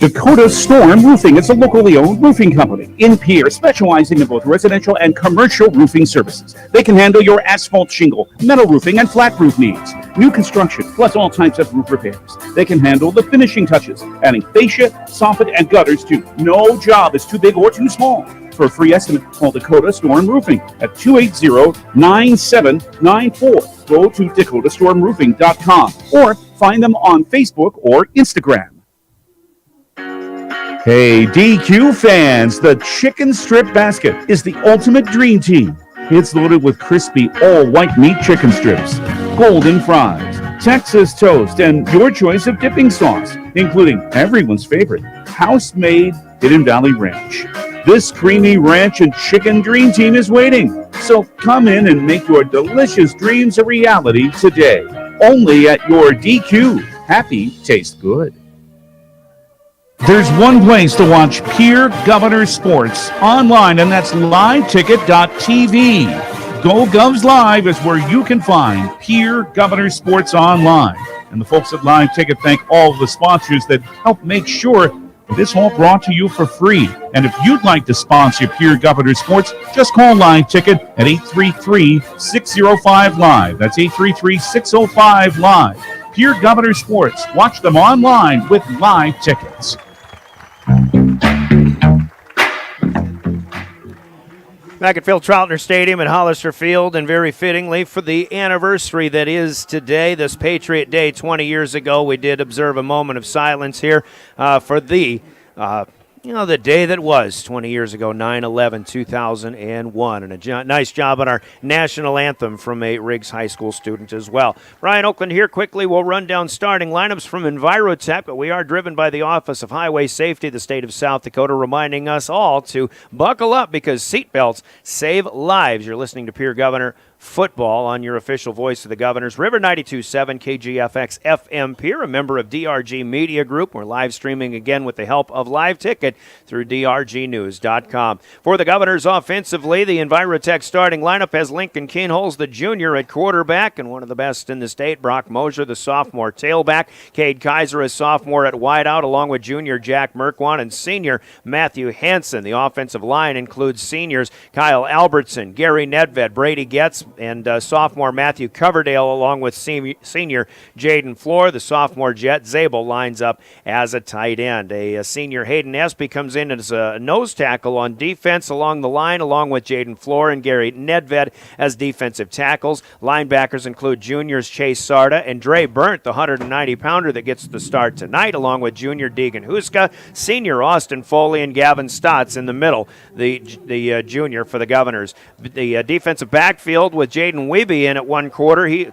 Dakota Storm Roofing is a locally owned roofing company in Pierre, specializing in both residential and commercial roofing services. They can handle your asphalt shingle, metal roofing, and flat roof needs. New construction, plus all types of roof repairs. They can handle the finishing touches, adding fascia, soffit, and gutters too. No job is too big or too small. For a free estimate, call Dakota Storm Roofing at 280-9794. Go to dakotastormroofing.com or find them on Facebook or Instagram. Hey, DQ fans, the chicken strip basket is the ultimate dream team. It's loaded with crispy, all-white meat chicken strips, golden fries, Texas toast, and your choice of dipping sauce, including everyone's favorite, house-made Hidden Valley Ranch. This creamy ranch and chicken dream team is waiting. So come in and make your delicious dreams a reality today. Only at your DQ. Happy tastes good. There's one place to watch Pierre Governors sports online, and that's liveticket.tv. Go Govs Live is where you can find Pierre Governors sports online. And the folks at Live Ticket thank all of the sponsors that help make sure this all brought to you for free. And if you'd like to sponsor Pierre Governors sports, just call Live Ticket at 833-605-LIVE. That's 833-605-LIVE. Pierre Governors sports. Watch them online with Live Tickets. Back at Phil Troutner Stadium at Hollister Field, and very fittingly for the anniversary that is today, this Patriot Day 20 years ago, we did observe a moment of silence here for the day that was 20 years ago, 9/11/2001, and a nice job on our national anthem from a Riggs High School student as well. Brian Oakland here. Quickly, we'll run down starting lineups from Envirotech, but we are driven by the Office of Highway Safety, the state of South Dakota, reminding us all to buckle up because seatbelts save lives. You're listening to Pierre Governor football on your official voice of the Governors, River 92.7 KGFX FM Pierre, a member of DRG Media Group. We're live streaming again with the help of Live Ticket through drgnews.com. For the Governors offensively, the Envirotech starting lineup has Lincoln Kienholz, the junior, at quarterback, and one of the best in the state, Brock Mosier, the sophomore tailback. Cade Kaiser, a sophomore, at wideout, along with junior Jack Merkwan and senior Matthew Hansen. The offensive line includes seniors Kyle Albertson, Gary Nedved, Brady Getz, and sophomore Matthew Coverdale, along with senior Jaden Floor. The sophomore Jet Zabel lines up as a tight end. A senior Hayden Espy comes in as a nose tackle on defense along the line, along with Jaden Floor and Gary Nedved as defensive tackles. Linebackers include juniors Chase Sarda and Dre Burnt, the 190-pounder that gets the start tonight, along with junior Deegan Huska, senior Austin Foley, and Gavin Stotts in the middle, the junior for the Governors. The defensive backfield with Jaden Weeby in at one corner. He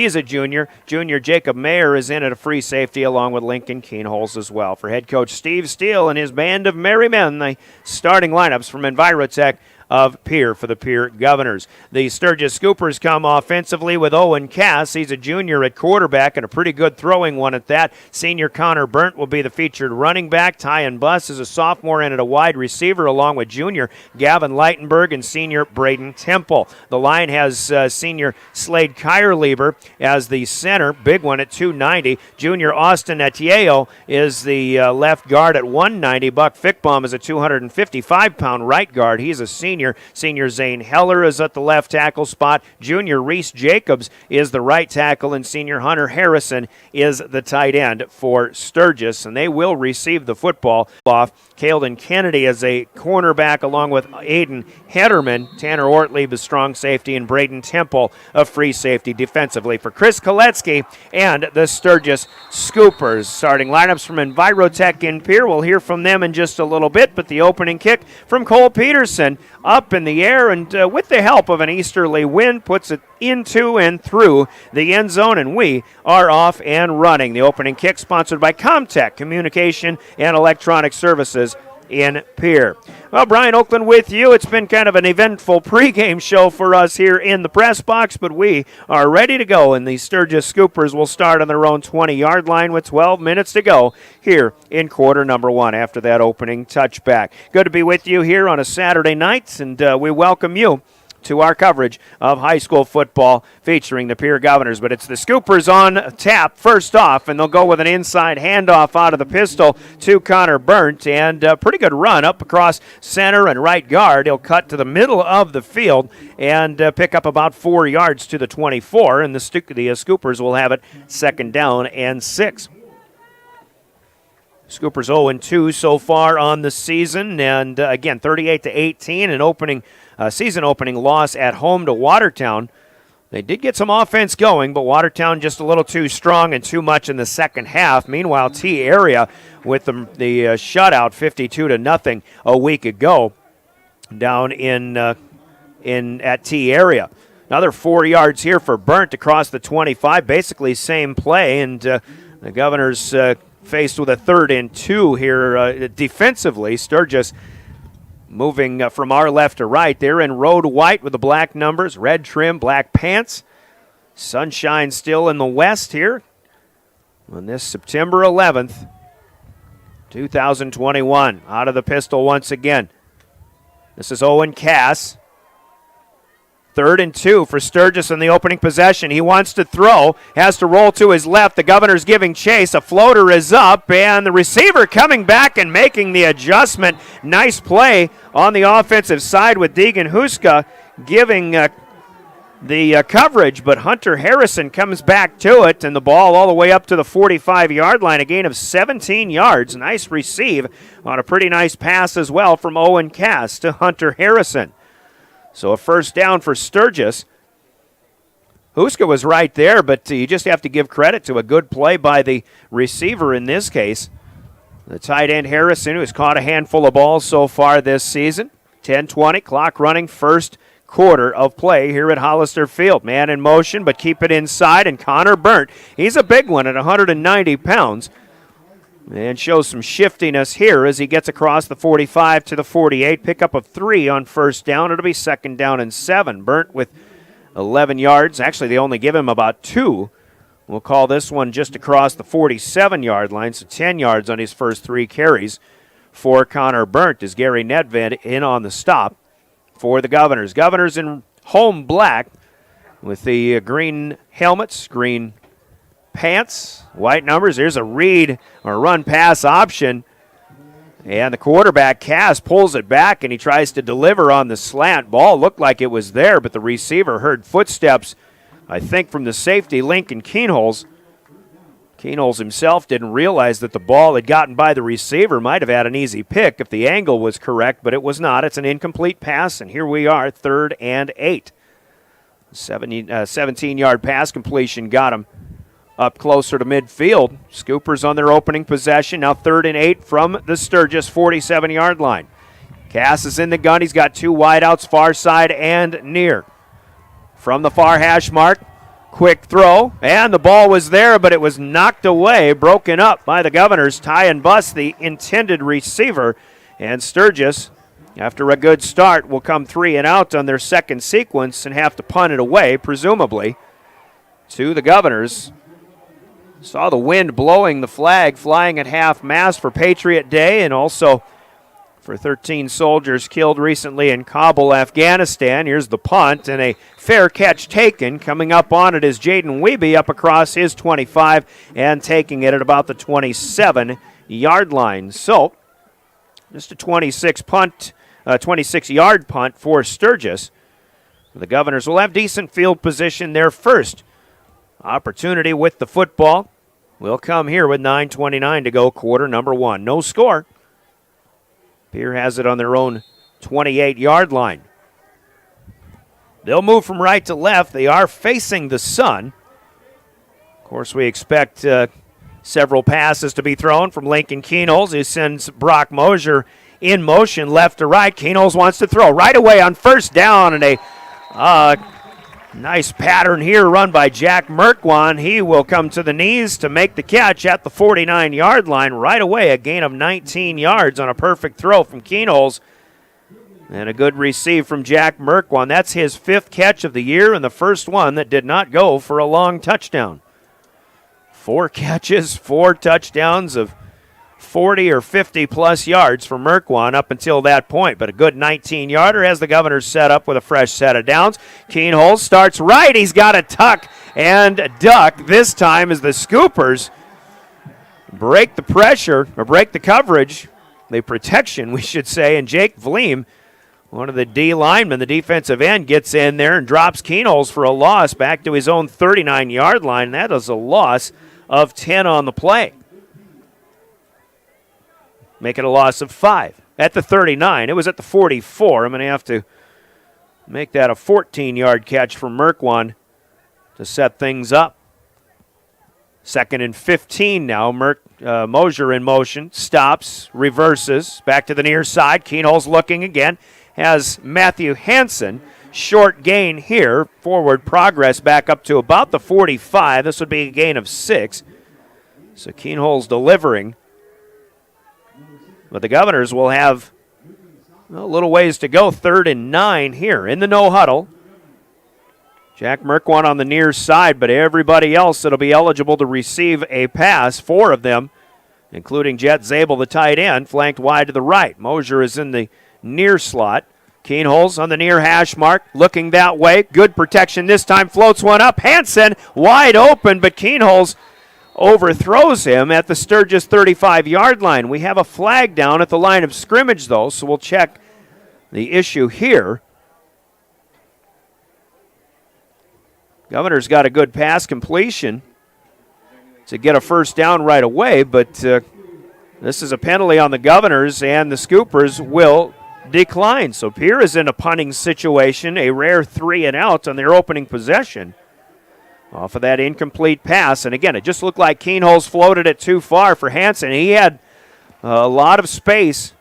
is a junior. Junior Jacob Mayer is in at a free safety, along with Lincoln Kienholz as well. For head coach Steve Steele and his band of merry men, the starting lineups from Envirotech of Pierre for the Pierre Governors. The Sturgis Scoopers come offensively with Owen Cass. He's a junior at quarterback and a pretty good throwing one at that. Senior Connor Burnt will be the featured running back. Tyan Buss is a sophomore and at a wide receiver, along with junior Gavin Leitenberg and senior Braden Temple. The line has senior Slade Kierlieber as the center, big one at 290. Junior Austin Etieo is the left guard at 190. Buck Fickbaum is a 255-pound right guard. He's a senior. Senior Zane Heller is at the left tackle spot. Junior Reese Jacobs is the right tackle, and senior Hunter Harrison is the tight end for Sturgis, and they will receive the football off. Caeldon Kennedy is a cornerback, along with Aiden Hederman, Tanner Ortlieb, a strong safety, and Braden Temple, a free safety defensively. For Chris Koletsky and the Sturgis Scoopers, starting lineups from Envirotech in Pierre. We'll hear from them in just a little bit, but the opening kick from Cole Peterson up in the air, and with the help of an easterly wind, puts it into and through the end zone, and we are off and running. The opening kick sponsored by Comtech Communication and Electronic Services in Pierre. Well, Brian Oakland with you. It's been kind of an eventful pregame show for us here in the press box, but we are ready to go, and the Sturgis Scoopers will start on their own 20-yard line with 12 minutes to go here in quarter number one after that opening touchback. Good to be with you here on a Saturday night, and we welcome you to our coverage of high school football featuring the Pierre Governors. But it's the Scoopers on tap first off, and they'll go with an inside handoff out of the pistol to Connor Burnt, and a pretty good run up across center and right guard. He'll cut to the middle of the field and pick up about 4 yards to the 24, and the Scoopers will have it 2nd down and 6. Scoopers 0-2 so far on the season, and again, 38-18, an season-opening loss at home to Watertown. They did get some offense going, but Watertown just a little too strong and too much in the second half. Meanwhile, T area with the shutout, 52-0 a week ago, down at T area. Another 4 yards here for Burnt across the 25, basically same play, and the Governors faced with a 3rd and 2 here defensively. Sturgis moving from our left to right. They're in road white with the black numbers, red trim, black pants. Sunshine still in the west here on this September 11th, 2021. Out of the pistol once again. This is Owen Cass. 3rd and 2 for Sturgis in the opening possession. He wants to throw, has to roll to his left. The Governors giving chase. A floater is up, and the receiver coming back and making the adjustment. Nice play on the offensive side with Deegan Huska giving the coverage, but Hunter Harrison comes back to it, and the ball all the way up to the 45-yard line, a gain of 17 yards. Nice receive on a pretty nice pass as well from Owen Cass to Hunter Harrison. So a 1st down for Sturgis. Huska was right there, but you just have to give credit to a good play by the receiver in this case. The tight end Harrison, who has caught a handful of balls so far this season. 10-20, clock running, first quarter of play here at Hollister Field. Man in motion, but keep it inside, and Connor Burnt. He's a big one at 190 pounds. And shows some shiftiness here as he gets across the 45 to the 48. Pickup of 3 on 1st down. It'll be 2nd down and 7. Burnt with 11 yards. Actually, they only give him about 2. We'll call this one just across the 47-yard line, so 10 yards on his first 3 carries for Connor Burnt as Gary Nedved in on the stop for the Governors. Governors in home black with the green helmets, green pants, white numbers. There's a read or run pass option, and the quarterback Cass pulls it back, and he tries to deliver on the slant. Ball looked like it was there, but the receiver heard footsteps, I think, from the safety Lincoln Keenholz. Keenholz himself didn't realize that the ball had gotten by the receiver. Might have had an easy pick if the angle was correct, but it was not. It's an incomplete pass, and here we are, 3rd and 8. 17-yard pass completion got him up closer to midfield. Scoopers on their opening possession. Now 3rd and 8 from the Sturgis 47-yard line. Cass is in the gun. He's got 2 wideouts, far side and near. From the far hash mark, quick throw, and the ball was there, but it was knocked away, broken up by the Governors. Ty and Bus, the intended receiver, and Sturgis, after a good start, will come 3 and out on their second sequence and have to punt it away, presumably, to the Governors. Saw the wind blowing the flag, flying at half-mast for Patriot Day, and also for 13 soldiers killed recently in Kabul, Afghanistan. Here's the punt, and a fair catch taken. Coming up on it is Jaden Wiebe up across his 25 and taking it at about the 27-yard line. So just a 26-yard punt for Sturgis. The Governors will have decent field position. Their first opportunity with the football will come here with 9:29 to go, quarter number 1. No score. Pierre has it on their own 28-yard line. They'll move from right to left. They are facing the sun. Of course, we expect several passes to be thrown from Lincoln Keenholz, who sends Brock Mosier in motion left to right. Keenholz wants to throw right away on 1st down, and a nice pattern here run by Jack Merkwan. He will come to the knees to make the catch at the 49-yard line right away. A gain of 19 yards on a perfect throw from Keenholz. And a good receive from Jack Merkwan. That's his 5th catch of the year and the first one that did not go for a long touchdown. 4 catches, 4 touchdowns of 40 or 50 plus yards for Merkwan up until that point, but a good 19-yarder as the Governors set up with a fresh set of downs. Keenholz starts right. He's got a tuck and duck this time as the Scoopers break the pressure, or break the coverage, the protection, we should say, and Jake Vleem, one of the D linemen, the defensive end, gets in there and drops Keenholz for a loss back to his own 39-yard line. That is a loss of 10 on the play. Make it a loss of 5. At the 39, it was at the 44. I'm going to have to make that a 14-yard catch for Merkwan to set things up. 2nd and 15 now. Mosier in motion, stops, reverses, back to the near side. Keenholz looking again. Has Matthew Hansen. Short gain here. Forward progress back up to about the 45. This would be a gain of 6. So Keenholz delivering. But the Governors will have a little ways to go. 3rd and 9 here in the no huddle. Jack Merkwan on the near side, but everybody else that'll be eligible to receive a pass, 4 of them, including Jet Zabel, the tight end, flanked wide to the right. Mosier is in the near slot. Keenholz on the near hash mark, looking that way. Good protection this time, floats one up. Hansen wide open, but Keenholz overthrows him at the Sturgis 35-yard line. We have a flag down at the line of scrimmage, though, so we'll check the issue here. Governors got a good pass completion to get a first down right away, but this is a penalty on the Governors, and the Scoopers will decline. So Pierre is in a punting situation, a rare 3 and out on their opening possession off of that incomplete pass. And again, it just looked like Keenholz floated it too far for Hansen. He had a lot of space.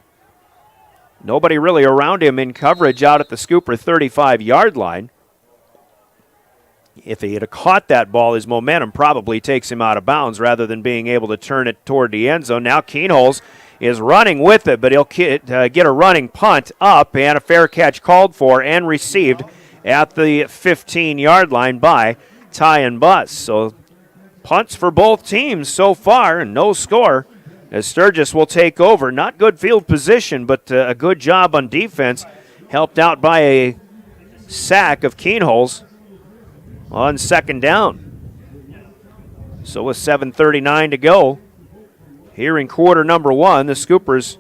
Nobody really around him in coverage out at the Scooper 35-yard line. If he had caught that ball, his momentum probably takes him out of bounds rather than being able to turn it toward the end zone. Now Keenholz is running with it, but he'll get a running punt up, and a fair catch called for and received at the 15-yard line by Ty and Bus. So punts for both teams so far, and no score as Sturgis will take over. Not good field position, but a good job on defense, helped out by a sack of Keenholz on 2nd down. So with 7:39 to go here in quarter number 1, the Scoopers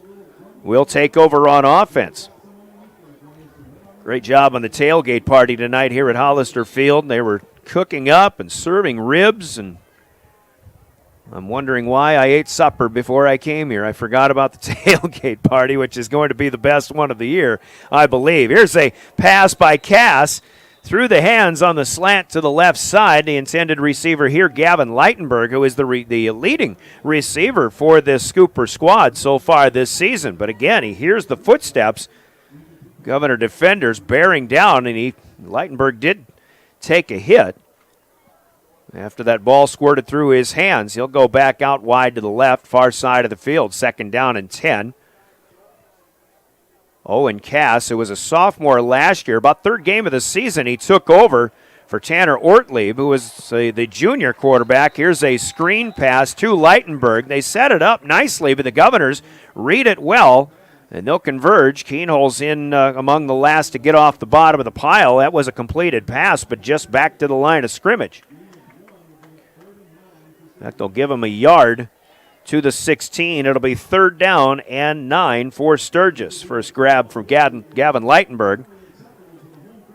will take over on offense. Great job on the tailgate party tonight here at Hollister Field. They were cooking up and serving ribs, and I'm wondering why I ate supper before I came here. I forgot about the tailgate party, which is going to be the best one of the year, I believe. Here's a pass by Cass through the hands on the slant to the left side. The intended receiver here, Gavin Leitenberg, who is the leading receiver for this Scooper squad so far this season. But again, he hears the footsteps. Governor defenders bearing down, and Leitenberg did take a hit. After that ball squirted through his hands, he'll go back out wide to the left, far side of the field, 2nd down and 10. Owen Cass, who was a sophomore last year, about 3rd game of the season, he took over for Tanner Ortlieb, who was the junior quarterback. Here's a screen pass to Leitenberg. They set it up nicely, but the Governors read it well, and they'll converge. Keenholz in among the last to get off the bottom of the pile. That was a completed pass, but just back to the line of scrimmage. In fact, they'll give him a yard to the 16. It'll be 3rd down and 9 for Sturgis. First grab from Gavin Leitenberg.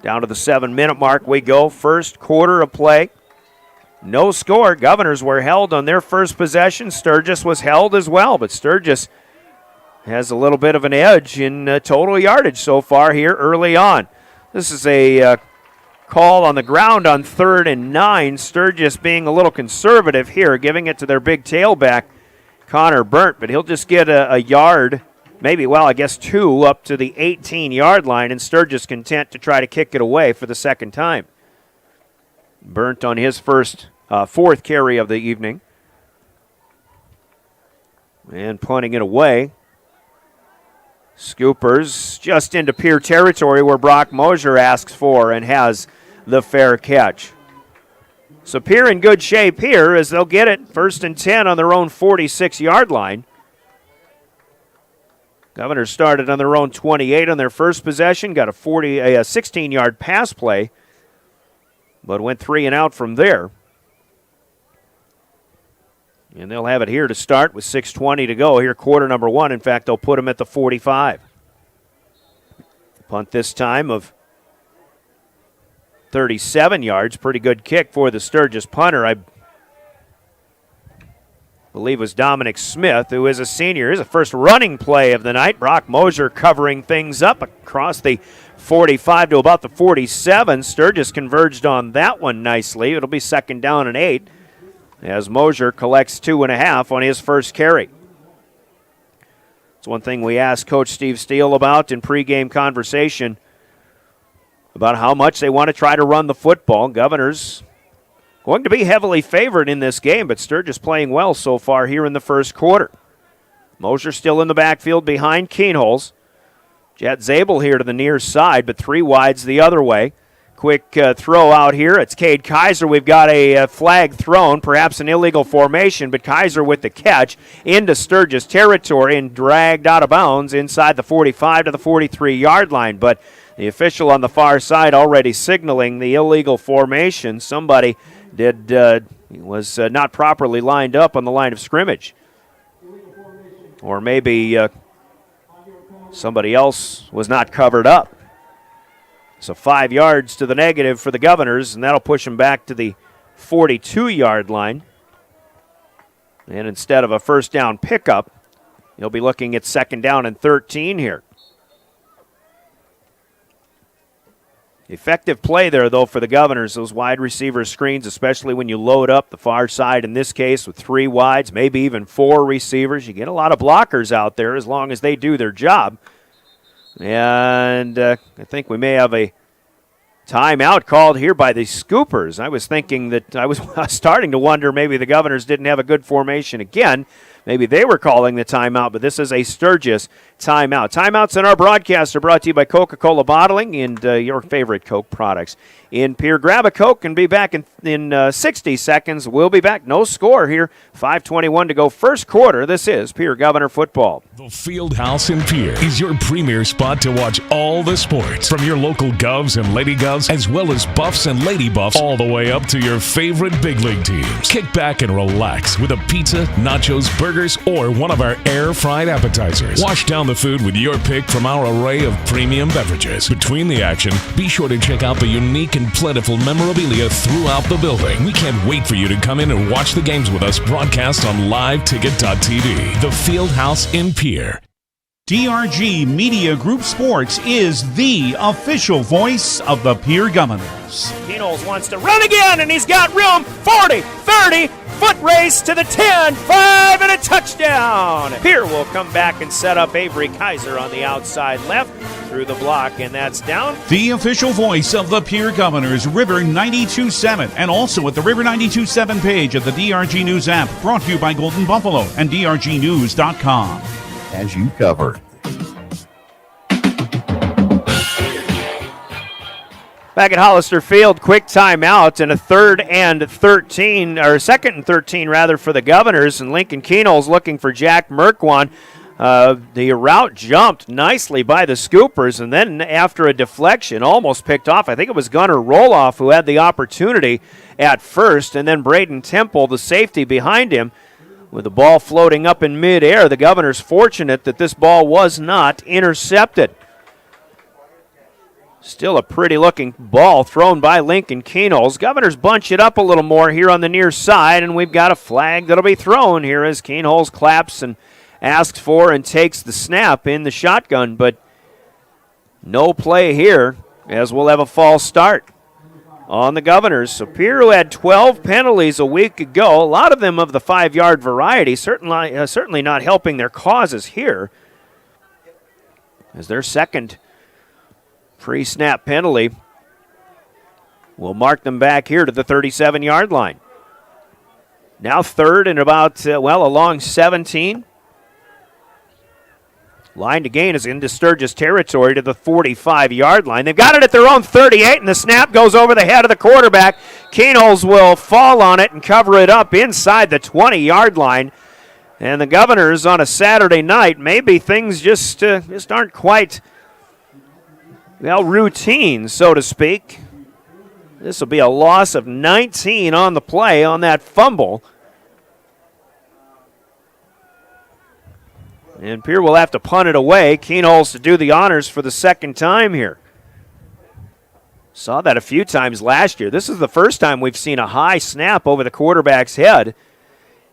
Down to the 7-minute mark we go. First quarter of play. No score. Governors were held on their first possession. Sturgis was held as well, but Sturgis has a little bit of an edge in total yardage so far here early on. This is a call on the ground on 3rd and 9. Sturgis being a little conservative here, giving it to their big tailback, Connor Burnt, but he'll just get a yard, maybe, well, I guess 2 up to the 18-yard line, and Sturgis content to try to kick it away for the 2nd time. Burnt on his first 4th carry of the evening. And punting it away. Scoopers just into Pierre territory where Brock Mosier asks for and has the fair catch. So Pierre in good shape here as they'll get it 1st and 10 on their own 46-yard line. Governors started on their own 28 on their first possession, got a 16-yard pass play, but went 3 and out from there. And they'll have it here to start with 6:20 to go. Here, quarter number 1. In fact, they'll put them at the 45. Punt this time of 37 yards. Pretty good kick for the Sturgis punter. I believe it was Dominic Smith, who is a senior. Here's the first running play of the night. Brock Mosier covering things up across the 45 to about the 47. Sturgis converged on that one nicely. It'll be 2nd down and 8 as Mosier collects 2.5 on his first carry. It's one thing we asked Coach Steve Steele about in pregame conversation about how much they want to try to run the football. Governors going to be heavily favored in this game, but Sturgis playing well so far here in the first quarter. Mosier still in the backfield behind Keenholz. Jet Zabel here to the near side, but 3 wides the other way. Quick throw out here. It's Cade Kaiser. We've got a flag thrown, perhaps an illegal formation, but Kaiser with the catch into Sturgis territory and dragged out of bounds inside the 45 to the 43-yard line. But the official on the far side already signaling the illegal formation. Somebody was not properly lined up on the line of scrimmage. Or maybe somebody else was not covered up. So 5 yards to the negative for the Governors, and that'll push them back to the 42-yard line. And instead of a first down pickup, you'll be looking at 2nd down and 13 here. Effective play there, though, for the Governors, those wide receiver screens, especially when you load up the far side, in this case, with 3 wides, maybe even 4 receivers. You get a lot of blockers out there as long as they do their job. And I think we may have a timeout called here by the Scoopers. I was thinking that I was starting to wonder maybe the Governors didn't have a good formation again. Maybe they were calling the timeout, but this is a Sturgis timeout. Timeouts in our broadcast are brought to you by Coca-Cola Bottling and your favorite Coke products. In Pierre, grab a Coke and be back in 60 seconds. We'll be back. No score here. 5:21 to go first quarter. This is Pierre Governor football. The Field House in Pierre is your premier spot to watch all the sports, from your local Govs and Lady Govs, as well as Buffs and Lady Buffs, all the way up to your favorite big league teams. Kick back and relax with a pizza, nachos, burgers, or one of our air-fried appetizers. Wash down the food with your pick from our array of premium beverages. Between the action, be sure to check out the unique and plentiful memorabilia throughout the building. We can't wait for you to come in and watch the games with us broadcast on liveticket.tv. The Field House in Pierre. DRG Media Group Sports is the official voice of the Pierre Governors. Keenholz wants to run again, and he's got room. 40, 30, foot race to the 10, 5, and a touchdown. Pierre will come back and set up Avery Kaiser on the outside left through the block, and that's down. The official voice of the Pierre Governors, River 92.7, and also at the River 92.7 page of the DRG News app, brought to you by Golden Buffalo and DRGnews.com. As you cover. Back at Hollister Field, quick timeout and a 2nd and 13 rather for the Governors, and Lincoln Keenholz looking for Jack Merkwan. The route jumped nicely by the Scoopers, and then after a deflection, almost picked off. I think it was Gunnar Roloff who had the opportunity at first, and then Braden Temple, the safety behind him, with the ball floating up in midair. The Governors fortunate that this ball was not intercepted. Still a pretty-looking ball thrown by Lincoln Keenholz. Governors bunch it up a little more here on the near side, and we've got a flag that'll be thrown here as Keenholz claps and asks for and takes the snap in the shotgun, but no play here as we'll have a false start on the Governors. So Pierre, who had 12 penalties a week ago, a lot of them of the 5-yard variety, certainly not helping their causes here, as their second pre-snap penalty will mark them back here to the 37-yard line. Now 3rd and about, along 17. Line to gain is into Sturgis territory to the 45-yard line. They've got it at their own 38, and the snap goes over the head of the quarterback. Keenholz will fall on it and cover it up inside the 20-yard line And the Governors on a Saturday night, maybe things just aren't quite, well, routine, so to speak. This will be a loss of 19 on the play on that fumble. And Pierre will have to punt it away. Keenholz to do the honors for the second time here. Saw that a few times last year. This is the first time we've seen a high snap over the quarterback's head.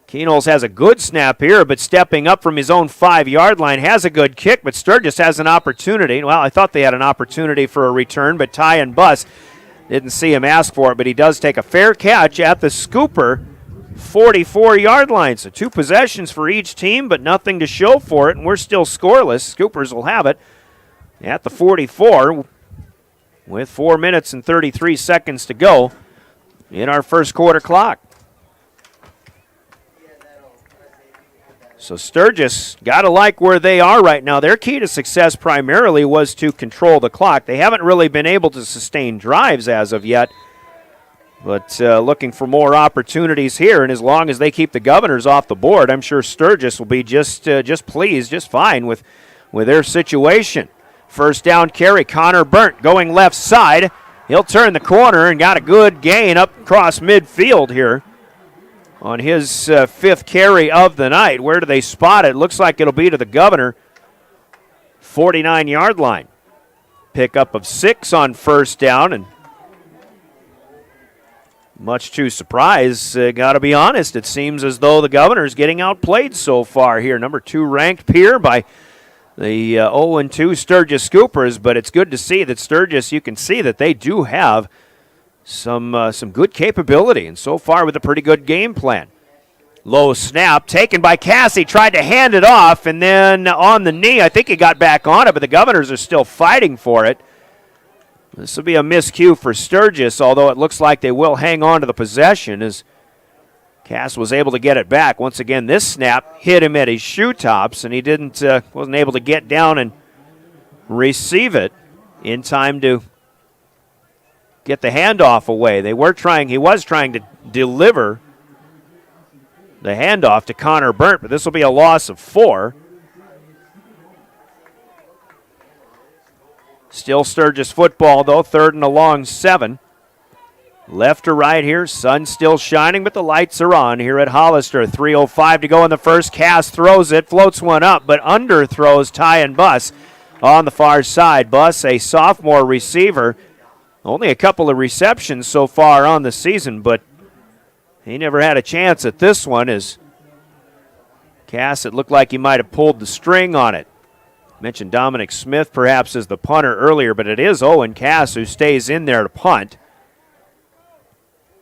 Keenholz has a good snap here, but stepping up from his own 5-yard line, has a good kick, but Sturgis has an opportunity. Well, I thought they had an opportunity for a return, but Tyan Buss didn't see him ask for it, but he does take a fair catch at the Scooper 44-yard line. So 2 possessions for each team, but nothing to show for it, and we're still scoreless. Scoopers will have it at the 44 with 4 minutes and 33 seconds to go in our first quarter clock. So Sturgis got to like where they are right now. Their key to success primarily was to control the clock. They haven't really been able to sustain drives as of yet, but looking for more opportunities here. And as long as they keep the Governors off the board, I'm sure Sturgis will be just pleased, just fine with their situation. First down carry, Connor Burnt going left side. He'll turn the corner and got a good gain up across midfield here on his 5th carry of the night. Where do they spot it? Looks like it'll be to the Governor 49-yard line. Pickup of 6 on first down, and much to surprise, got to be honest, it seems as though the Governors getting outplayed so far here. Number 2 ranked Pierre by the 0-2 Sturgis Scoopers, but it's good to see that Sturgis, you can see that they do have some good capability, and so far with a pretty good game plan. Low snap taken by Cassie, tried to hand it off, and then on the knee, I think he got back on it, but the Governors are still fighting for it. This will be a miscue for Sturgis, although it looks like they will hang on to the possession as Cass was able to get it back. Once again, this snap hit him at his shoe tops, and he wasn't able to get down and receive it in time to get the handoff away. He was trying to deliver the handoff to Connor Burnt, but this will be a loss of 4. Still Sturgis football, though, 3rd and a long 7. Left to right here, sun still shining, but the lights are on here at Hollister. 3:05 to go in the first. Cass throws it, floats one up, but underthrows Tyan Buss on the far side. Buss, a sophomore receiver, only a couple of receptions so far on the season, but he never had a chance at this one as Cass, it looked like he might have pulled the string on it. Mentioned Dominic Smith perhaps as the punter earlier, but it is Owen Cass who stays in there to punt.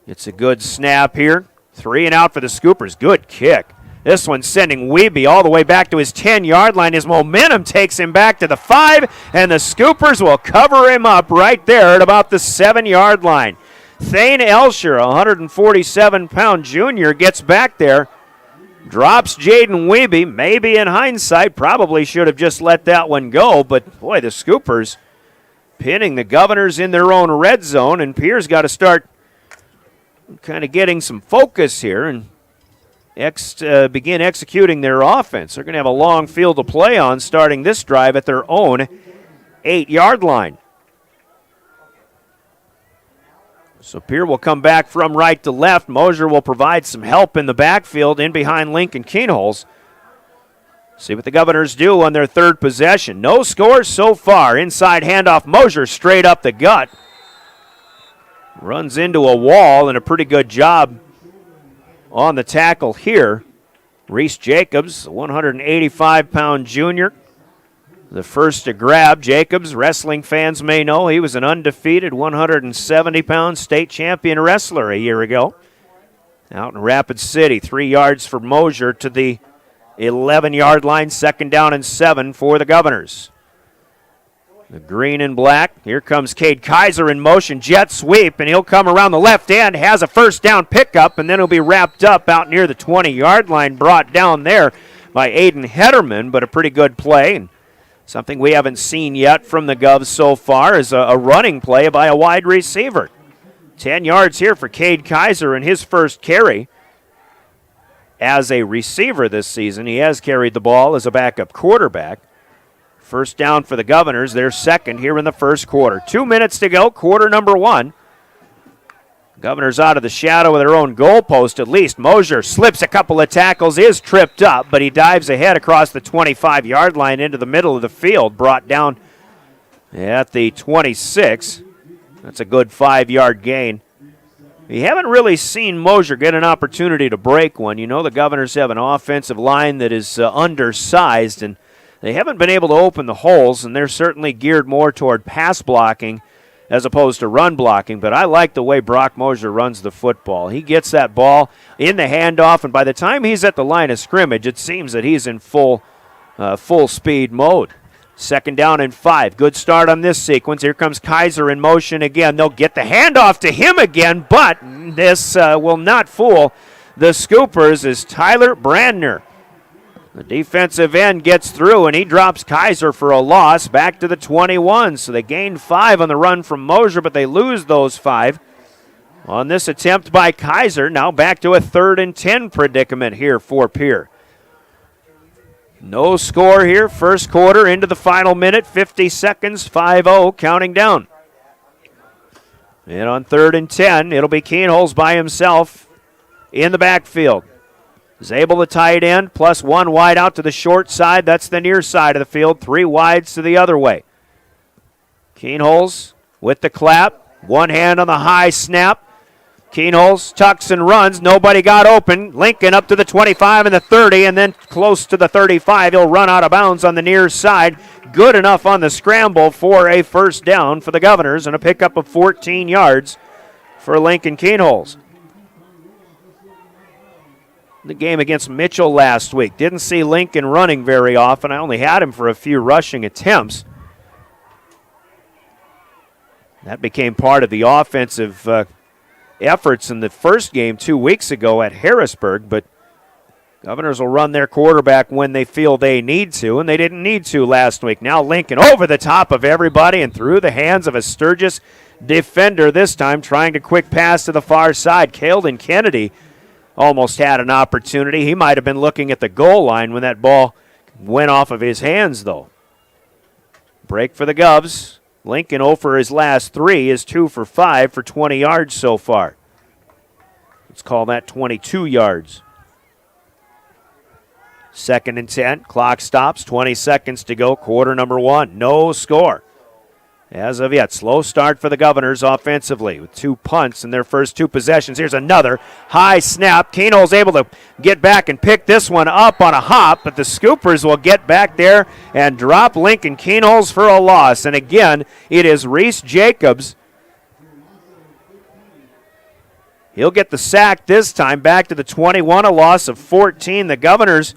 It's a good snap here. 3 and out for the Scoopers. Good kick. This one sending Wiebe all the way back to his 10-yard line. His momentum takes him back to the 5, and the Scoopers will cover him up right there at about the 7-yard line. Thane Elsher, a 147-pound junior, gets back there, drops Jaden Wiebe. Maybe in hindsight, probably should have just let that one go, but boy, the Scoopers pinning the Governors in their own red zone, and Pierre's got to start kind of getting some focus here and begin executing their offense. They're going to have a long field to play on starting this drive at their own 8-yard line. So Pierre will come back from right to left. Mosier will provide some help in the backfield in behind Lincoln Keenholz. See what the Governors do on their 3rd possession. No scores so far. Inside handoff, Mosier straight up the gut. Runs into a wall, and a pretty good job on the tackle here. Reese Jacobs, a 185-pound junior, the first to grab. Jacobs, wrestling fans may know, he was an undefeated 170-pound state champion wrestler a year ago. Out in Rapid City, 3 yards for Mosier to the 11-yard line, 2nd down and 7 for the Governors. The green and black. Here comes Cade Kaiser in motion. Jet sweep, and he'll come around the left end. Has a first down pickup, and then he'll be wrapped up out near the 20-yard line. Brought down there by Aiden Hederman, but a pretty good play. And something we haven't seen yet from the Govs so far is a running play by a wide receiver. 10 yards here for Cade Kaiser in his first carry. as a receiver this season. He has carried the ball as a backup quarterback. First down for the Governors. They're second here in the first quarter. 2 minutes to go, quarter number one. Governors out of the shadow of their own goalpost at least. Mosier slips a couple of tackles, is tripped up, but he dives ahead across the 25-yard line into the middle of the field, brought down at the 26. That's a good 5-yard gain. You haven't really seen Mosier get an opportunity to break one. You know the Governors have an offensive line that is undersized, and they haven't been able to open the holes, and they're certainly geared more toward pass blocking as opposed to run blocking. But I like the way Brock Mosier runs the football. He gets that ball in the handoff, and by the time he's at the line of scrimmage, it seems that he's in full speed mode. Second down and 5. Good start on this sequence. Here comes Kaiser in motion again. They'll get the handoff to him again, but this will not fool the Scoopers as Tyler Brandner, the defensive end, gets through, and he drops Kaiser for a loss back to the 21. So they gained 5 on the run from Mosier, but they lose those 5 on this attempt by Kaiser. Now back to a 3rd and 10 predicament here for Pierre. No score here, first quarter into the final minute, 50 seconds, 5-0, counting down. And on 3rd and 10, it'll be Keenholz by himself in the backfield. Zabel, the tight end, plus 1 wide out to the short side. That's the near side of the field. 3 wides to the other way. Keenholz with the clap. One hand on the high snap. Keenholz tucks and runs. Nobody got open. Lincoln up to the 25 and the 30, and then close to the 35. He'll run out of bounds on the near side. Good enough on the scramble for a first down for the Governors and a pickup of 14 yards for Lincoln Keenholz. The game against Mitchell last week. Didn't see Lincoln running very often. I only had him for a few rushing attempts. That became part of the offensive efforts in the first game 2 weeks ago at Harrisburg, but Governors will run their quarterback when they feel they need to, and they didn't need to last week. Now Lincoln over the top of everybody and through the hands of a Sturgis defender this time, trying to quick pass to the far side. Caledon Kennedy almost had an opportunity. He might have been looking at the goal line when that ball went off of his hands, though. Break for the Govs. Lincoln 0 for his last 3 is 2 for 5 for 20 yards so far. Let's call that 22 yards. 2nd and 10. Clock stops. 20 seconds to go. Quarter number 1. No score. As of yet, slow start for the Governors offensively with 2 punts in their first 2 possessions. Here's another high snap. Keenholz able to get back and pick this one up on a hop, but the Scoopers will get back there and drop Lincoln Keenholz for a loss. And again, it is Reese Jacobs. He'll get the sack this time, back to the 21, a loss of 14. The Governors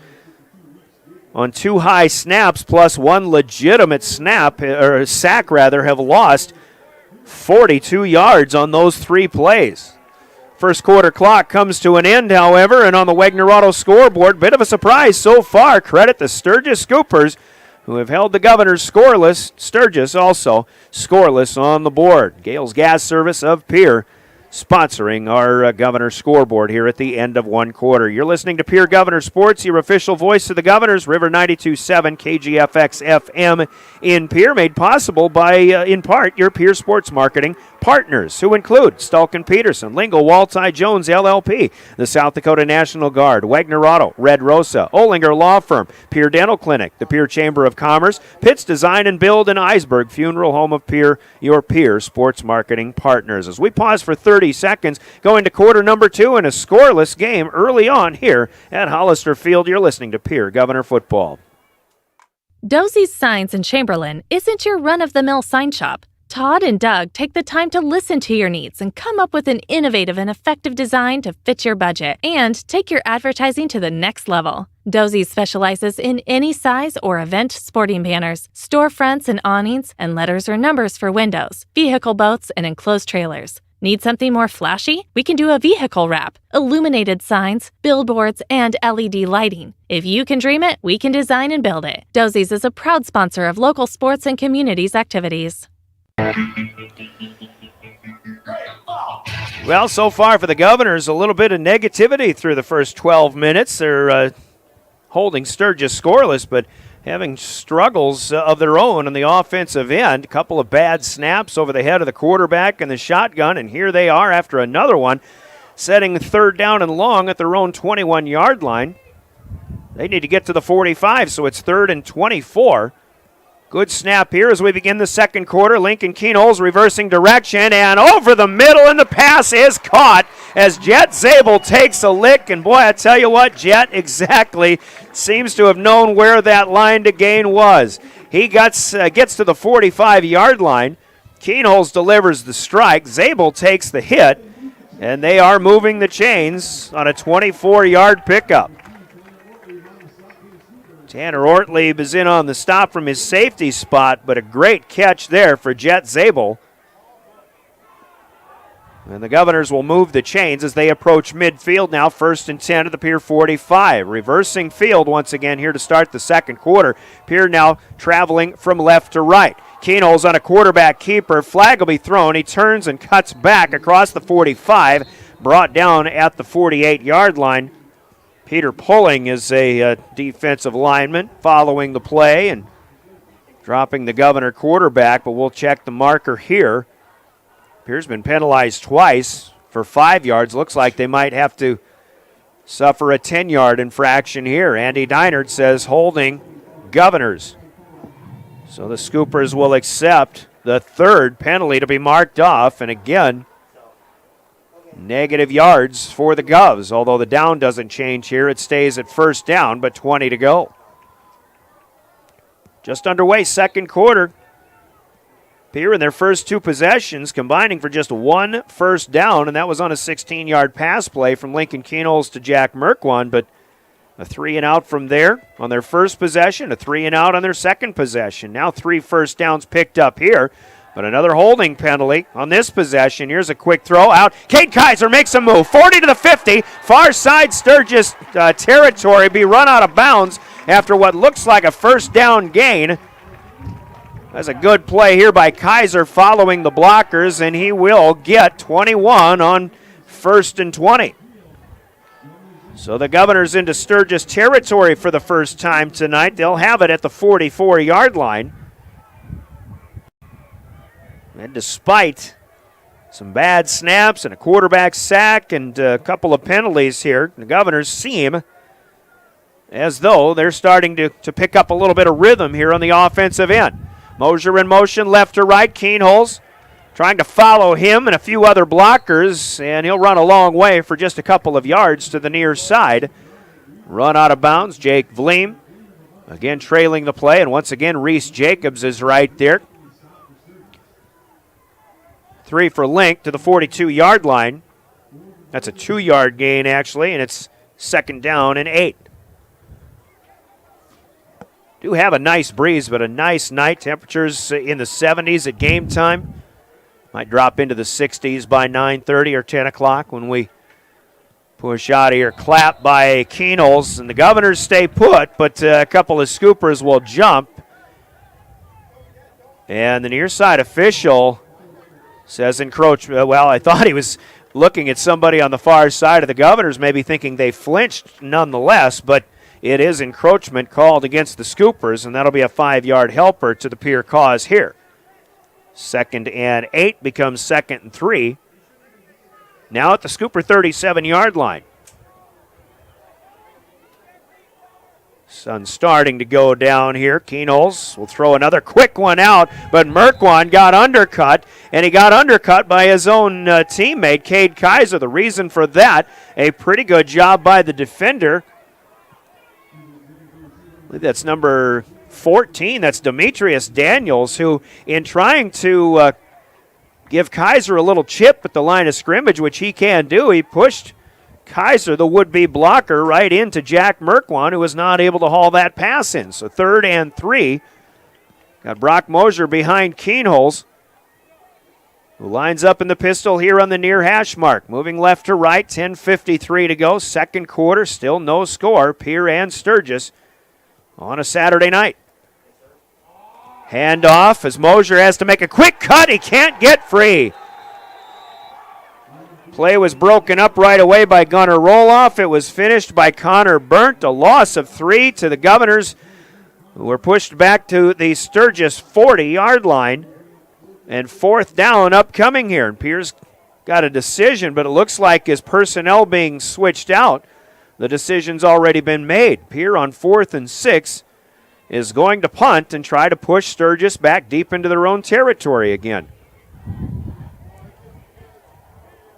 on 2 high snaps plus 1 legitimate sack have lost 42 yards on those 3 plays. First quarter clock comes to an end, however, and on the Wagner Auto scoreboard, bit of a surprise so far. Credit the Sturgis Scoopers, who have held the Governors scoreless. Sturgis also scoreless on the board. Gales Gas Service of Pierre sponsoring our Governor scoreboard here at the end of 1 quarter. You're listening to Pierre Governor Sports, your official voice of the Governors, River 92.7 KGFX FM in Pierre, made possible by, in part, your Pierre Sports Marketing partners, who include Stulkin Peterson, Lingle, Walti Jones, LLP, the South Dakota National Guard, Wagner Auto, Red Rosa, Olinger Law Firm, Pierre Dental Clinic, the Pierre Chamber of Commerce, Pitts Design and Build, and Iceberg Funeral Home of Pierre, your Pierre Sports Marketing partners. As we pause for 30 seconds, going to quarter number 2 in a scoreless game early on here at Hollister Field, you're listening to Pierre Governor Football. Dosey's Signs in Chamberlain isn't your run-of-the-mill sign shop. Todd and Doug take the time to listen to your needs and come up with an innovative and effective design to fit your budget and take your advertising to the next level. Dosey specializes in any size or event sporting banners, storefronts and awnings, and letters or numbers for windows, vehicle boats, and enclosed trailers. Need something more flashy? We can do a vehicle wrap, illuminated signs, billboards, and LED lighting. If you can dream it, we can design and build it. Dosey's is a proud sponsor of local sports and communities activities. Well, so far for the Governors, a little bit of negativity through the first 12 minutes. They're holding Sturgis scoreless, but having struggles of their own on the offensive end. A couple of bad snaps over the head of the quarterback and the shotgun, and here they are after another one, setting third down and long at their own 21-yard line. They need to get to the 45, so it's 3rd and 24. Good snap here as we begin the second quarter. Lincoln Keenholz reversing direction and over the middle, and the pass is caught as Jet Zabel takes a lick. And boy, I tell you what, Jet exactly seems to have known where that line to gain was. He gets to the 45-yard line. Keenholz delivers the strike. Zabel takes the hit, and they are moving the chains on a 24-yard pickup. Tanner Ortlieb is in on the stop from his safety spot, but a great catch there for Jet Zabel. And the Governors will move the chains as they approach midfield now, 1st and 10 at the Pierre 45. Reversing field once again here to start the second quarter. Pierre now traveling from left to right. Keenholz on a quarterback keeper. Flag will be thrown. He turns and cuts back across the 45, brought down at the 48-yard line. Peter Pulling is a defensive lineman following the play and dropping the Governor quarterback, but we'll check the marker here. Pierre's been penalized twice for 5 yards. Looks like they might have to suffer a 10-yard infraction here. Andy Deinert says holding Governors. So the Scoopers will accept the 3rd penalty to be marked off, and again, negative yards for the Govs. Although the down doesn't change here, it stays at 1st down, but 20 to go. Just underway, second quarter. Pierre in their first 2 possessions combining for just 1 first down, and that was on a 16-yard pass play from Lincoln Keenholz to Jack Merkwan, but a 3-and-out from there on their first possession, a 3-and-out on their second possession. Now 3 first downs picked up here. But another holding penalty on this possession. Here's a quick throw out. Cade Kaiser makes a move. 40 to the 50. Far side Sturgis territory. Be run out of bounds after what looks like a first down gain. That's a good play here by Kaiser following the blockers, and he will get 21 on 1st and 20. So the Governors into Sturgis territory for the first time tonight. They'll have it at the 44-yard line. And despite some bad snaps and a quarterback sack and a couple of penalties here, the Governors seem as though they're starting to pick up a little bit of rhythm here on the offensive end. Mosier in motion, left to right. Keenholz trying to follow him and a few other blockers, and he'll run a long way for just a couple of yards to the near side. Run out of bounds. Jake Vleem again trailing the play, and once again Reese Jacobs is right there. 3 for Link to the 42-yard line. That's a 2-yard gain, actually, and it's 2nd down and 8. Do have a nice breeze, but a nice night. Temperatures in the 70s at game time. Might drop into the 60s by 9:30 or 10 o'clock when we push out of here. Clap by Keenholz, and the Governors stay put, but a couple of Scoopers will jump. And the near side official says encroachment. Well, I thought he was looking at somebody on the far side of the Governors, maybe thinking they flinched nonetheless, but it is encroachment called against the Scoopers, and that'll be a 5-yard helper to the Pierre cause here. 2nd and 8 becomes 2nd and 3. Now at the Scooper 37-yard line. Sun starting to go down here. Keenholz will throw another quick one out, but Merkwan got undercut, and he got undercut by his own teammate, Cade Kaiser. The reason for that, a pretty good job by the defender. I believe that's number 14. That's Demetrius Daniels, who in trying to give Kaiser a little chip at the line of scrimmage, which he can do, he pushed Kaiser, the would-be blocker, right into Jack Merkwan, who was not able to haul that pass in. So 3rd and 3. Got Brock Mosier behind Keenholz, who lines up in the pistol here on the near hash mark. Moving left to right, 10:53 to go. Second quarter, still no score. Pierre and Sturgis on a Saturday night. Hand off as Mosier has to make a quick cut. He can't get free. Play was broken up right away by Gunnar Roloff. It was finished by Connor Burnt. A loss of 3 to the Governors, who were pushed back to the Sturgis 40-yard line. And 4th down upcoming here. And Pierre's got a decision, but it looks like his personnel being switched out. The decision's already been made. Pierre on 4th and 6 is going to punt and try to push Sturgis back deep into their own territory again.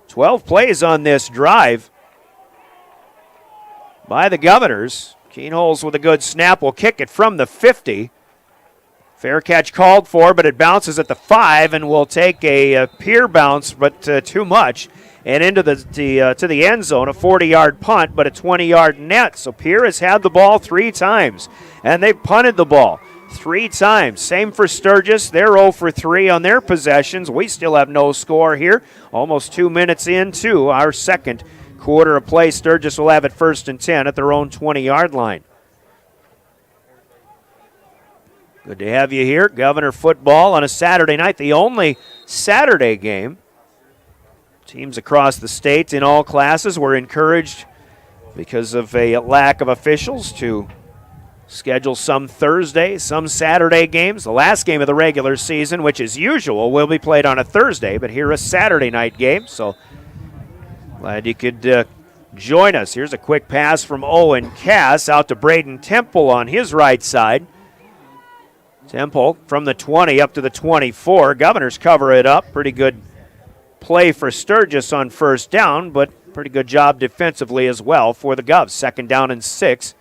12 plays on this drive by the Governors. Keenholz with a good snap will kick it from the 50. Fair catch called for, but it bounces at the 5 and will take a Pierre bounce, but too much, and into to the end zone. A 40-yard punt, but a 20-yard net. So Pierre has had the ball 3 times, and they've punted the ball 3 times. Same for Sturgis. They're 0 for 3 on their possessions. We still have no score here. Almost 2 minutes into our second quarter of play. Sturgis will have it 1st and 10 at their own 20-yard line. Good to have you here. Governor football on a Saturday night, the only Saturday game. Teams across the state in all classes were encouraged because of a lack of officials to schedule some Thursday, some Saturday games. The last game of the regular season, which is usual, will be played on a Thursday, but here a Saturday night game. So glad you could join us. Here's a quick pass from Owen Cass out to Braden Temple on his right side. Temple from the 20 up to the 24. Governors cover it up. Pretty good play for Sturgis on 1st down, but pretty good job defensively as well for the Govs. 2nd down and 6.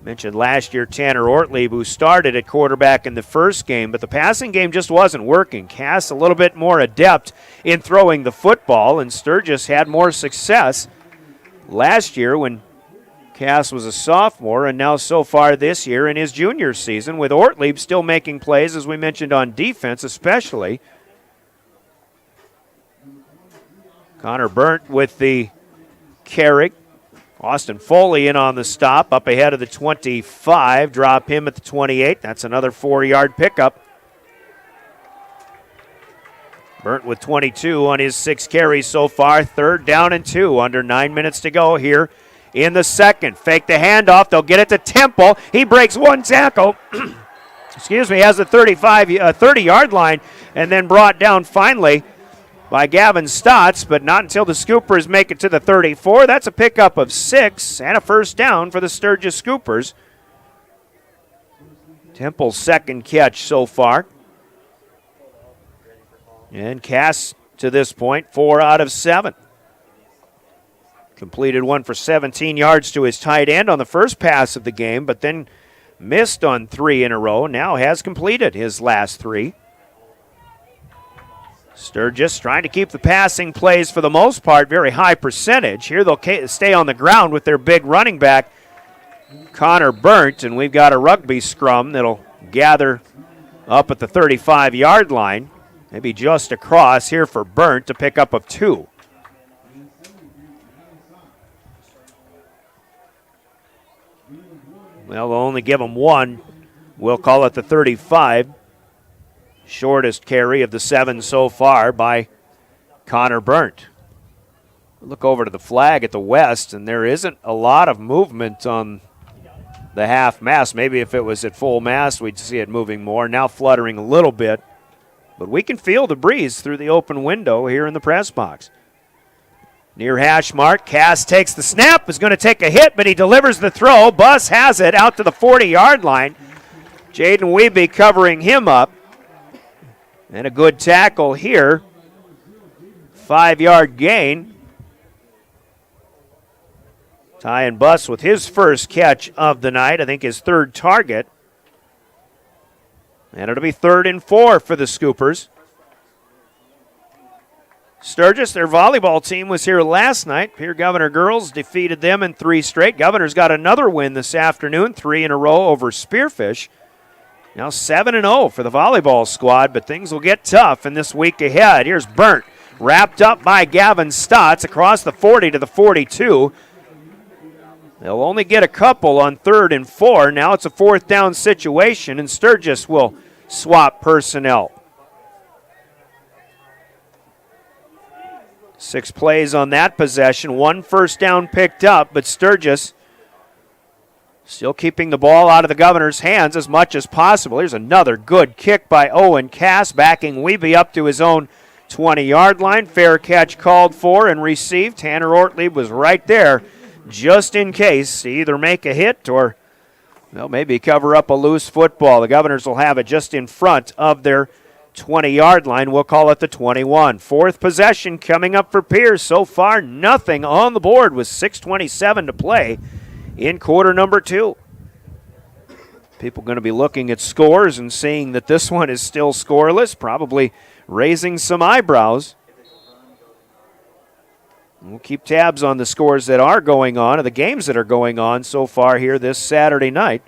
Mentioned last year Tanner Ortlieb, who started at quarterback in the first game, but the passing game just wasn't working. Cass a little bit more adept in throwing the football, and Sturgis had more success last year when Cass was a sophomore, and now so far this year in his junior season, with Ortlieb still making plays, as we mentioned, on defense especially. Connor Burnt with the carry. Austin Foley in on the stop, up ahead of the 25. Drop him at the 28. That's another 4-yard pickup. Burnt with 22 on his 6 carries so far. 3rd down and 2, under 9 minutes to go here in the second. Fake the handoff. They'll get it to Temple. He breaks 1 tackle. Excuse me, has a 30-yard line, and then brought down finally by Gavin Stotts, but not until the Scoopers make it to the 34. That's a pickup of 6 and a 1st down for the Sturgis Scoopers. Temple's 2nd catch so far. And Cass, to this point, 4 out of 7. Completed one for 17 yards to his tight end on the first pass of the game, but then missed on 3 in a row. Now has completed his last 3. Sturgis trying to keep the passing plays for the most part, very high percentage. Here they'll stay on the ground with their big running back, Connor Burnt, and we've got a rugby scrum that'll gather up at the 35-yard line, maybe just across here for Burnt, to pick up of 2. Well, they'll only give him 1. We'll call it the 35. Shortest carry of the 7 so far by Connor Burnt. Look over to the flag at the west, and there isn't a lot of movement on the half mast. Maybe if it was at full mast, we'd see it moving more. Now fluttering a little bit. But we can feel the breeze through the open window here in the press box. Near hash mark, Cass takes the snap, is going to take a hit, but he delivers the throw. Buss has it out to the 40-yard line. Jaden Wiebe covering him up. And a good tackle here. 5-yard gain. Tyan Buss with his first catch of the night, I think his 3rd target. And it'll be 3rd and 4 for the Scoopers. Sturgis, their volleyball team, was here last night. Pierre Governor girls defeated them in 3 straight. Governors got another win this afternoon, 3 in a row over Spearfish. Now 7-0 for the volleyball squad, but things will get tough in this week ahead. Here's Burnt, wrapped up by Gavin Stotts across the 40 to the 42. They'll only get a couple on 3rd and 4. Now it's a 4th down situation, and Sturgis will swap personnel. 6 plays on that possession. 1 first down picked up, but Sturgis still keeping the ball out of the Governors' hands as much as possible. Here's another good kick by Owen Cass, backing Wiebe up to his own 20-yard line. Fair catch called for and received. Tanner Ortlieb was right there just in case to either make a hit or, well, maybe cover up a loose football. The Governors will have it just in front of their 20-yard line. We'll call it the 21. 4th possession coming up for Pierce. So far, nothing on the board with 6:27 to play in quarter number 2. People going to be looking at scores and seeing that this one is still scoreless, probably raising some eyebrows. We'll keep tabs on the scores that are going on, or the games that are going on so far here this Saturday night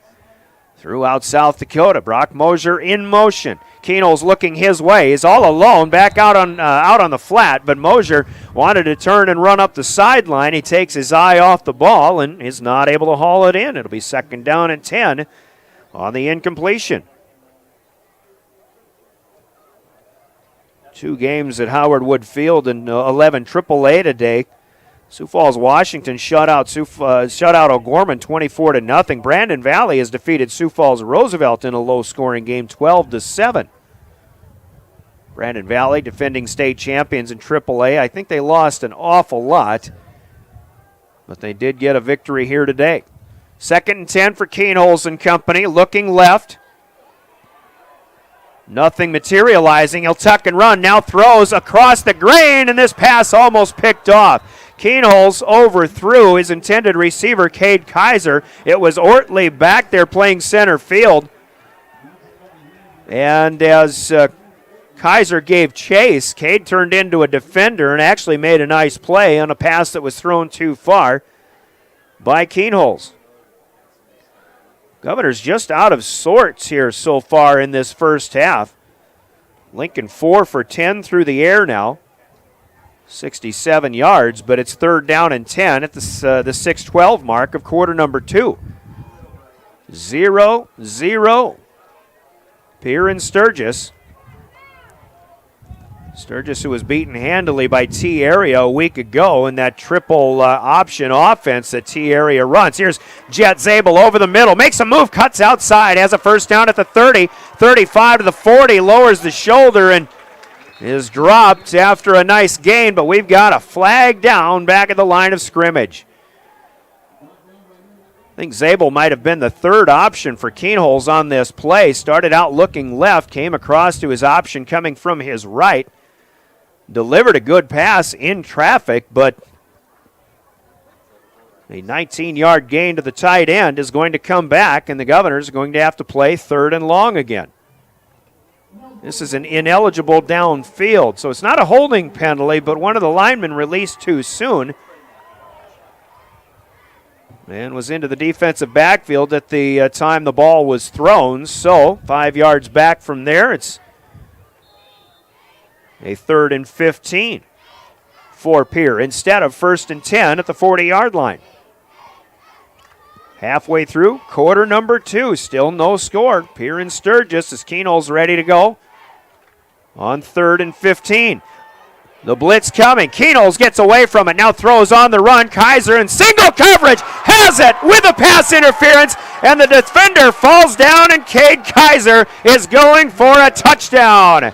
throughout South Dakota. Brock Mosier in motion. Keenol's looking his way. He's all alone back out on the flat, but Mosier wanted to turn and run up the sideline. He takes his eye off the ball and is not able to haul it in. It'll be 2nd down and 10 on the incompletion. 2 games at Howard Wood Field and 11 AAA today. Sioux Falls, Washington shut out O'Gorman 24-0. Brandon Valley has defeated Sioux Falls Roosevelt in a low-scoring game 12-7. Brandon Valley, defending state champions in AAA. I think they lost an awful lot, but they did get a victory here today. 2nd and 10 for Keenholz and company, looking left. Nothing materializing. He'll tuck and run. Now throws across the grain, and this pass almost picked off. Keenholz overthrew his intended receiver, Cade Kaiser. It was Ortlieb back there playing center field. And as Kaiser gave chase, Cade turned into a defender and actually made a nice play on a pass that was thrown too far by Keenholz. Governors just out of sorts here so far in this first half. Lincoln 4 for 10 through the air now. 67 yards, but it's 3rd down and 10 at the 6:12 mark of quarter number 2. 0-0. Pierre and Sturgis. Sturgis, who was beaten handily by T-Area a week ago in that triple option offense that T-Area runs. Here's Jet Zabel over the middle, makes a move, cuts outside, has a first down at the 30, 35 to the 40, lowers the shoulder and is dropped after a nice gain, but we've got a flag down back at the line of scrimmage. I think Zabel might have been the 3rd option for Keenholz on this play. Started out looking left, came across to his option coming from his right. Delivered a good pass in traffic, but a 19-yard gain to the tight end is going to come back, and the Governors are going to have to play 3rd and long again. This is an ineligible downfield, so it's not a holding penalty, but one of the linemen released too soon and was into the defensive backfield at the time the ball was thrown. So 5 yards back from there, it's a 3rd and 15 for Pierre instead of 1st and 10 at the 40-yard line. Halfway through quarter number 2, still no score. Pierre and Sturgis as Keenholz ready to go on 3rd and 15. The blitz coming. Keenholz gets away from it. Now throws on the run. Kaiser in single coverage has it with a pass interference, and the defender falls down, and Cade Kaiser is going for a touchdown.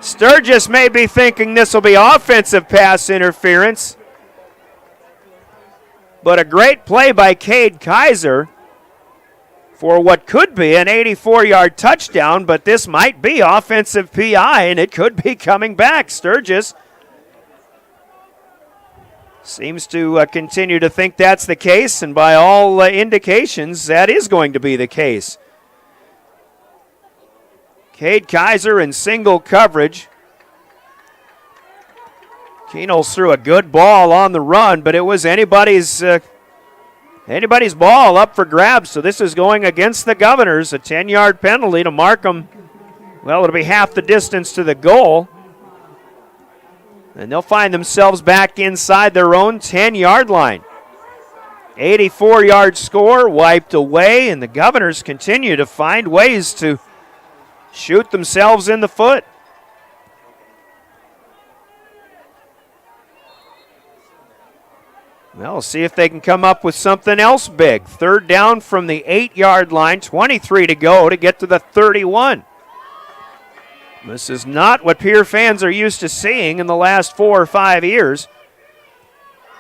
Sturgis may be thinking this will be offensive pass interference, but a great play by Cade Kaiser for what could be an 84-yard touchdown, but this might be offensive PI, and it could be coming back. Sturgis seems to continue to think that's the case, and by all indications, that is going to be the case. Cade Kaiser in single coverage. Keenholz threw a good ball on the run, but it was anybody's ball up for grabs, so this is going against the Governors. A 10-yard penalty to mark them. Well, it'll be half the distance to the goal. And they'll find themselves back inside their own 10-yard line. 84-yard score wiped away, and the Governors continue to find ways to shoot themselves in the foot. Well, we'll see if they can come up with something else big. Third down from the 8-yard line, 23 to go to get to the 31. This is not what Pierre fans are used to seeing in the last 4 or 5 years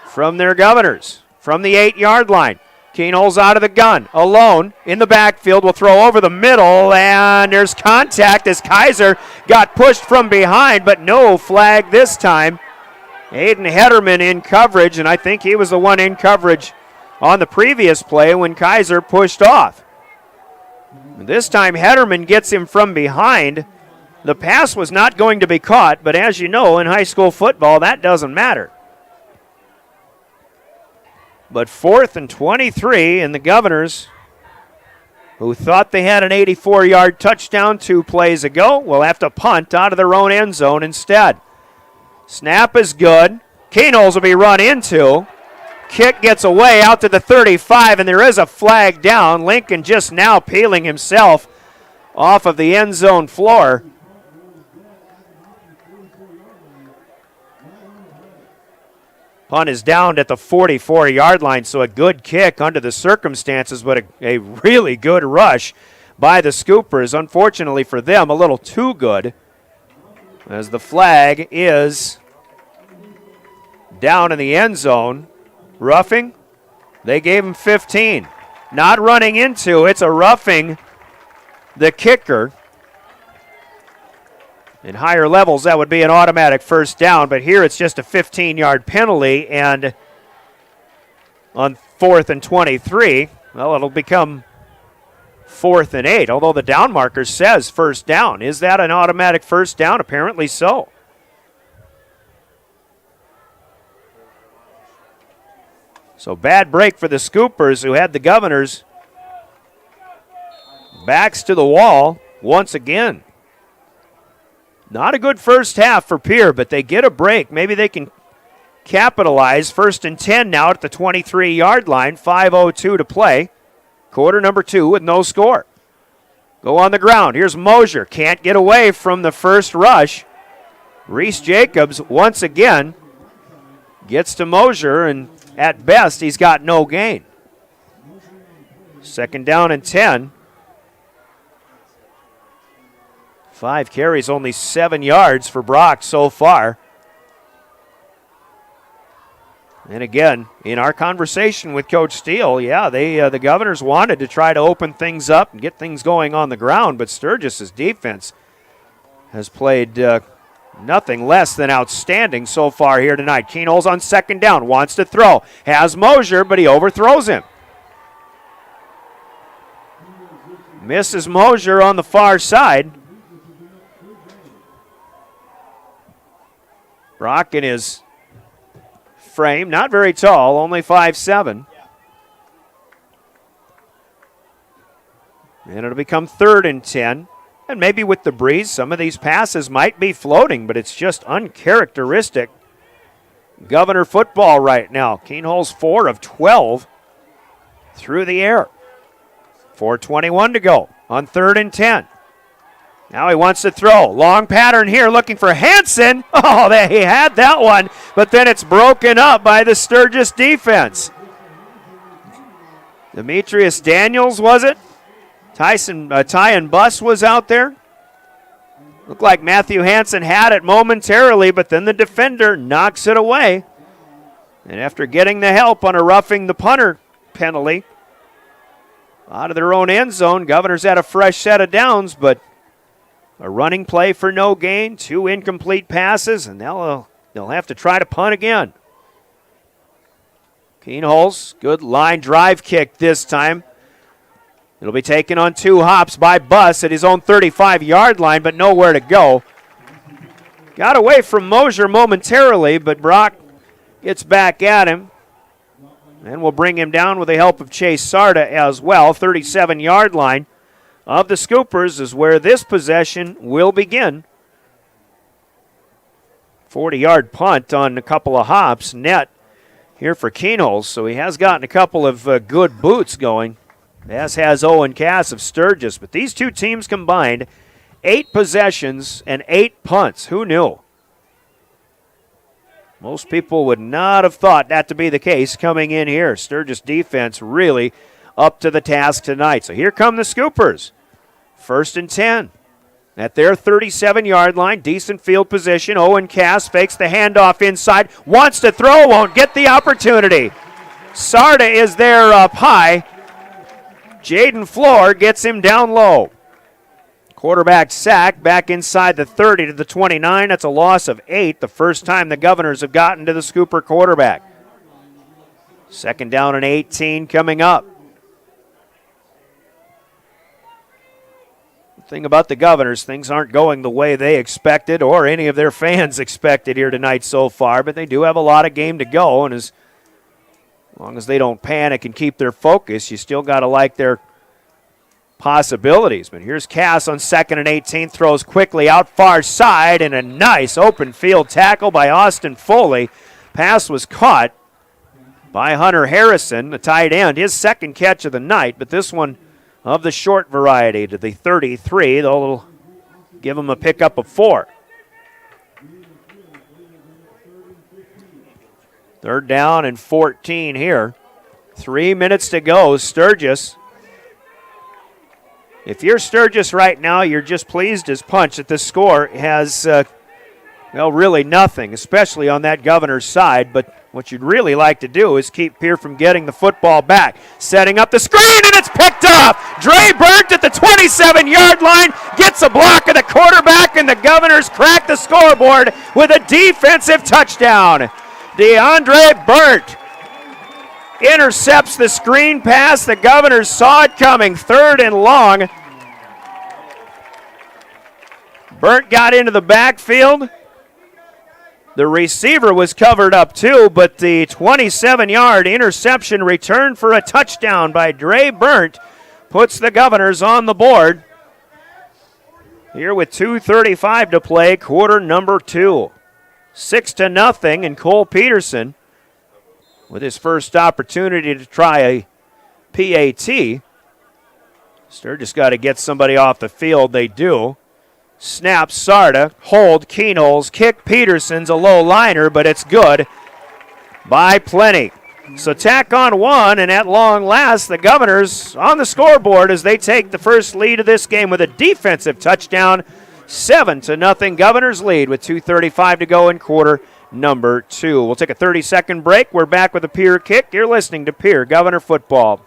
from their Governors. From the 8-yard line, Keenholz out of the gun, alone in the backfield, will throw over the middle, and there's contact as Kaiser got pushed from behind, but no flag this time. Aiden Hederman in coverage, and I think he was the one in coverage on the previous play when Kaiser pushed off. This time Hederman gets him from behind. The pass was not going to be caught, but as you know, in high school football, that doesn't matter. But 4th and 23, and the Governors, who thought they had an 84-yard touchdown 2 plays ago, will have to punt out of their own end zone instead. Snap is good. Keenholz will be run into. Kick gets away out to the 35, and there is a flag down. Lincoln just now peeling himself off of the end zone floor. Punt is down at the 44-yard line, so a good kick under the circumstances, but a really good rush by the Scoopers. Unfortunately for them, a little too good, as the flag is down in the end zone. Roughing, they gave him 15. Not running into, it's a roughing the kicker. In higher levels, that would be an automatic first down, but here it's just a 15-yard penalty, and on 4th and 23, well, it'll become 4th and 8, although the down marker says first down. Is that an automatic first down? Apparently so. So bad break for the Scoopers, who had the Governors backs to the wall once again. Not a good first half for Pierre, but they get a break. Maybe they can capitalize. 1st and 10 now at the 23-yard line. 5:02 to play. Quarter number 2 with no score. Go on the ground. Here's Mosier. Can't get away from the first rush. Reese Jacobs once again gets to Mosier, and at best he's got no gain. 2nd down and 10. 5 carries, only 7 yards for Brock so far. And again, in our conversation with Coach Steele, yeah, the Governors wanted to try to open things up and get things going on the ground, but Sturgis' defense has played nothing less than outstanding so far here tonight. Keenholz on 2nd down, wants to throw, has Mosier, but he overthrows him. Misses Mosier on the far side. Brock in his frame, not very tall, only 5'7". And it'll become 3rd and 10. And maybe with the breeze, some of these passes might be floating, but it's just uncharacteristic Governor football right now. Keenholz 4 of 12 through the air. 4:21 to go on 3rd and 10. Now he wants to throw. Long pattern here, looking for Hansen. Oh, he had that one, but then it's broken up by the Sturgis defense. Demetrius Daniels, was it? Tyan Buss was out there. Looked like Matthew Hansen had it momentarily, but then the defender knocks it away. And after getting the help on a roughing the punter penalty, out of their own end zone, Governors had a fresh set of downs, but a running play for no gain, 2 incomplete passes, and they'll have to try to punt again. Keenholz, good line drive kick this time. It'll be taken on 2 hops by Buss at his own 35-yard line, but nowhere to go. Got away from Mosier momentarily, but Brock gets back at him. And we'll bring him down with the help of Chase Sarda as well. 37-yard line of the Scoopers is where this possession will begin. 40-yard punt on a couple of hops. Net here for Keenholz, so he has gotten a couple of good boots going, as has Owen Cass of Sturgis. But these two teams combined, 8 possessions and 8 punts. Who knew? Most people would not have thought that to be the case coming in here. Sturgis defense really up to the task tonight. So here come the Scoopers. 1st and 10. At their 37-yard line, decent field position. Owen Cass fakes the handoff inside. Wants to throw, won't get the opportunity. Sarda is there up high. Jaden Floor gets him down low. Quarterback sack back inside the 30 to the 29. That's a loss of 8, the first time the Governors have gotten to the Scooper quarterback. 2nd down and 18 coming up. The thing about the Governors, things aren't going the way they expected or any of their fans expected here tonight so far, but they do have a lot of game to go, and as long as they don't panic and keep their focus, you still got to like their possibilities. But here's Cass on 2nd and 18, throws quickly out far side, and a nice open field tackle by Austin Foley. Pass was caught by Hunter Harrison, the tight end, his 2nd catch of the night, but this one of the short variety to the 33. They'll give him a pickup of 4. 3rd down and 14 here. 3 minutes to go. Sturgis. If you're Sturgis right now, you're just pleased as punch that the score has, really nothing, especially on that Governor's side. But what you'd really like to do is keep Pierre from getting the football back. Setting up the screen, and it's picked up. Dre Burnt at the 27-yard line gets a block of the quarterback, and the Governors crack the scoreboard with a defensive touchdown. DeAndre Burnt intercepts the screen pass. The Governors saw it coming. 3rd and long. Burnt got into the backfield. The receiver was covered up too, but the 27-yard interception return for a touchdown by Dre Burnt puts the Governors on the board. Here with 2:35 to play, quarter number 2. 6-0, and Cole Peterson with his first opportunity to try a PAT. Sturgis got to get somebody off the field. They do. Snap, Sarda, hold, Keenholz, kick, Peterson's a low liner, but it's good by plenty. So tack on 1, and at long last, the Governors on the scoreboard as they take the first lead of this game with a defensive touchdown. 7-0 Governors lead with 2:35 to go in quarter number 2. We'll take a 30-second break. We're back with a Pierre Kick. You're listening to Pierre Governor Football.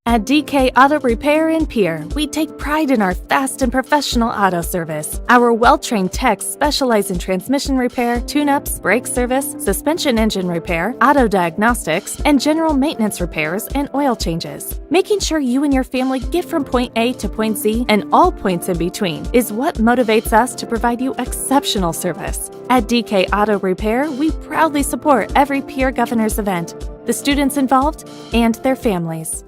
At DK Auto Repair in Pierre, we take pride in our fast and professional auto service. Our well-trained techs specialize in transmission repair, tune-ups, brake service, suspension engine repair, auto diagnostics, and general maintenance repairs and oil changes. Making sure you and your family get from point A to point Z and all points in between is what motivates us to provide you exceptional service. At DK Auto Repair, we proudly support every Pierre Governors event, the students involved, and their families.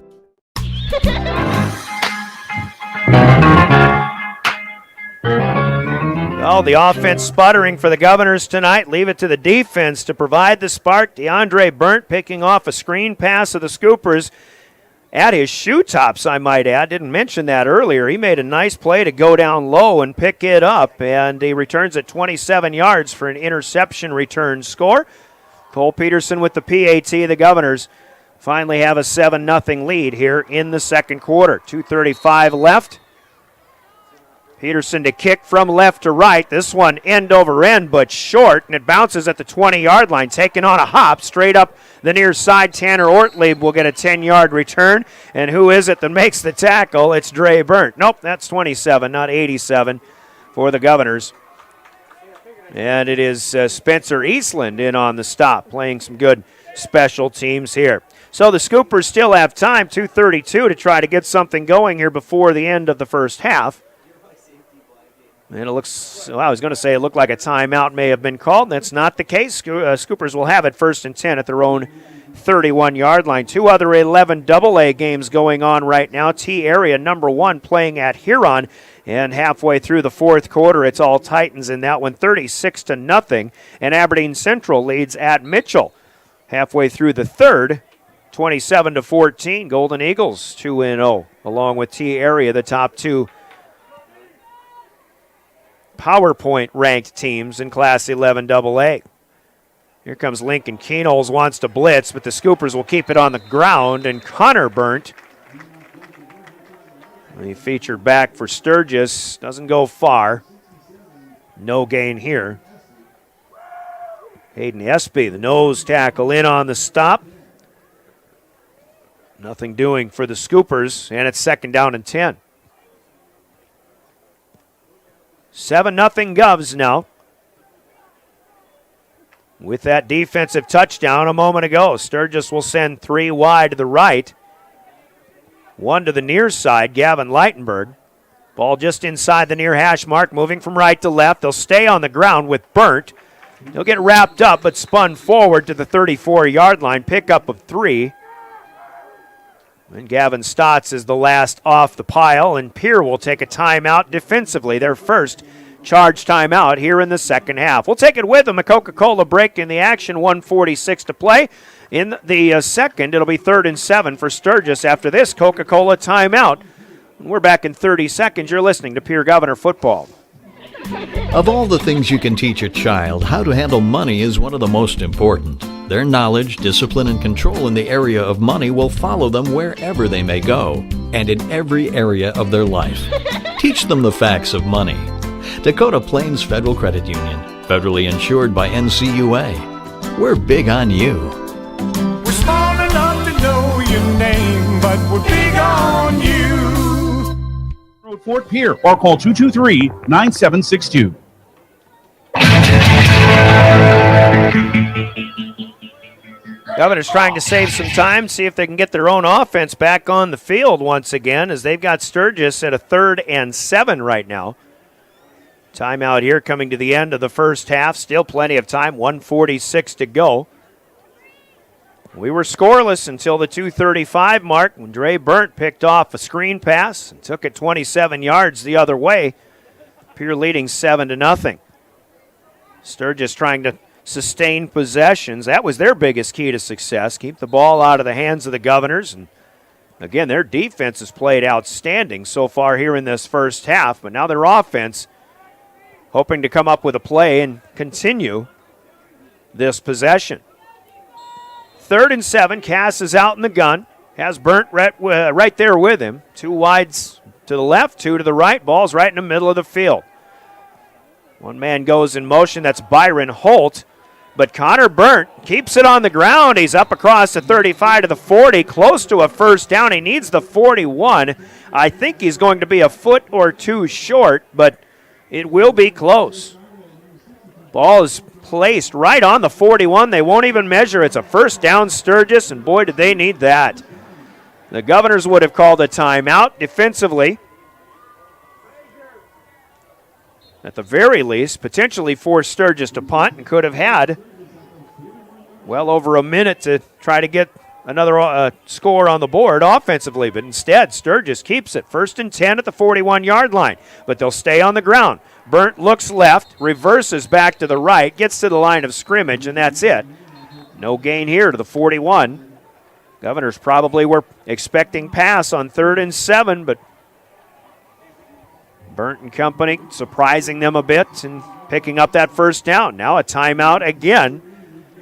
Well, the offense sputtering for the Governors tonight. Leave it to the defense to provide the spark. DeAndre Burnt picking off a screen pass of the Scoopers at his shoe tops, I might add. Didn't mention that earlier. He made a nice play to go down low and pick it up, and he returns at 27 yards for an interception return score. Cole Peterson with the PAT. The Governors finally have a 7-0 lead here in the second quarter. 2:35 left. Peterson to kick from left to right. This one end over end, but short, and it bounces at the 20-yard line, taking on a hop straight up the near side. Tanner Ortlieb will get a 10-yard return, and who is it that makes the tackle? It's Dre Burnt. Nope, that's 27, not 87 for the Governors. And it is Spencer Eastland in on the stop, playing some good special teams here. So the Scoopers still have time, 2:32, to try to get something going here before the end of the first half. And it looks, well, I was going to say it looked like a timeout may have been called. That's not the case. Scoopers will have it 1st and 10 at their own 31-yard line. 2 other 11 AA games going on right now. T-Area number 1 playing at Huron. And halfway through the fourth quarter, it's all Titans in that one, 36-0. And Aberdeen Central leads at Mitchell. Halfway through the third, 27-14. Golden Eagles 2-0, along with T-Area, the top 2 PowerPoint ranked teams in Class 11 AA. Here comes Lincoln Keenholz, wants to blitz, but the Scoopers will keep it on the ground, and Connor Burnt, he featured back for Sturgis, doesn't go far. No gain here. Hayden Espy, the nose tackle in on the stop. Nothing doing for the Scoopers, and it's 2nd down and 10. 7-0 Govs now. With that defensive touchdown a moment ago, Sturgis will send 3 wide to the right. 1 to the near side, Gavin Leitenberg. Ball just inside the near hash mark, moving from right to left. They'll stay on the ground with Burnt. He'll get wrapped up but spun forward to the 34-yard line, pickup of 3. And Gavin Stotts is the last off the pile, and Pierre will take a timeout defensively, their first charge timeout here in the second half. We'll take it with them. A Coca-Cola break in the action, 1:46 to play. In the second, it'll be 3rd and 7 for Sturgis after this Coca-Cola timeout. We're back in 30 seconds. You're listening to Pierre Governor Football. Of all the things you can teach a child, how to handle money is one of the most important. Their knowledge, discipline, and control in the area of money will follow them wherever they may go, and in every area of their life. Teach them the facts of money. Dakota Plains Federal Credit Union, federally insured by NCUA. We're big on you. We're small enough to know your name, but we're big on you. Fort Pierre, or call 223-9762. Governor's trying to save some time, see if they can get their own offense back on the field once again, as they've got Sturgis at a 3rd and 7 right now. Timeout here coming to the end of the first half. Still plenty of time, 1:46 to go. We were scoreless until the 2:35 mark when Dre Burnt picked off a screen pass and took it 27 yards the other way. Pierre leading 7-0. Sturgis trying to sustain possessions. That was their biggest key to success. Keep the ball out of the hands of the Governors. And again, their defense has played outstanding so far here in this first half, but now their offense hoping to come up with a play and continue this possession. 3rd and 7, Cass is out in the gun. Has Burnt right there with him. 2 wides to the left, 2 to the right. Ball's right in the middle of the field. One man goes in motion, that's Byron Holt. But Connor Burnt keeps it on the ground. He's up across the 35 to the 40, close to a first down. He needs the 41. I think he's going to be a foot or 2 short, but it will be close. Ball is placed right on the 41. They won't even measure. It's a first down, Sturgis, and boy, did they need that. The Governors would have called a timeout defensively. At the very least, potentially forced Sturgis to punt and could have had well over a minute to try to get another score on the board offensively. But instead, Sturgis keeps it. 1st and 10 at the 41-yard line, but they'll stay on the ground. Burnt looks left, reverses back to the right, gets to the line of scrimmage, and that's it. No gain here to the 41. Governors probably were expecting pass on 3rd and 7, but Burnt and company surprising them a bit and picking up that first down. Now a timeout again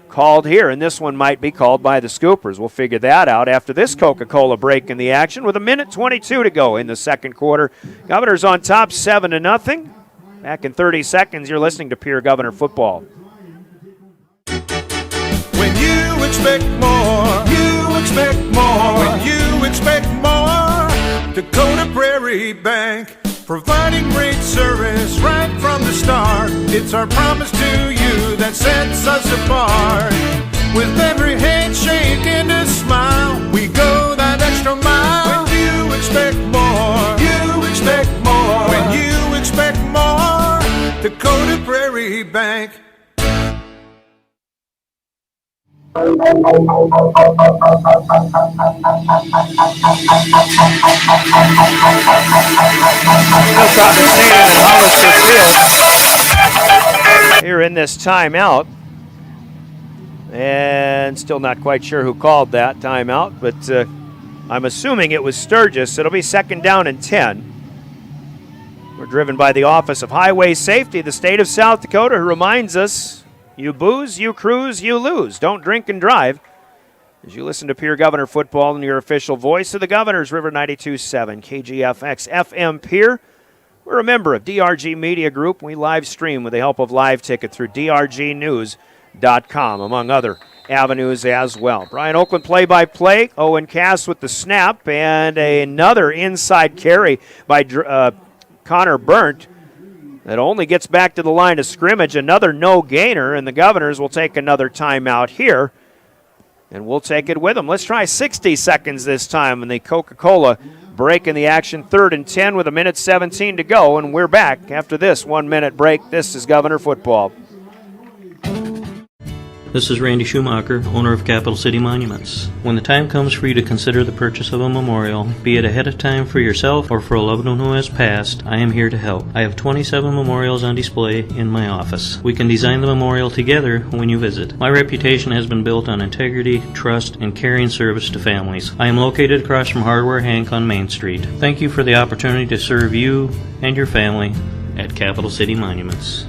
called here, and this one might be called by the Scoopers. We'll figure that out after this Coca-Cola break in the action with 1:22 to go in the second quarter. Governors on top 7-0. Back in 30 seconds, you're listening to Pierre Governor Football. When you expect more, you expect more. When you expect more, Dakota Prairie Bank, providing great service right from the start. It's our promise to you that sets us apart. With every handshake and a smile, we go that extra mile. When you expect more, you expect more. When you expect more, Dakota Prairie Bank. Here in this timeout, and still not quite sure who called that timeout, but I'm assuming it was Sturgis. It'll be 2nd down and 10. We're driven by the Office of Highway Safety, the state of South Dakota, who reminds us You booze, you cruise, you lose. Don't drink and drive. As you listen to Pierre Governor Football and your official voice of the Governors, River 92.7, KGFX FM Pierre. We're a member of DRG Media Group. We live stream with the help of Live Ticket through drgnews.com, among other avenues as well. Brian Oakland play-by-play. Owen Cass with the snap, and another inside carry by Connor Burnt that only gets back to the line of scrimmage. Another no-gainer, and the Governors will take another timeout here, and we'll take it with them. Let's try 60 seconds this time, and the Coca-Cola break in the action. 3rd and 10 with 1:17 to go, and we're back after this 1-minute break. This is Governor Football. This is Randy Schumacher, owner of Capital City Monuments. When the time comes for you to consider the purchase of a memorial, be it ahead of time for yourself or for a loved one who has passed, I am here to help. I have 27 memorials on display in my office. We can design the memorial together when you visit. My reputation has been built on integrity, trust, and caring service to families. I am located across from Hardware Hank on Main Street. Thank you for the opportunity to serve you and your family at Capital City Monuments.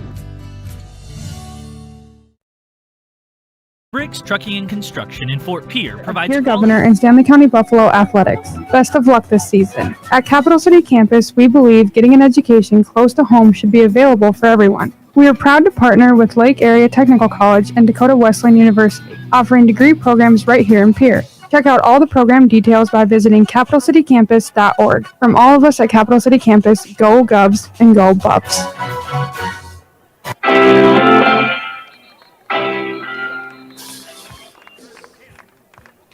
Briggs Trucking and Construction in Fort Pierre provides Pierre Governor and Stanley County Buffalo Athletics. Best of luck this season. At Capital City Campus, we believe getting an education close to home should be available for everyone. We are proud to partner with Lake Area Technical College and Dakota Wesleyan University, offering degree programs right here in Pierre. Check out all the program details by visiting capitalcitycampus.org. From all of us at Capital City Campus, go Govs and go Buffs.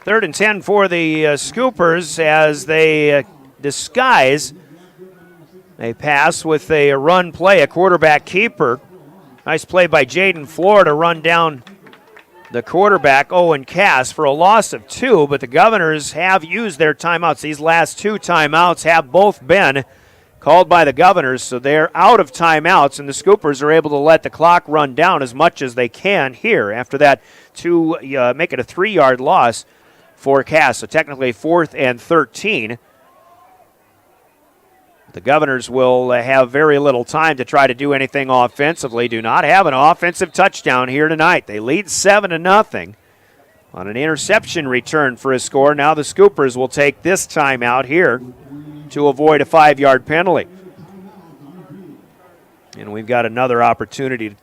3rd and 10 for the Scoopers as they disguise a pass with a run play, a quarterback keeper. Nice play by Jaden Floor to run down the quarterback, Owen Cass, for a loss of 2, but the Governors have used their timeouts. These last 2 timeouts have both been called by the Governors, so they're out of timeouts, and the Scoopers are able to let the clock run down as much as they can here after that to make it a 3-yard loss for Cass. So technically 4th and 13. The Governors will have very little time to try to do anything offensively. Do not have an offensive touchdown here tonight. They lead 7-0 on an interception return for a score. Now the Scoopers will take this timeout here to avoid a 5-yard penalty. And we've got another opportunity to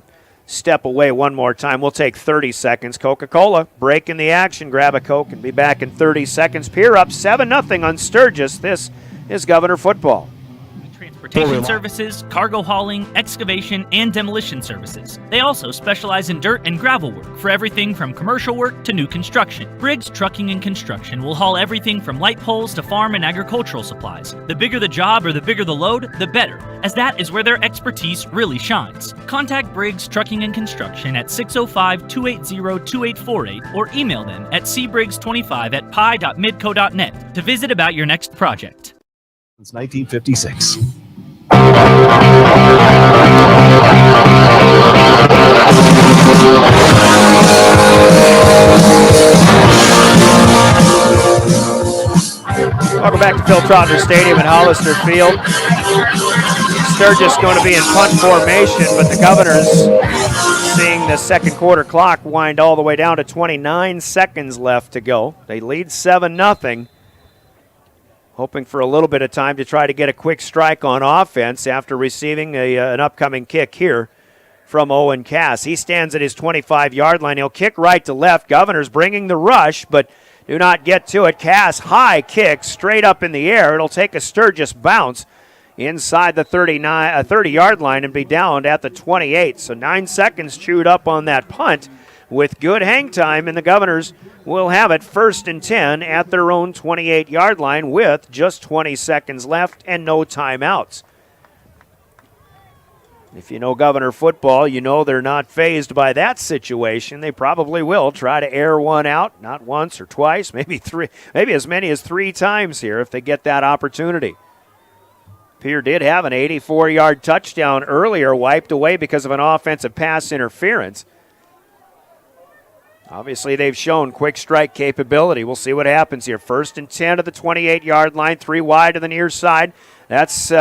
step away one more time. We'll take 30 seconds. Coca-Cola breaking the action. Grab a Coke and be back in 30 seconds. Pierre up 7-0 on Sturgis. This is Governor Football. Transportation services, cargo hauling, excavation, and demolition services. They also specialize in dirt and gravel work for everything from commercial work to new construction. Briggs Trucking and Construction will haul everything from light poles to farm and agricultural supplies. The bigger the job or the bigger the load, the better, as that is where their expertise really shines. Contact Briggs Trucking and Construction at 605-280-2848 or email them at cbriggs25@pi.midco.net to visit about your next project. Since 1956. Welcome back to Phil Trotner Stadium at Hollister Field. Sturgis going to be in punt formation, but the Governors seeing the second quarter clock wind all the way down to 29 seconds left to go. They lead 7-0. Hoping for a little bit of time to try to get a quick strike on offense after receiving an upcoming kick here from Owen Cass. He stands at his 25-yard line. He'll kick right to left. Governors bringing the rush, but do not get to it. Cass, high kick, straight up in the air. It'll take a Sturgis bounce inside the 30-yard line and be downed at the 28. So 9 seconds chewed up on that punt with good hang time, and the Governors will have it 1st and 10 at their own 28-yard line with just 20 seconds left and no timeouts. If you know Governor football, you know they're not fazed by that situation. They probably will try to air one out, not once or twice, maybe as many as 3 times here if they get that opportunity. Pierre did have an 84-yard touchdown earlier, wiped away because of an offensive pass interference. Obviously, they've shown quick strike capability. We'll see what happens here. 1st and 10 at the 28-yard line, 3 wide to the near side. That's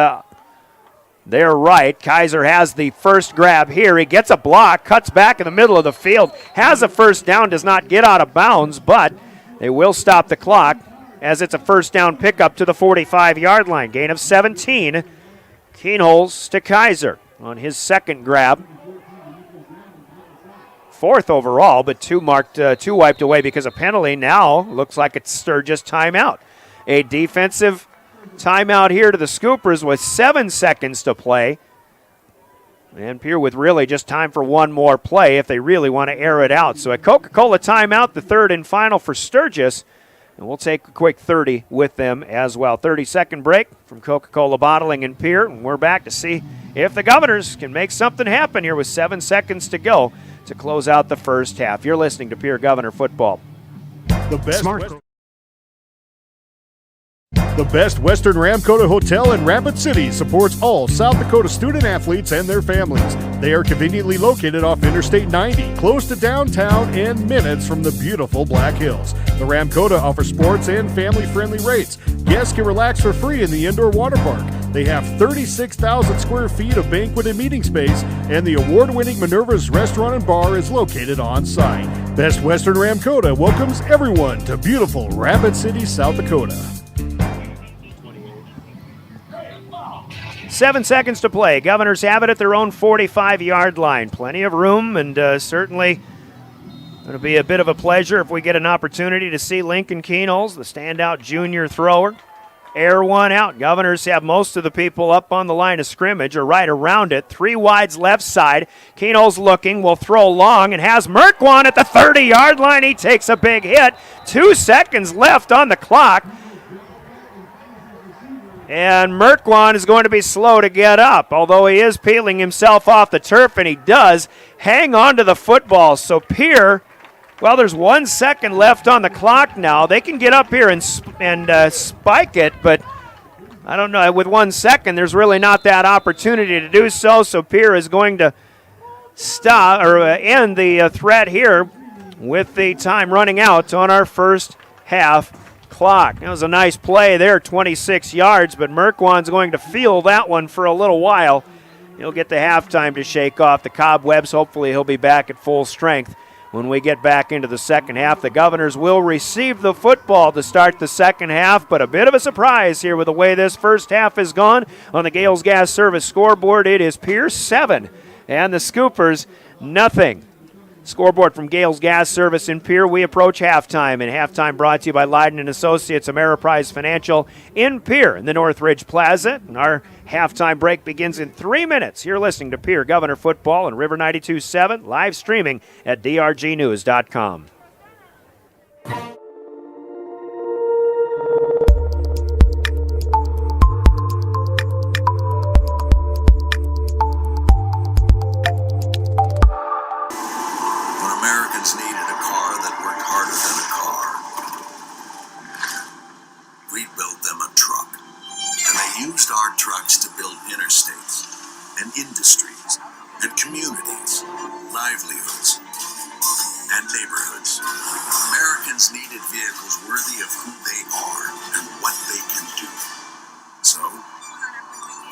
They're right. Kaiser has the first grab here. He gets a block, cuts back in the middle of the field, has a first down, does not get out of bounds, but they will stop the clock as it's a first down pickup to the 45-yard line. Gain of 17. Keenholz to Kaiser on his second grab. Fourth overall, but two wiped away because of penalty. Now looks like it's Sturgis timeout. A defensive timeout here to the Scoopers with 7 seconds to play. And Pierre with really just time for one more play if they really want to air it out. So a Coca-Cola timeout, the third and final for Sturgis. And we'll take a quick 30 with them as well. 30-second break from Coca-Cola Bottling in Pierre. And we're back to see if the Governors can make something happen here with 7 seconds to go to close out the first half. You're listening to Pierre Governor Football. The best Western Ramkota Hotel in Rapid City supports all South Dakota student athletes and their families. They are conveniently located off Interstate 90, close to downtown and minutes from the beautiful Black Hills. The Ramkota offers sports and family-friendly rates. Guests can relax for free in the indoor water park. They have 36,000 square feet of banquet and meeting space, and the award-winning Minerva's Restaurant and Bar is located on site. Best Western Ramkota welcomes everyone to beautiful Rapid City, South Dakota. 7 seconds to play. Governors have it at their own 45-yard line. Plenty of room, and certainly it'll be a bit of a pleasure if we get an opportunity to see Lincoln Keenholz, the standout junior thrower, air one out. Governors have most of the people up on the line of scrimmage or right around it. 3 wides left side. Keenholz looking, will throw long, and has Merkwan at the 30-yard line. He takes a big hit. 2 seconds left on the clock. And Merkwan is going to be slow to get up, although he is peeling himself off the turf, and he does hang on to the football. So Pierre, well, there's 1 second left on the clock now. They can get up here and spike it, but I don't know. With 1 second, there's really not that opportunity to do so. So Pierre is going to stop or end the threat here with the time running out on our first half clock. That was a nice play there, 26 yards, but Merkwan's going to feel that one for a little while. He'll get the halftime to shake off the cobwebs. Hopefully he'll be back at full strength when we get back into the second half. The Governors will receive the football to start the second half, but a bit of a surprise here with the way this first half has gone. On the Gales Gas Service scoreboard, it is Pierce 7 and the Scoopers nothing. Scoreboard from Gales Gas Service in Pierre. We approach halftime, and halftime brought to you by Leiden & Associates, Ameriprise Financial in Pierre in the Northridge Plaza. And our halftime break begins in 3 minutes. You're listening to Pierre Governor Football and River 92.7, live streaming at drgnews.com. Needed a car that worked harder than a car. We built them a truck, and they used our trucks to build interstates and industries and communities, livelihoods and neighborhoods. Americans needed vehicles worthy of who they are and what they can do. So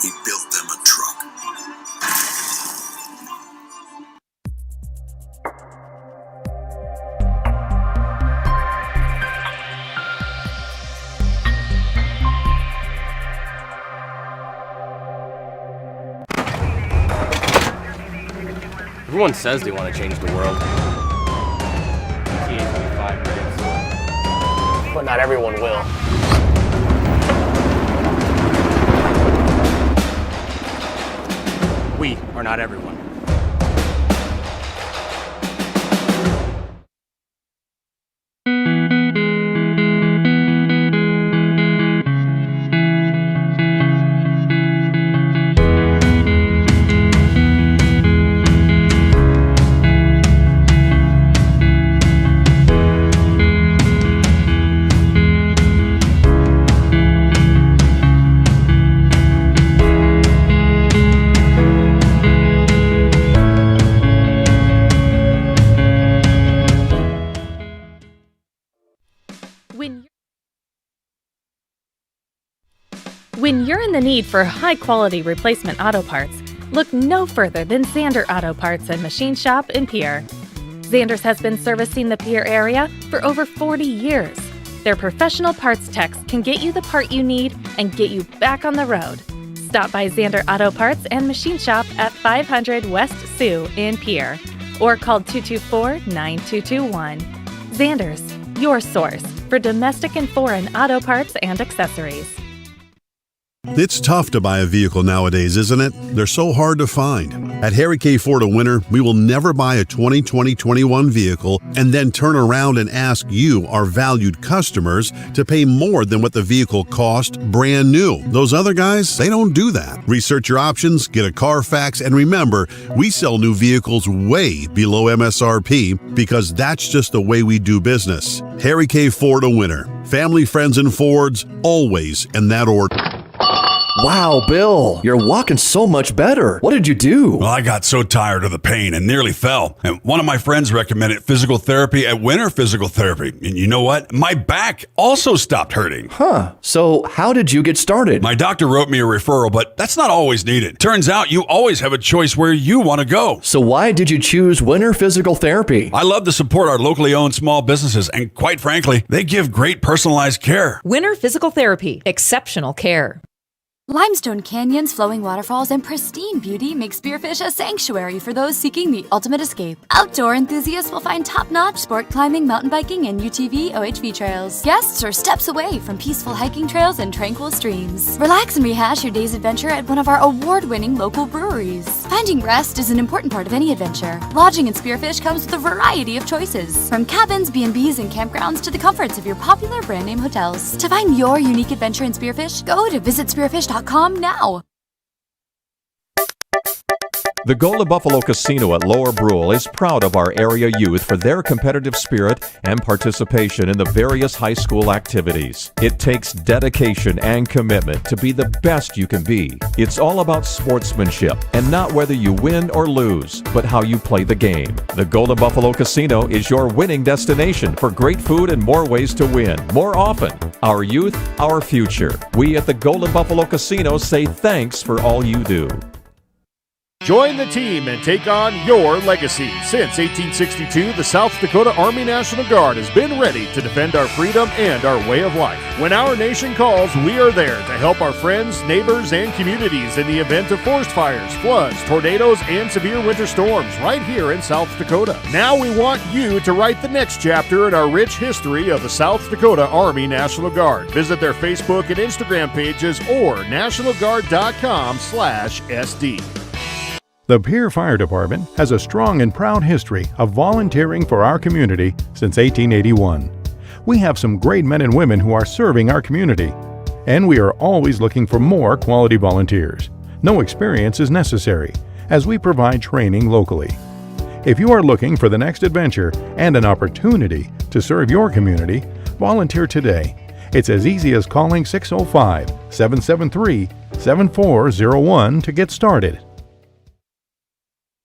we built them a truck. Everyone says they want to change the world. But not everyone will. We are not everyone. When you're in the need for high-quality replacement auto parts, look no further than Zander Auto Parts and Machine Shop in Pierre. Zander's has been servicing the Pierre area for over 40 years. Their professional parts techs can get you the part you need and get you back on the road. Stop by Zander Auto Parts and Machine Shop at 500 West Sioux in Pierre or call 224-9221. Zander's, your source for domestic and foreign auto parts and accessories. It's tough to buy a vehicle nowadays, isn't it? They're so hard to find. At Harry K. Ford of Winter, we will never buy a 2020-21 vehicle and then turn around and ask you, our valued customers, to pay more than what the vehicle cost brand new. Those other guys, they don't do that. Research your options, get a Carfax, and remember, we sell new vehicles way below MSRP because that's just the way we do business. Harry K. Ford of Winter. Family, friends, and Fords, always in that order. Wow, Bill, you're walking so much better. What did you do? Well, I got so tired of the pain and nearly fell. And one of my friends recommended physical therapy at Winter Physical Therapy. And you know what? My back also stopped hurting. Huh. So how did you get started? My doctor wrote me a referral, but that's not always needed. Turns out you always have a choice where you want to go. So why did you choose Winter Physical Therapy? I love to support our locally owned small businesses, and quite frankly, they give great personalized care. Winter Physical Therapy. Exceptional care. Limestone canyons, flowing waterfalls, and pristine beauty make Spearfish a sanctuary for those seeking the ultimate escape. Outdoor enthusiasts will find top-notch sport climbing, mountain biking, and UTV OHV trails. Guests are steps away from peaceful hiking trails and tranquil streams. Relax and rehash your day's adventure at one of our award-winning local breweries. Finding rest is an important part of any adventure. Lodging in Spearfish comes with a variety of choices, from cabins, B&Bs, and campgrounds to the comforts of your popular brand-name hotels. To find your unique adventure in Spearfish, go to visitspearfish.com now. The Golden Buffalo Casino at Lower Brule is proud of our area youth for their competitive spirit and participation in the various high school activities. It takes dedication and commitment to be the best you can be. It's all about sportsmanship and not whether you win or lose, but how you play the game. The Golden Buffalo Casino is your winning destination for great food and more ways to win. More often, our youth, our future. We at the Golden Buffalo Casino say thanks for all you do. Join the team and take on your legacy. Since 1862, the South Dakota Army National Guard has been ready to defend our freedom and our way of life. When our nation calls, we are there to help our friends, neighbors, and communities in the event of forest fires, floods, tornadoes, and severe winter storms right here in South Dakota. Now we want you to write the next chapter in our rich history of the South Dakota Army National Guard. Visit their Facebook and Instagram pages or nationalguard.com/SD. The Pierre Fire Department has a strong and proud history of volunteering for our community since 1881. We have some great men and women who are serving our community, and we are always looking for more quality volunteers. No experience is necessary, as we provide training locally. If you are looking for the next adventure and an opportunity to serve your community, volunteer today. It's as easy as calling 605-773-7401 to get started.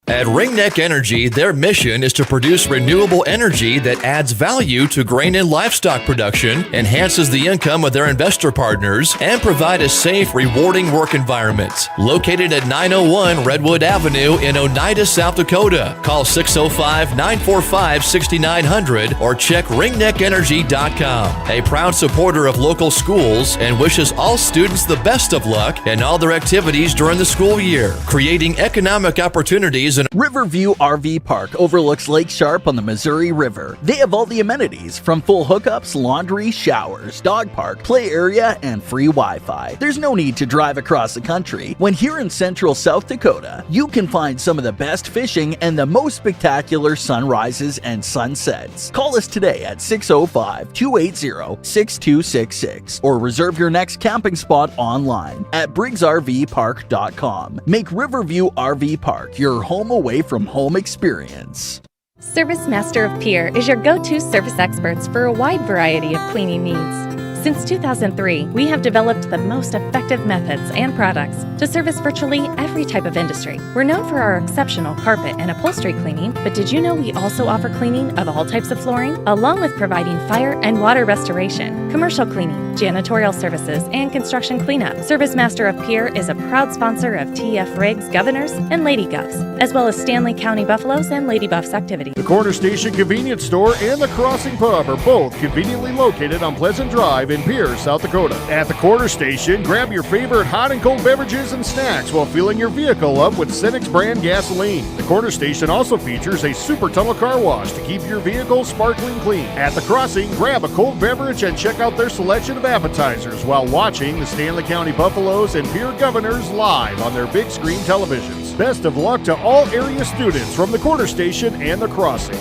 At Ringneck Energy, their mission is to produce renewable energy that adds value to grain and livestock production, enhances the income of their investor partners, and provide a safe, rewarding work environment. Located at 901 Redwood Avenue in Oneida, South Dakota. Call 605-945-6900 or check ringneckenergy.com. A proud supporter of local schools and wishes all students the best of luck in all their activities during the school year, creating economic opportunities. Riverview RV Park overlooks Lake Sharp on the Missouri River. They have all the amenities from full hookups, laundry, showers, dog park, play area, and free Wi-Fi. There's no need to drive across the country. When here in central South Dakota, you can find some of the best fishing and the most spectacular sunrises and sunsets. Call us today at 605-280-6266 or reserve your next camping spot online at briggsrvpark.com. Make Riverview RV Park your home away from home experience. Service Master of Pierre is your go-to service experts for a wide variety of cleaning needs. Since 2003, we have developed the most effective methods and products to service virtually every type of industry. We're known for our exceptional carpet and upholstery cleaning, but did you know we also offer cleaning of all types of flooring, along with providing fire and water restoration, commercial cleaning, janitorial services, and construction cleanup. ServiceMaster of Pierre is a proud sponsor of TF Riggs Governors and Lady Govs, as well as Stanley County Buffaloes and Lady Buffs activities. The Corner Station Convenience Store and the Crossing Pub are both conveniently located on Pleasant Drive in Pierre, South Dakota. At the Corner Station, grab your favorite hot and cold beverages and snacks while filling your vehicle up with Cenex brand gasoline. The Corner Station also features a super tunnel car wash to keep your vehicle sparkling clean. At the Crossing, grab a cold beverage and check out their selection of appetizers while watching the Stanley County Buffaloes and Pierre Governors live on their big screen televisions. Best of luck to all area students from the Corner Station and the Crossing.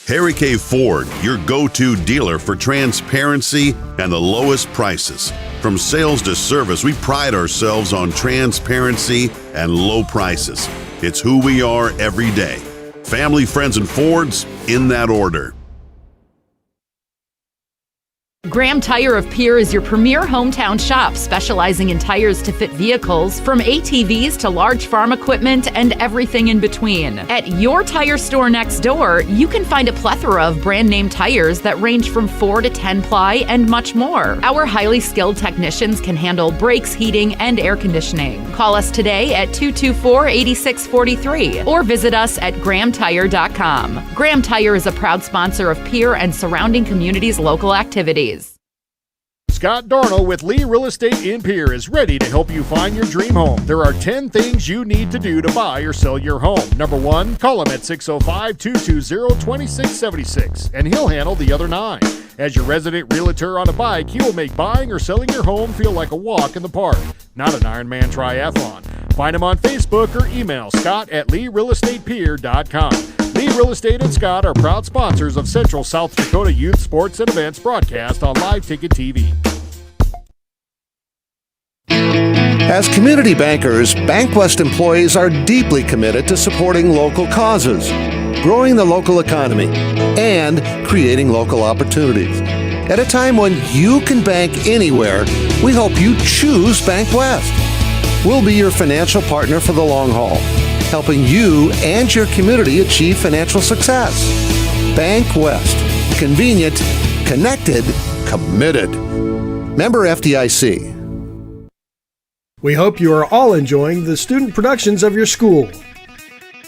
Harry K. Ford, your go-to dealer for transparency and the lowest prices. From sales to service, we pride ourselves on transparency and low prices. It's who we are every day. Family, friends, and Fords, in that order. Graham Tire of Pierre is your premier hometown shop, specializing in tires to fit vehicles, from ATVs to large farm equipment and everything in between. At your tire store next door, you can find a plethora of brand name tires that range from 4 to 10 ply and much more. Our highly skilled technicians can handle brakes, heating, and air conditioning. Call us today at 224-8643 or visit us at grahamtire.com. Graham Tire is a proud sponsor of Pierre and surrounding communities' local activities. Scott Darnell with Lee Real Estate in Pierre is ready to help you find your dream home. There are 10 things you need to do to buy or sell your home. Number 1, call him at 605-220-2676, and he'll handle the other 9. As your resident realtor on a bike, he will make buying or selling your home feel like a walk in the park, not an Ironman triathlon. Find him on Facebook or email Scott at LeeRealEstatePierre.com. Lee Real Estate and Scott are proud sponsors of Central South Dakota Youth Sports and Events broadcast on Live Ticket TV. As community bankers, BankWest employees are deeply committed to supporting local causes, growing the local economy, and creating local opportunities. At a time when you can bank anywhere, we hope you choose BankWest. We'll be your financial partner for the long haul, helping you and your community achieve financial success. BankWest. Convenient, connected, committed. Member FDIC. We hope you are all enjoying the student productions of your school.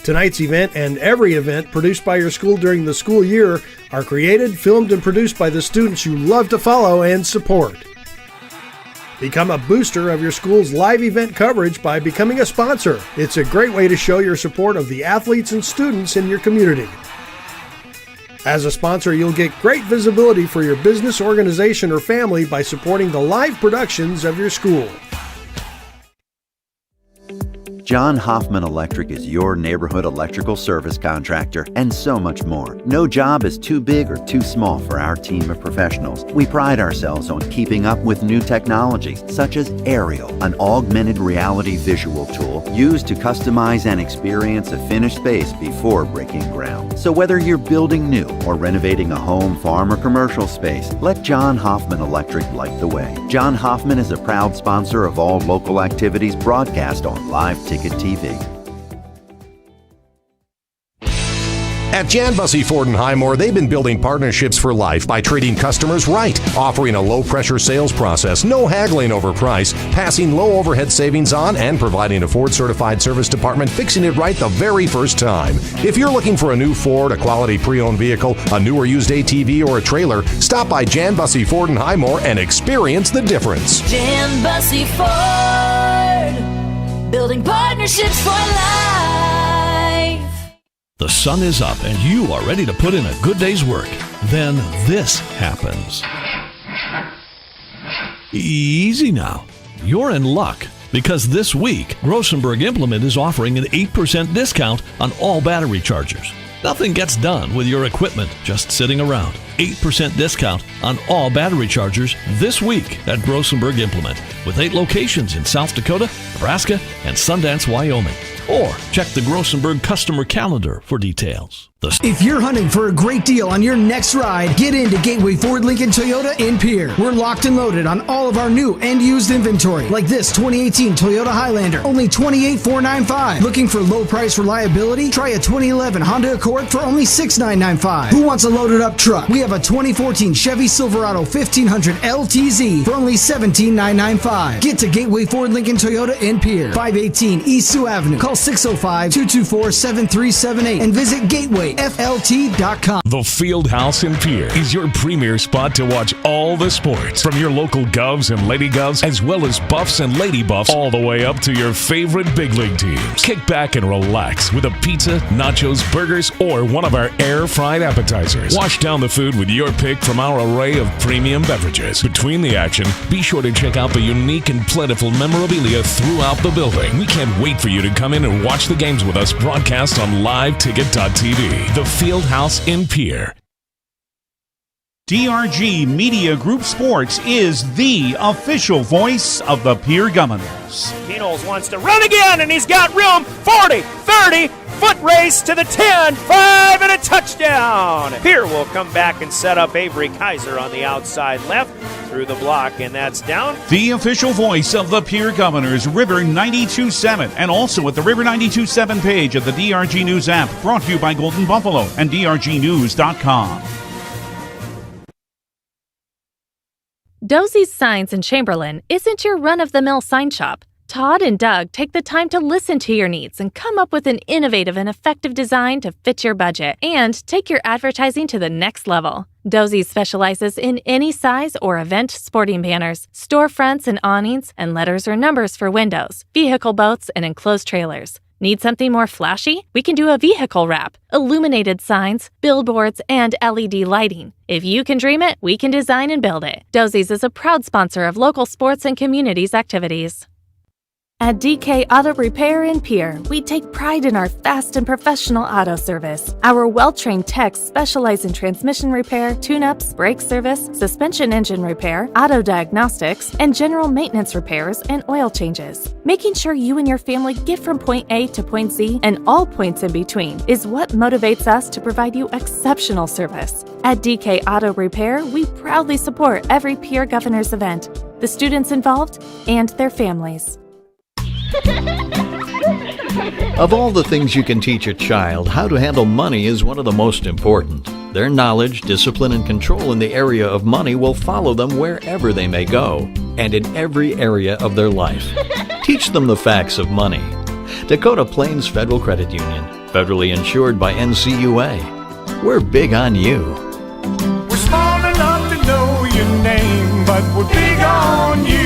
Tonight's event and every event produced by your school during the school year are created, filmed, and produced by the students you love to follow and support. Become a booster of your school's live event coverage by becoming a sponsor. It's a great way to show your support of the athletes and students in your community. As a sponsor, you'll get great visibility for your business, organization, or family by supporting the live productions of your school. John Hoffman Electric is your neighborhood electrical service contractor, and so much more. No job is too big or too small for our team of professionals. We pride ourselves on keeping up with new technologies, such as Aerial, an augmented reality visual tool used to customize and experience a finished space before breaking ground. So whether you're building new or renovating a home, farm, or commercial space, let John Hoffman Electric light the way. John Hoffman is a proud sponsor of all local activities broadcast on Live Ticket TV. At Jan Bussey Ford & Highmore, they've been building partnerships for life by treating customers right, offering a low-pressure sales process, no haggling over price, passing low overhead savings on, and providing a Ford-certified service department fixing it right the very first time. If you're looking for a new Ford, a quality pre-owned vehicle, a new or used ATV, or a trailer, stop by Jan Bussey Ford & Highmore and experience the difference. Jan Bussey Ford, building partnerships for life. The sun is up and you are ready to put in a good day's work. Then this happens. Easy now. You're in luck because this week, Grossenberg Implement is offering an 8% discount on all battery chargers. Nothing gets done with your equipment just sitting around. 8% discount on all battery chargers this week at Grossenberg Implement, with 8 locations in South Dakota, Nebraska, and Sundance, Wyoming. Or check the Grossenberg customer calendar for details. If you're hunting for a great deal on your next ride, get into Gateway Ford Lincoln Toyota in Pierre. We're locked and loaded on all of our new and used inventory, like this 2018 Toyota Highlander, only $28,495. Looking for low price reliability? Try a 2011 Honda Accord for only $6,995. Who wants a loaded up truck? We have a 2014 Chevy Silverado 1500 LTZ for only $17,995. Get to Gateway Ford Lincoln Toyota in Pierre, 518 East Sioux Avenue. Call 605-224-7378 and visit Gateway FLT.com. The Fieldhouse in Pierre is your premier spot to watch all the sports, from your local Govs and Lady Govs, as well as Buffs and Lady Buffs, all the way up to your favorite big league teams. Kick back and relax with a pizza, nachos, burgers, or one of our air-fried appetizers. Wash down the food with your pick from our array of premium beverages. Between the action, be sure to check out the unique and plentiful memorabilia throughout the building. We can't wait for you to come in and watch the games with us broadcast on liveticket.tv. The Fieldhouse in Pierre. DRG Media Group Sports is the official voice of the Pierre Governors. Keenholz wants to run again, and he's got room. 40, 30, foot race to the 10, 5, and a touchdown. Pierre will come back and set up Avery Kaiser on the outside left through the block, and that's down. The official voice of the Pierre Governors, River 92.7, and also at the River 92.7 page of the DRG News app, brought to you by Golden Buffalo and DRGnews.com. Dosey's Signs in Chamberlain isn't your run-of-the-mill sign shop. Todd and Doug take the time to listen to your needs and come up with an innovative and effective design to fit your budget and take your advertising to the next level. Dosey specializes in any size or event sporting banners, storefronts and awnings, and letters or numbers for windows, vehicle boats, and enclosed trailers. Need something more flashy? We can do a vehicle wrap, illuminated signs, billboards, and LED lighting. If you can dream it, we can design and build it. Dosey's is a proud sponsor of local sports and communities activities. At DK Auto Repair in Pierre, we take pride in our fast and professional auto service. Our well-trained techs specialize in transmission repair, tune-ups, brake service, suspension engine repair, auto diagnostics, and general maintenance repairs and oil changes. Making sure you and your family get from point A to point Z and all points in between is what motivates us to provide you exceptional service. At DK Auto Repair, we proudly support every Pierre Governors event, the students involved, and their families. Of all the things you can teach a child, how to handle money is one of the most important. Their knowledge, discipline, and control in the area of money will follow them wherever they may go, and in every area of their life. Teach them the facts of money. Dakota Plains Federal Credit Union, federally insured by NCUA. We're big on you. We're small enough to know your name, but we're big on you.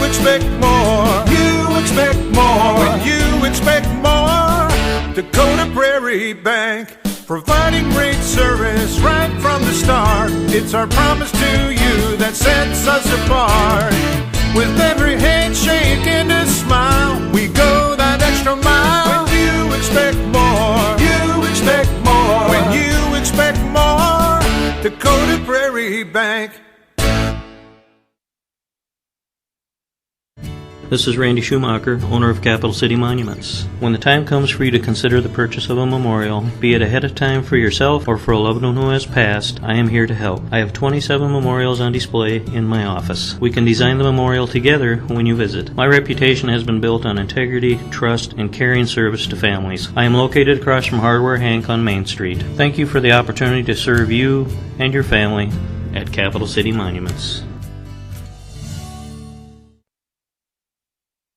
Expect more, you expect more. When you expect more, Dakota Prairie Bank, providing great service right from the start. It's our promise to you that sets us apart. With every handshake and a smile, we go that extra mile. When you expect more, you expect more. When you expect more, Dakota Prairie Bank. This is Randy Schumacher, owner of Capital City Monuments. When the time comes for you to consider the purchase of a memorial, be it ahead of time for yourself or for a loved one who has passed, I am here to help. I have 27 memorials on display in my office. We can design the memorial together when you visit. My reputation has been built on integrity, trust, and caring service to families. I am located across from Hardware Hank on Main Street. Thank you for the opportunity to serve you and your family at Capital City Monuments.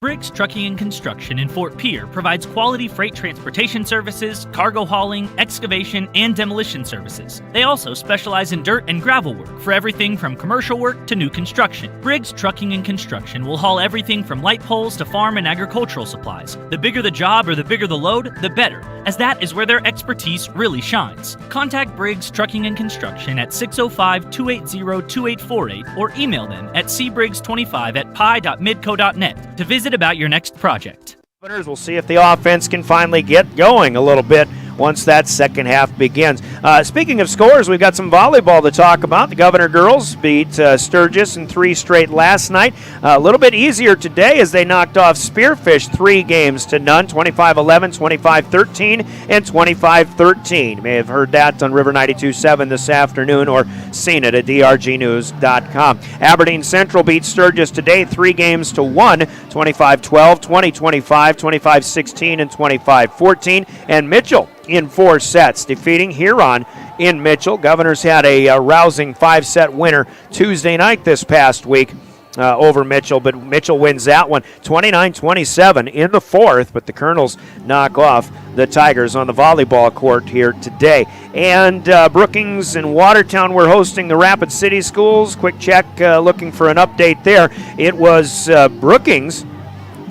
Briggs Trucking and Construction in Fort Pierre provides quality freight transportation services, cargo hauling, excavation, and demolition services. They also specialize in dirt and gravel work for everything from commercial work to new construction. Briggs Trucking and Construction will haul everything from light poles to farm and agricultural supplies. The bigger the job or the bigger the load, the better, as that is where their expertise really shines. Contact Briggs Trucking and Construction at 605-280-2848 or email them at cbriggs25@pi.midco.net to visit about your next project. We'll see if the offense can finally get going a little bit once that second half begins. Speaking of scores, we've got some volleyball to talk about. The Governor girls beat Sturgis in 3 straight last night. A little bit easier today as they knocked off Spearfish 3 games to none, 25-11, 25-13, and 25-13. You may have heard that on River 92.7 this afternoon or seen it at drgnews.com. Aberdeen Central beat Sturgis today 3 games to 1, 25-12, 20-25, 25-16, and 25-14. And Mitchell in 4 sets, defeating Huron in Mitchell. Governors had a rousing 5-set winner Tuesday night this past week over Mitchell, but Mitchell wins that one 29-27 in the 4th, but the Colonels knock off the Tigers on the volleyball court here today. And Brookings and Watertown were hosting the Rapid City Schools. Quick check, looking for an update there. It was Brookings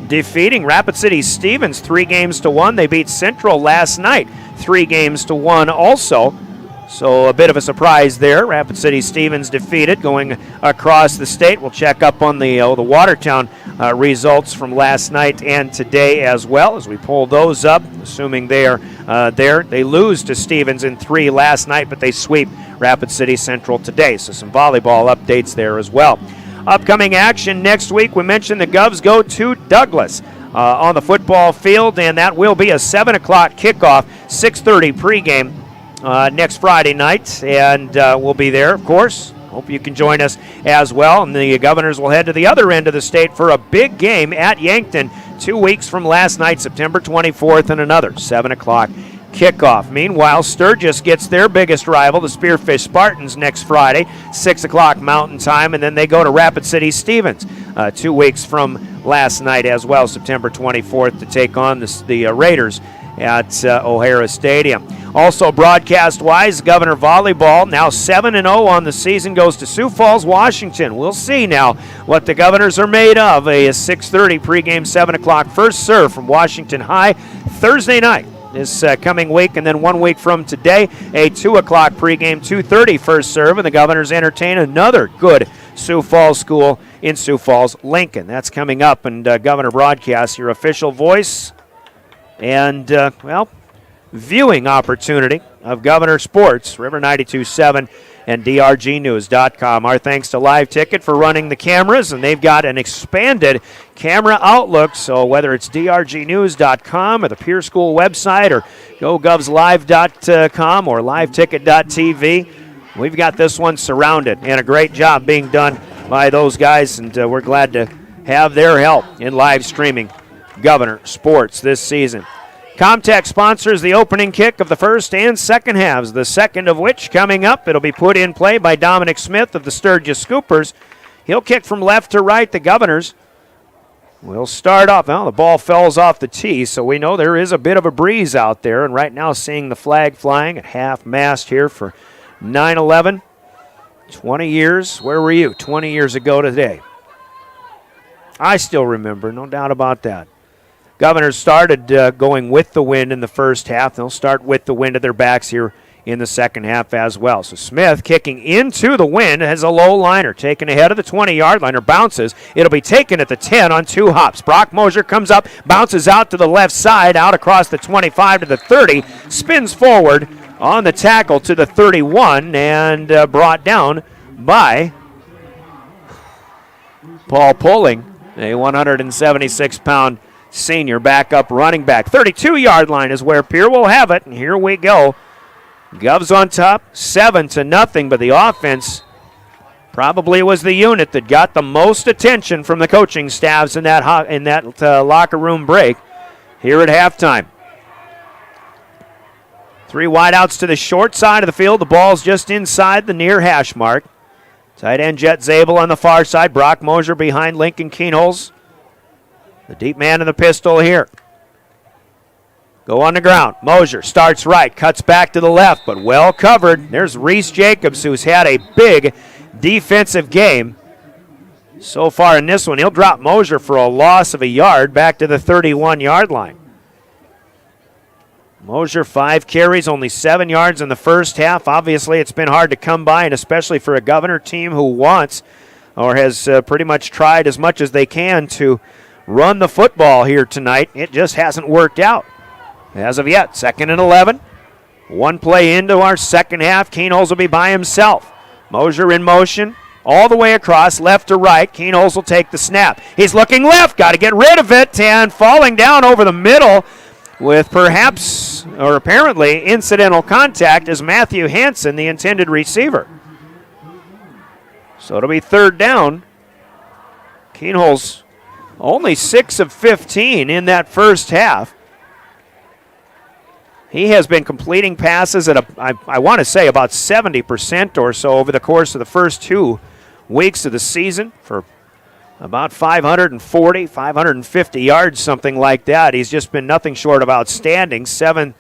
defeating Rapid City Stevens 3 games to 1. They beat Central last night 3 games to 1 also. So a bit of a surprise there. Rapid City Stevens defeated going across the state. We'll check up on the Watertown results from last night and today as well as we pull those up, assuming they are there. They lose to Stevens in 3 last night, but they sweep Rapid City Central today. So some volleyball updates there as well. Upcoming action next week, we mentioned the Govs go to Douglas on the football field, and that will be a 7 o'clock kickoff, 6:30 pregame next Friday night, and we'll be there, of course. Hope you can join us as well. And the Governors will head to the other end of the state for a big game at Yankton 2 weeks from last night, September 24th, and another 7 o'clock kickoff. Meanwhile, Sturgis gets their biggest rival, the Spearfish Spartans, next Friday, 6 o'clock Mountain Time, and then they go to Rapid City Stevens 2 weeks from last night as well, September 24th, to take on the Raiders at O'Hara Stadium. Also, broadcast-wise, Governor Volleyball, now 7-0 on the season, goes to Sioux Falls, Washington. We'll see now what the Governors are made of. A 6:30 pregame, 7 o'clock first serve from Washington High Thursday night this coming week, and then 1 week from today, a 2 o'clock pregame, 2:30 first serve, and the Governors entertain another good Sioux Falls school in Sioux Falls, Lincoln. That's coming up, and Governor broadcasts your official voice and, viewing opportunity of Governor Sports, River 92.7 and drgnews.com. Our thanks to Live Ticket for running the cameras, and they've got an expanded camera outlook, so whether it's drgnews.com or the Pierre School website or gogovslive.com or liveticket.tv, we've got this one surrounded, and a great job being done by those guys, and we're glad to have their help in live streaming Governor Sports this season. Comtech sponsors the opening kick of the first and second halves, the second of which coming up. It'll be put in play by Dominic Smith of the Sturgis Scoopers. He'll kick from left to right. The Governors will start off. Well, the ball falls off the tee, so we know there is a bit of a breeze out there. And right now seeing the flag flying at half-mast here for 9/11. 20 years. Where were you 20 years ago today? I still remember, no doubt about that. Governors started going with the wind in the first half. They'll start with the wind at their backs here in the second half as well. So Smith kicking into the wind has a low liner, taken ahead of the 20-yard liner, bounces. It'll be taken at the 10 on 2 hops. Brock Mosier comes up, bounces out to the left side, out across the 25 to the 30, spins forward on the tackle to the 31, and brought down by Paul Pulling, a 176-pound senior backup running back. 32-yard line is where Pierre will have it, and here we go. Govs on top, 7-0, but the offense probably was the unit that got the most attention from the coaching staffs in that locker room break here at halftime. 3 wideouts to the short side of the field. The ball's just inside the near hash mark. Tight end Jet Zabel on the far side. Brock Mosier behind Lincoln Keenholz. The deep man in the pistol here. Go on the ground. Mosier starts right, cuts back to the left, but well covered. There's Reese Jacobs, who's had a big defensive game so far in this one. He'll drop Mosier for a loss of a yard back to the 31-yard line. Mosier 5 carries, only 7 yards in the first half. Obviously, it's been hard to come by, and especially for a Governor team who wants or has pretty much tried as much as they can to run the football here tonight. It just hasn't worked out as of yet. 2nd and 11. One play into our second half, Keenholz will be by himself. Mosier in motion, all the way across, left to right. Keenholz will take the snap. He's looking left, got to get rid of it, and falling down over the middle with perhaps, or apparently, incidental contact is Matthew Hansen, the intended receiver. So it'll be third down. Keenholz only 6 of 15 in that first half. He has been completing passes at, I want to say, about 70% or so over the course of the first 2 weeks of the season for about 540, 550 yards, something like that. He's just been nothing short of outstanding. 7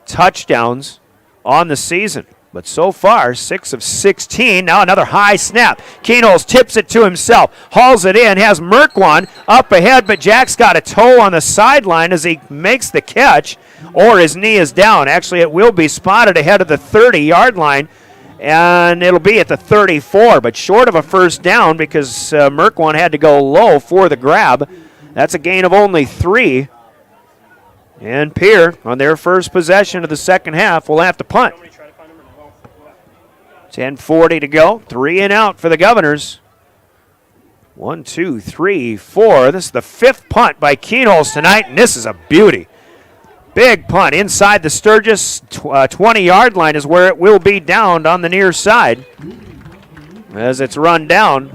touchdowns on the season. But so far, 6 of 16. Now another high snap. Keenholz tips it to himself, hauls it in, has Merkwan up ahead, but Jack's got a toe on the sideline as he makes the catch, or his knee is down. Actually, it will be spotted ahead of the 30-yard line, and it'll be at the 34, but short of a first down because Merkwan had to go low for the grab. That's a gain of only 3. And Pierre, on their first possession of the second half, will have to punt. 10:40 to go. 3 and out for the Governors. 1, 2, 3, 4. This is the 5th punt by Keenholz tonight, and this is a beauty. Big punt inside the Sturgis 20-yard line is where it will be downed on the near side as it's run down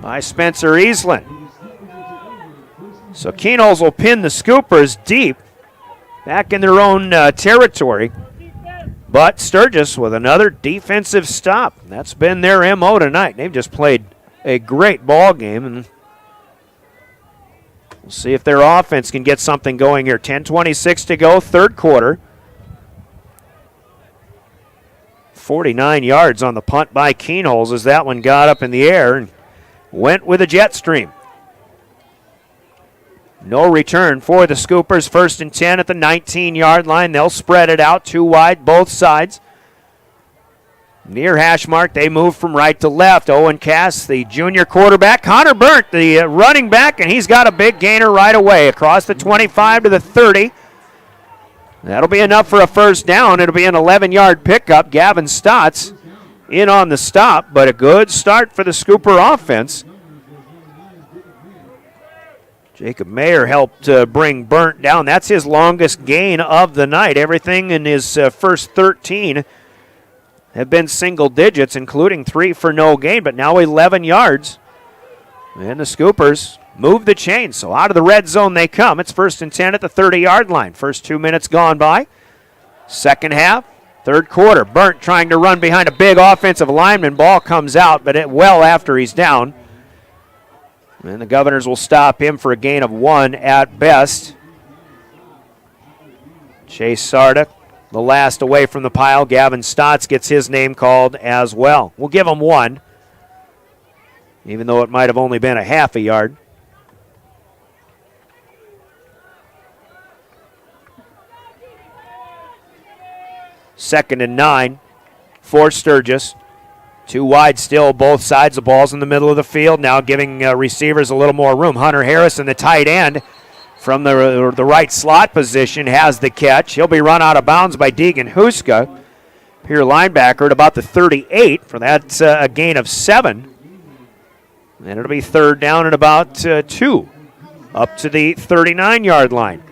by Spencer Eastland. So Keenholz will pin the Scoopers deep back in their own territory. But Sturgis with another defensive stop. That's been their MO tonight. They've just played a great ball game, and we'll see if their offense can get something going here. 10:26 to go, third quarter. 49 yards on the punt by Keenholz as that one got up in the air and went with a jet stream. No return for the Scoopers. 1st and 10 at the 19-yard line. They'll spread it out 2 wide, both sides. Near hash mark, they move from right to left. Owen Cass, the junior quarterback. Connor Burnt, the running back, and he's got a big gainer right away across the 25 to the 30. That'll be enough for a first down. It'll be an 11-yard pickup. Gavin Stotts in on the stop, but a good start for the Scooper offense. Jacob Mayer helped bring Burnt down. That's his longest gain of the night. Everything in his first 13 have been single digits, including 3 for no gain, but now 11 yards. And the Scoopers move the chain, so out of the red zone they come. It's 1st and 10 at the 30-yard line. First 2 minutes gone by. Second half, third quarter. Burnt trying to run behind a big offensive lineman. Ball comes out, but well after he's down. And the Governors will stop him for a gain of 1 at best. Chase Sarda, the last away from the pile. Gavin Stotts gets his name called as well. We'll give him 1, even though it might have only been a half a yard. Second and 9 for Sturgis. 2 wide still, both sides. The ball's in the middle of the field now, giving receivers a little more room. Hunter Harrison, the tight end, from the right slot position, has the catch. He'll be run out of bounds by Deegan Huska. Here linebacker at about the 38 for that a gain of 7. And it'll be third down at about 2, up to the 39-yard line.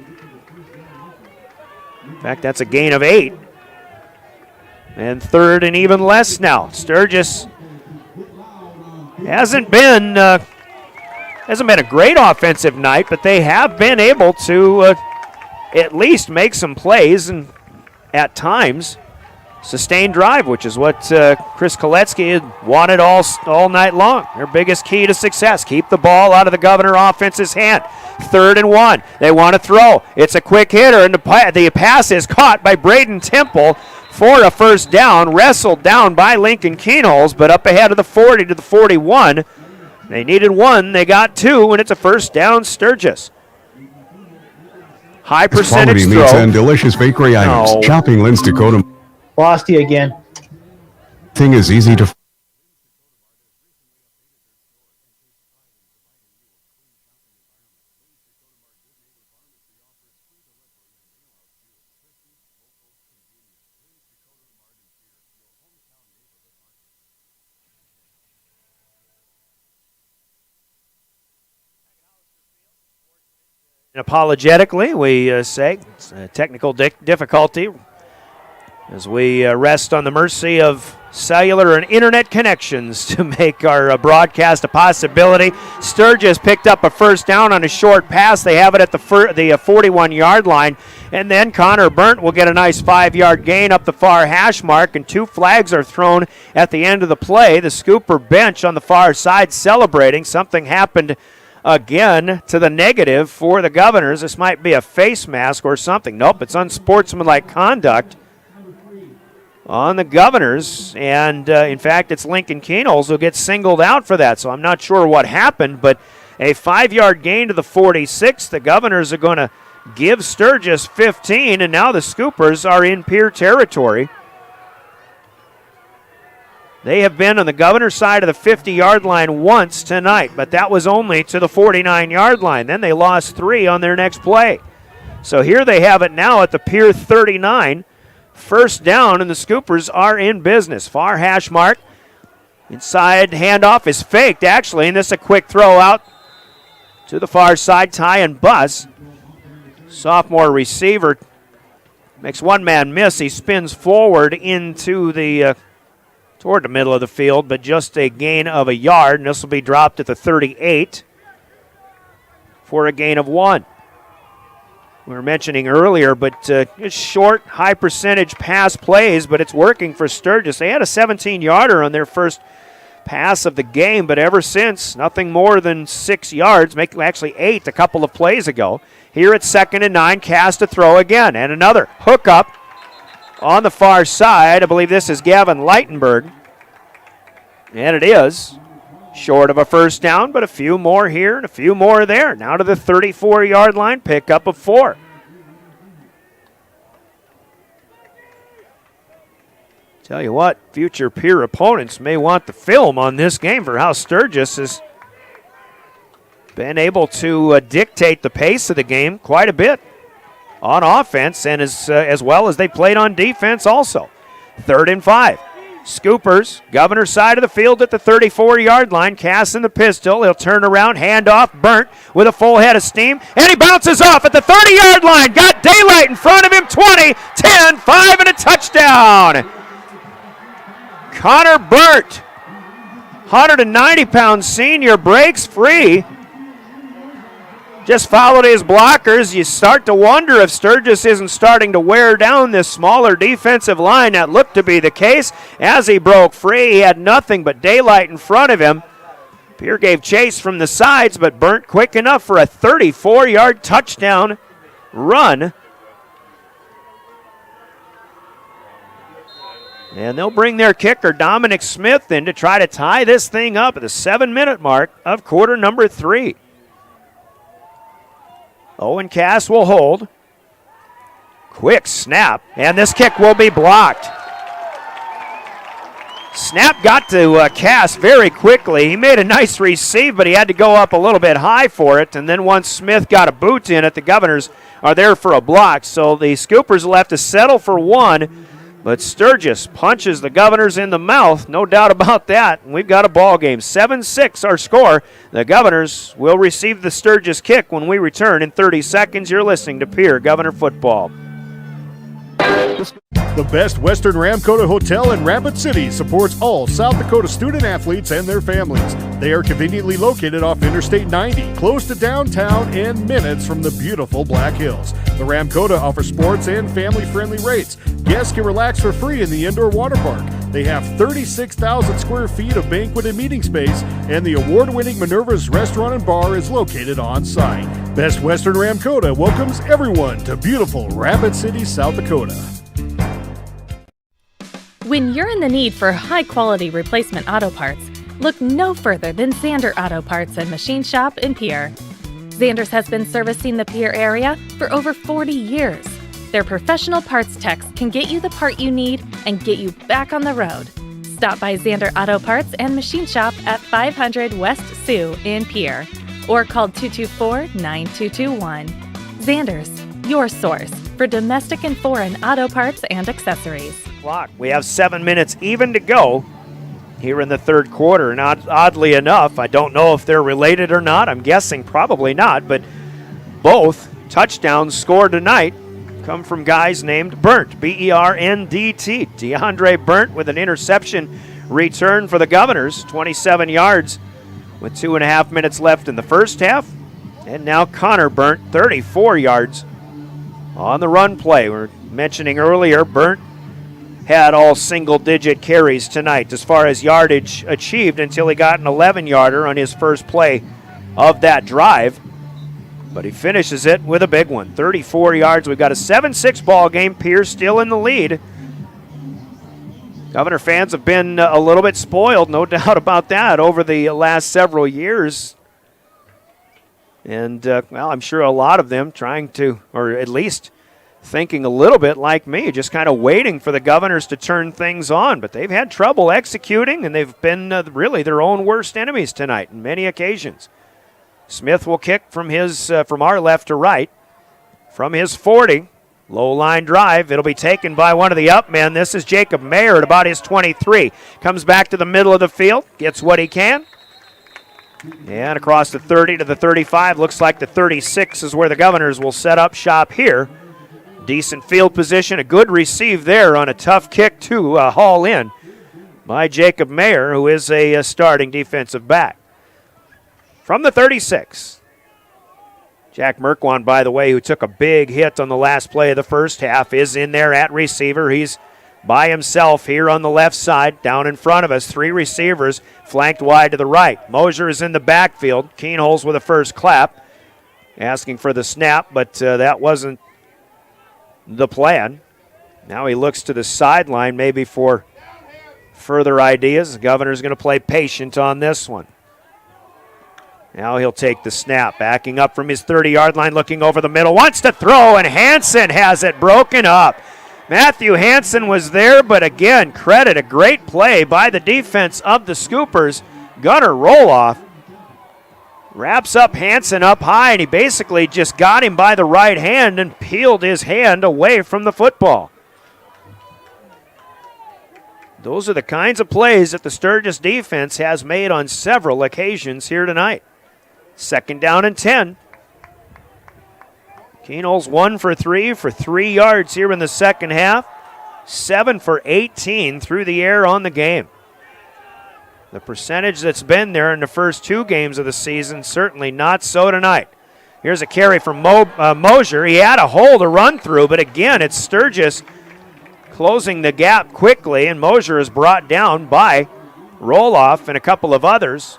In fact, that's a gain of 8. And third and even less now. Sturgis hasn't been a great offensive night, but they have been able to at least make some plays and at times sustain drive, which is what Chris Koletsky had wanted all night long. Their biggest key to success: keep the ball out of the Governor offense's hand. 3rd and 1. They want to throw. It's a quick hitter, and the pass is caught by Braden Temple for a first down, wrestled down by Lincoln Keenholz, but up ahead of the 40 to the 41. They needed 1, they got 2, and it's a first down, Sturgis. High percentage quality throw. meats and delicious bakery items. Shopping Linz Dakota. Lost you again. Thing is easy to. apologetically, we say it's a technical difficulty as we rest on the mercy of cellular and internet connections to make our broadcast a possibility. Sturgis picked up a first down on a short pass. They have it at the 41-yard line. And then Connor Burnt will get a nice 5-yard gain up the far hash mark, and 2 flags are thrown at the end of the play. The Scooper bench on the far side celebrating. Something happened again to the negative for the Governors. This might be a face mask or something. Nope, it's unsportsmanlike conduct on the Governors, and in fact, it's Lincoln Keenholz who gets singled out for that, so I'm not sure what happened, but a 5-yard gain to the 46. The Governors are going to give Sturgis 15, and now the Scoopers are in Pierre territory. They have been on the Governor side of the 50-yard line once tonight, but that was only to the 49-yard line. Then they lost 3 on their next play. So here they have it now at the Pierre 39. First down, and the Scoopers are in business. Far hash mark. Inside handoff is faked, actually, and this is a quick throw out to the far side. Ty and Bus. Sophomore receiver makes one man miss. He spins forward into the toward the middle of the field, but just a gain of a yard, and this will be dropped at the 38 for a gain of 1. We were mentioning earlier, but it's short, high percentage pass plays, but it's working for Sturgis. They had a 17-yarder on their first pass of the game, but ever since, nothing more than 6 yards, actually 8 a couple of plays ago. Here it's 2nd and 9, cast to throw again, and another hookup on the far side. I believe this is Gavin Leitenberg, and it is. Short of a first down, but a few more here and a few more there. Now to the 34-yard line, pickup of 4. Tell you what, future peer opponents may want the film on this game for how Sturgis has been able to dictate the pace of the game quite a bit on offense, and as well as they played on defense also. 3rd and 5. Scoopers, Governor side of the field at the 34-yard line, Cass in the pistol. He'll turn around, hand off, Burnt with a full head of steam, and he bounces off at the 30-yard line. Got daylight in front of him, 20, 10, 5, and a touchdown. Connor Burnt, 190-pound senior, breaks free. Just followed his blockers. You start to wonder if Sturgis isn't starting to wear down this smaller defensive line. That looked to be the case. As he broke free, he had nothing but daylight in front of him. Pierre gave chase from the sides, but Burnt quick enough for a 34-yard touchdown run. And they'll bring their kicker, Dominic Smith, in to try to tie this thing up at the 7-minute mark of quarter number 3. Owen Cass will hold. Quick snap, and this kick will be blocked. Snap got to Cass very quickly. He made a nice receive, but he had to go up a little bit high for it, and then once Smith got a boot in it, the Governors are there for a block. So the Scoopers will have to settle for 1, but Sturgis punches the Governors in the mouth, no doubt about that. And we've got a ball game. 7-6 our score. The Governors will receive the Sturgis kick when we return in 30 seconds. You're listening to Pierre Governor Football. The best Western Ramkota Hotel in Rapid City supports all South Dakota student athletes and their families. They are conveniently located off Interstate 90, close to downtown and minutes from the beautiful Black Hills. The Ramkota offers sports and family-friendly rates. Guests can relax for free in the indoor water park. They have 36,000 square feet of banquet and meeting space, and the award-winning Minerva's Restaurant and Bar is located on site. Best Western Ramkota welcomes everyone to beautiful Rapid City, South Dakota. When you're in the need for high-quality replacement auto parts, look no further than Zander Auto Parts and Machine Shop in Pierre. Zander's has been servicing the Pierre area for over 40 years. Their professional parts techs can get you the part you need and get you back on the road. Stop by Zander Auto Parts and Machine Shop at 500 West Sioux in Pierre or call 224-9221. Zander's, your source for domestic and foreign auto parts and accessories. We have 7 minutes even to go here in the third quarter, and oddly enough, I don't know if they're related or not. I'm guessing probably not, but both touchdowns scored tonight come from guys named Burnt, B-E-R-N-D-T. DeAndre Burnt with an interception return for the Governors, 27 yards with 2.5 minutes left in the first half. And now Connor Burnt, 34 yards on the run play. We were mentioning earlier, Burnt had all single-digit carries tonight as far as yardage achieved until he got an 11-yarder on his first play of that drive. But he finishes it with a big one, 34 yards. We've got a 7-6 ball game. Pierce still in the lead. Governor fans have been a little bit spoiled, no doubt about that, over the last several years. And, well, I'm sure a lot of them trying to, or at least thinking a little bit like me, just kind of waiting for the Governors to turn things on. But they've had trouble executing, and they've been really their own worst enemies tonight on many occasions. Smith will kick from our left to right. From his 40, low line drive. It'll be taken by one of the up men. This is Jacob Mayer at about his 23. Comes back to the middle of the field, gets what he can. And across the 30 to the 35, looks like the 36 is where the Governors will set up shop here. Decent field position, a good receive there on a tough kick to haul in by Jacob Mayer, who is a starting defensive back. From the 36, Jack Merkwan, by the way, who took a big hit on the last play of the first half, is in there at receiver. He's by himself here on the left side, down in front of us. 3 receivers flanked wide to the right. Mosier is in the backfield. Keenholz with a first clap, asking for the snap, but that wasn't the plan. Now he looks to the sideline maybe for further ideas. The Governor's going to play patient on this one. Now he'll take the snap, backing up from his 30-yard line, looking over the middle, wants to throw, and Hansen has it broken up. Matthew Hansen was there, but again, credit, a great play by the defense of the Scoopers. Gunner Roloff wraps up Hansen up high, and he basically just got him by the right hand and peeled his hand away from the football. Those are the kinds of plays that the Sturgis defense has made on several occasions here tonight. 2nd down and 10. Keenholz 1 for 3 for 3 yards here in the second half. 7 for 18 through the air on the game. The percentage that's been there in the first 2 games of the season, certainly not so tonight. Here's a carry from Mosier. He had a hole to run through, but again, it's Sturgis closing the gap quickly, and Mosier is brought down by Roloff and a couple of others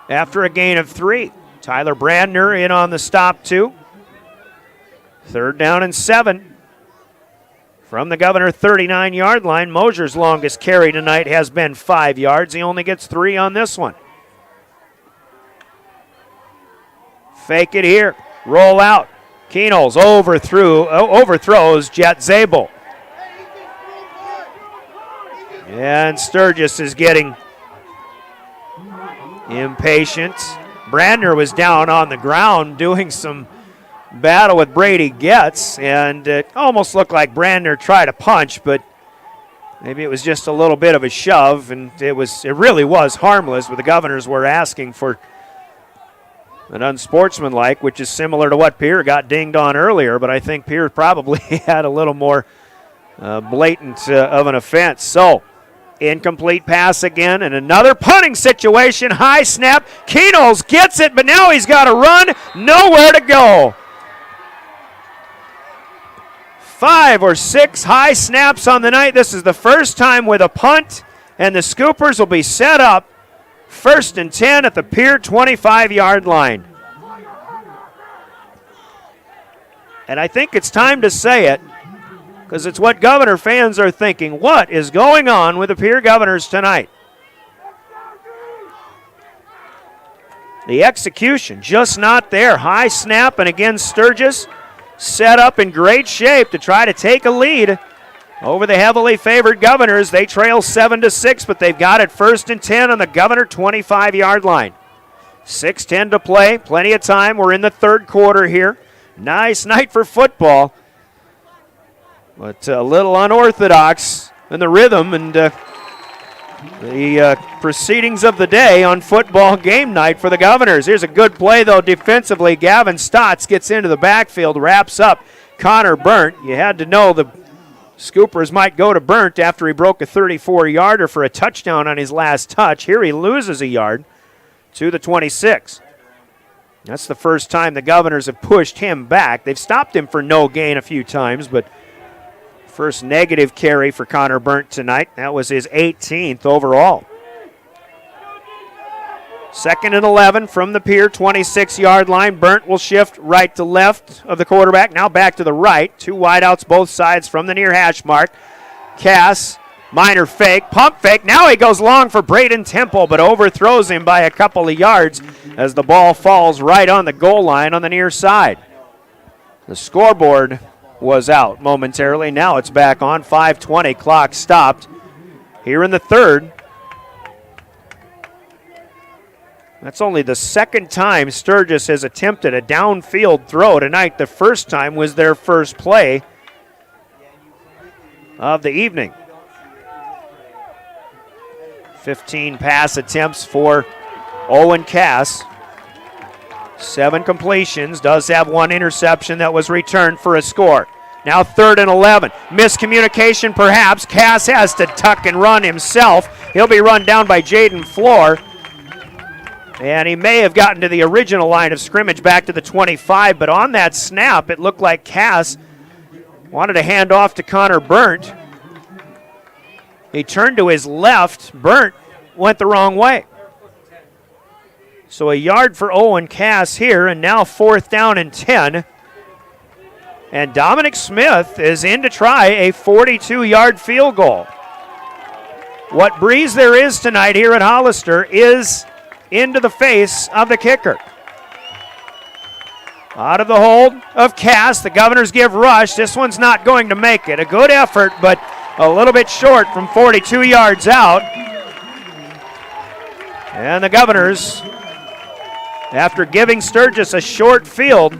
after a gain of 3. Tyler Brandner in on the stop, too. 3rd down and 7. From the Governor 39-yard line, Mosier's longest carry tonight has been 5 yards. He only gets 3 on this one. Fake it here. Roll out. Keenholz overthrows Jet Zabel. And Sturgis is getting impatient. Brandner was down on the ground doing some battle with Brady Getz, and it almost looked like Brandner tried to punch, but maybe it was just a little bit of a shove, and it really was harmless, but the Governors were asking for an unsportsmanlike, which is similar to what Pierre got dinged on earlier, but I think Pierre probably had a little more blatant of an offense. So, incomplete pass again, and another punting situation. High snap. Keenholz gets it, but now he's got to run. Nowhere to go. 5 or 6 high snaps on the night. This is the first time with a punt, and the Scoopers will be set up 1st and 10 at the Pierre 25-yard line. And I think it's time to say it, because it's what Governor fans are thinking. What is going on with the Pierre Governors tonight? The execution just not there. High snap, and again Sturgis set up in great shape to try to take a lead over the heavily favored Governors. They trail 7-6, but they've got it 1st and 10 on the Governor 25-yard line. 6:10 to play, plenty of time. We're in the 3rd quarter here. Nice night for football, but a little unorthodox in the rhythm, and the proceedings of the day on football game night for the Governors. Here's a good play, though, defensively. Gavin Stotts gets into the backfield, wraps up Connor Burnt. You had to know the Scoopers might go to Burnt after he broke a 34-yarder for a touchdown on his last touch. Here he loses a yard to the 26. That's the first time the Governors have pushed him back. They've stopped him for no gain a few times, but first negative carry for Connor Burnt tonight. That was his 18th overall. 2nd and 11 from the Pierre 26-yard line. Burnt will shift right to left of the quarterback. Now back to the right. 2 wideouts both sides from the near hash mark. Cass, minor fake, pump fake. Now he goes long for Braden Temple, but overthrows him by a couple of yards as the ball falls right on the goal line on the near side. The scoreboard was out momentarily. Now it's back on. 5:20, clock stopped here in the third. That's only the second time Sturgis has attempted a downfield throw tonight. The first time was their first play of the evening. 15 pass attempts for Owen Cass. 7 completions, does have 1 interception that was returned for a score. Now 3rd and 11. Miscommunication perhaps. Cass has to tuck and run himself. He'll be run down by Jaden Floor. And he may have gotten to the original line of scrimmage back to the 25, but on that snap, it looked like Cass wanted to hand off to Connor Burnt. He turned to his left. Burnt went the wrong way. So a yard for Owen Cass here, and now 4th down and 10. And Dominic Smith is in to try a 42-yard field goal. What breeze there is tonight here at Hollister is into the face of the kicker. Out of the hold of Cass, the Governors give rush. This one's not going to make it. A good effort, but a little bit short from 42 yards out. And the Governors, after giving Sturgis a short field,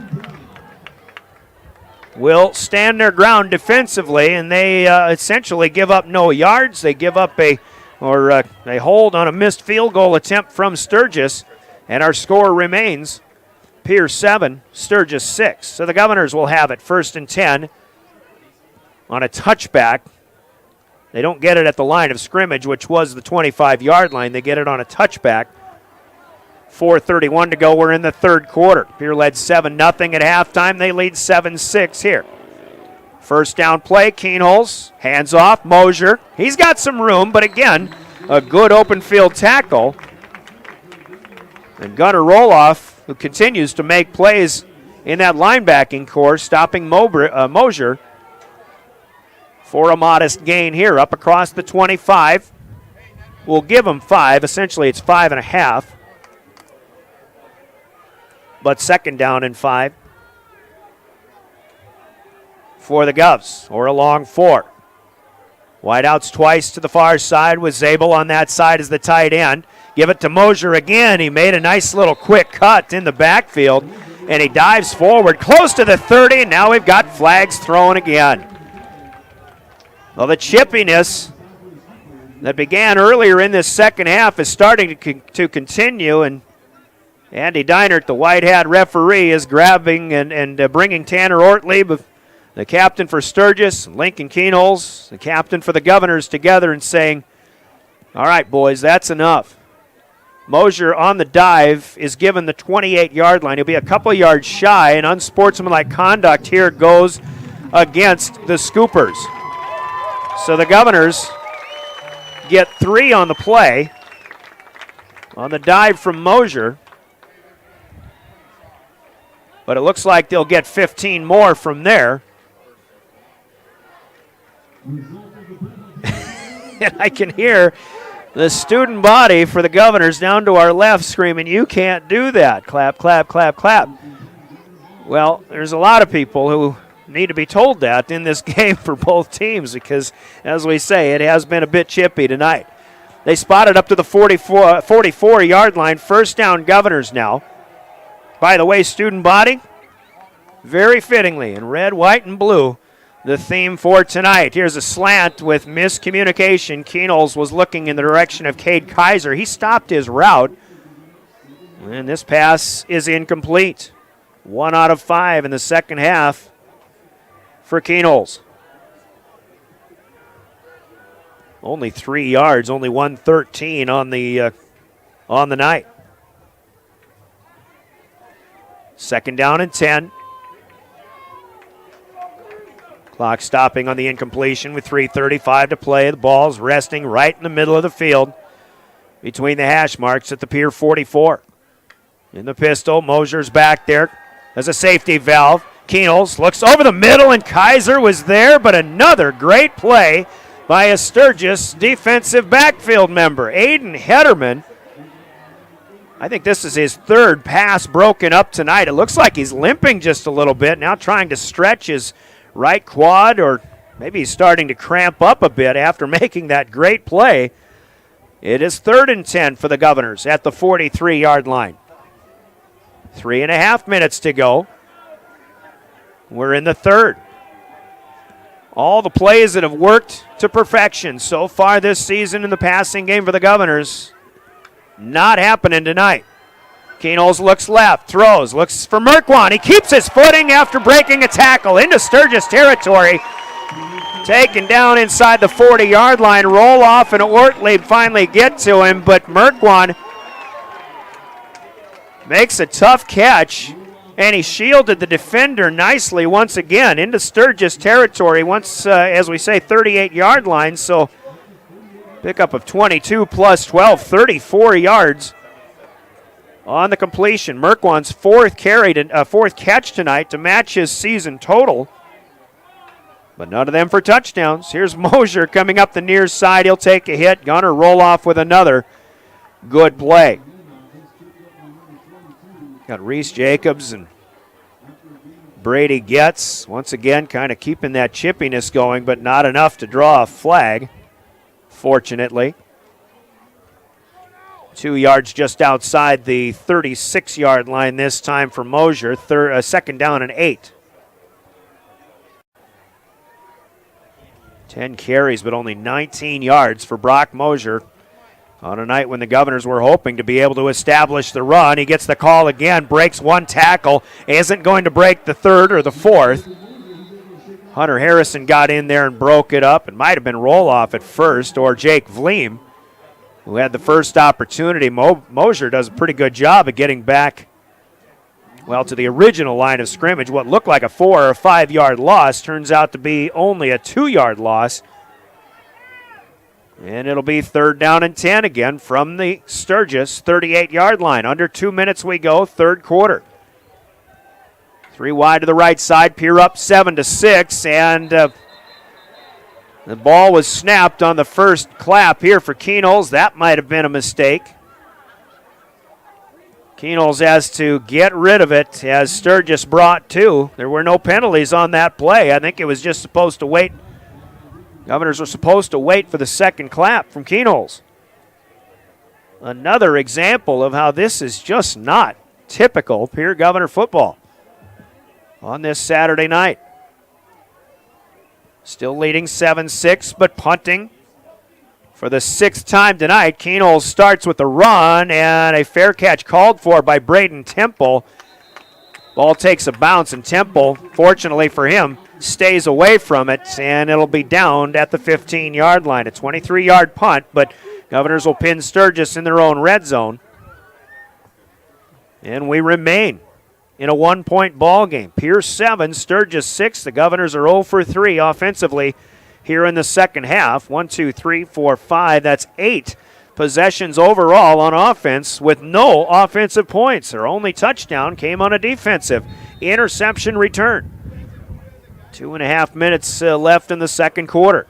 will stand their ground defensively, and they essentially give up no yards. They give up they hold on a missed field goal attempt from Sturgis, and our score remains Pierre 7, Sturgis 6. So the Governors will have it 1st and 10 on a touchback. They don't get it at the line of scrimmage, which was the 25-yard line. They get it on a touchback. 4:31 to go. We're in the third quarter. Pierre led 7-0 at halftime. They lead 7-6 here. First down play, Keenholz, hands off, Mosier. He's got some room, but again, a good open field tackle. And Gunnar Roloff, who continues to make plays in that linebacking core, stopping Mosier for a modest gain here up across the 25. We'll give him 5. Essentially, it's 5.5. But 2nd down and 5 for the Govs, or a long 4. Wideouts twice to the far side with Zabel on that side as the tight end. Give it to Mosier again. He made a nice little quick cut in the backfield, and he dives forward close to the 30, and now we've got flags thrown again. Well, the chippiness that began earlier in this second half is starting to continue, and Andy Deinert, the white hat referee, is grabbing and bringing Tanner Ortlieb, the captain for Sturgis, and Lincoln Keenholz, the captain for the Governors, together and saying, all right, boys, that's enough. Mosier on the dive is given the 28-yard line. He'll be a couple yards shy, and unsportsmanlike conduct here goes against the Scoopers. So the Governors get 3 on the play on the dive from Mosier. But it looks like they'll get 15 more from there. And I can hear the student body for the Governors down to our left screaming, "You can't do that." Clap, clap, clap, clap. Well, there's a lot of people who need to be told that in this game for both teams because, as we say, it has been a bit chippy tonight. They spotted up to the 44-yard line. First down, Governors now. By the way, student body, very fittingly in red, white, and blue, the theme for tonight. Here's a slant with miscommunication. Keenels was looking in the direction of Cade Kaiser. He stopped his route, and this pass is incomplete. 1 out of 5 in the second half for Keenels. Only 3 yards, only 113 on the night. 2nd down and 10. Clock stopping on the incompletion with 3:35 to play. The ball's resting right in the middle of the field between the hash marks at the Pier 44. In the pistol, Mosier's back there as a safety valve. Keenels looks over the middle, and Kaiser was there, but another great play by a Sturgis defensive backfield member, Aiden Hederman. I think this is his 3rd pass broken up tonight. It looks like he's limping just a little bit, now trying to stretch his right quad, or maybe he's starting to cramp up a bit after making that great play. It is 3rd and 10 for the Governors at the 43-yard line. 3.5 minutes to go. We're in the 3rd. All the plays that have worked to perfection so far this season in the passing game for the Governors, not happening tonight. Keenels looks left, throws, looks for Merkwan. He keeps his footing after breaking a tackle into Sturgis territory. Taken down inside the 40-yard line. Roll off, and Ortley finally get to him, but Merkwan makes a tough catch, and he shielded the defender nicely once again into Sturgis territory. Once, as we say, 38-yard line, so pickup of 22 plus 12, 34 yards. On the completion, Merkwan's 4th catch tonight to match his season total, but none of them for touchdowns. Here's Mosier coming up the near side. He'll take a hit. Gunner roll off with another good play. Got Reese Jacobs and Brady Getz once again kind of keeping that chippiness going, but not enough to draw a flag, fortunately. 2 yards just outside the 36-yard line this time for Mosier. 2nd down and 8. 10 carries, but only 19 yards for Brock Mosier on a night when the Governors were hoping to be able to establish the run. He gets the call again, breaks 1 tackle, isn't going to break the 3rd or the 4th. Hunter Harrison got in there and broke it up. It might have been roll-off at first, or Jake Vleem, who had the first opportunity. Mosier does a pretty good job of getting back, well, to the original line of scrimmage. What looked like a 4 or 5 yard loss turns out to be only a 2-yard loss. And it'll be 3rd down and 10 again from the Sturgis 38-yard line. Under 2 minutes we go, 3rd quarter. 3 wide to the right side, Pierre up 7-6, and the ball was snapped on the first clap here for Keenels. That might have been a mistake. Keenels has to get rid of it as Sturgis brought 2. There were no penalties on that play. I think it was just supposed to wait. Governors were supposed to wait for the second clap from Keenels. Another example of how this is just not typical Pierre Governor football on this Saturday night. Still leading 7-6, but punting for the 6th time tonight. Keenels starts with a run, and a fair catch called for by Braden Temple. Ball takes a bounce, and Temple, fortunately for him, stays away from it, and it'll be downed at the 15-yard line. A 23-yard punt, but Governors will pin Sturgis in their own red zone. And we remain in a 1-point ball game. Pierce 7, Sturgis 6. The Governors are 0 for 3 offensively here in the second half. 1, 2, 3, 4, 5. That's 8 possessions overall on offense with no offensive points. Their only touchdown came on a defensive interception return. 2.5 minutes left in the second quarter.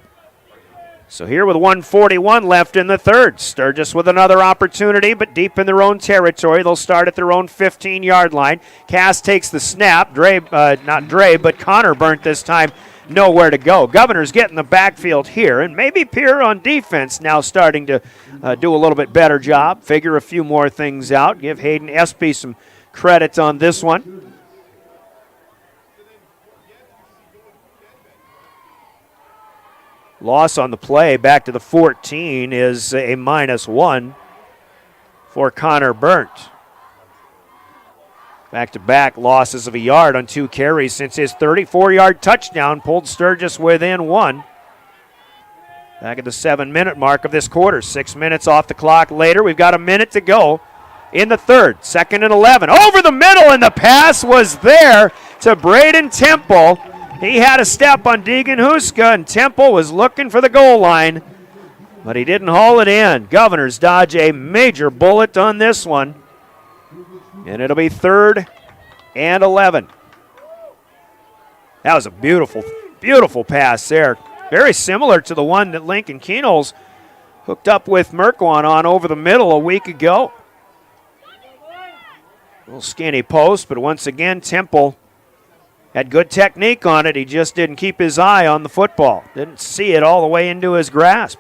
So here with 1:41 left in the third. Sturgis with another opportunity, but deep in their own territory. They'll start at their own 15-yard line. Cass takes the snap. But Connor burnt this time. Nowhere to go. Governors getting the backfield here, and maybe Pierre on defense now starting to do a little bit better job, figure a few more things out, give Hayden Espy some credit on this one. Loss on the play back to the 14 is a -1 for Connor Burnt. Back-to-back losses of a yard on 2 carries since his 34-yard touchdown pulled Sturgis within 1. Back at the 7-minute mark of this quarter. 6 minutes off the clock later. We've got a minute to go in the third. 2nd and 11. Over the middle, and the pass was there to Braden Temple. He had a step on Deegan Huska, and Temple was looking for the goal line, but he didn't haul it in. Governors dodge a major bullet on this one, and it'll be 3rd and 11. That was a beautiful, beautiful pass there. Very similar to the one that Lincoln Keenholz hooked up with Merkwan on over the middle a week ago. A little skinny post, but once again, Temple had good technique on it. He just didn't keep his eye on the football. Didn't see it all the way into his grasp.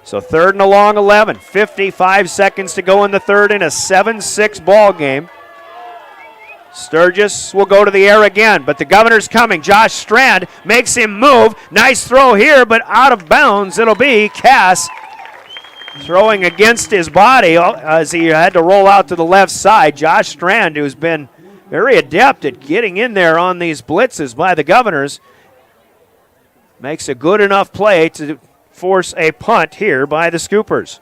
So 3rd and a long 11. 55 seconds to go in the third in a 7-6 ball game. Sturgis will go to the air again, but the Governor's coming. Josh Strand makes him move. Nice throw here, but out of bounds. It'll be Cass throwing against his body as he had to roll out to the left side. Josh Strand, who's been very adept at getting in there on these blitzes by the Governors, makes a good enough play to force a punt here by the Scoopers.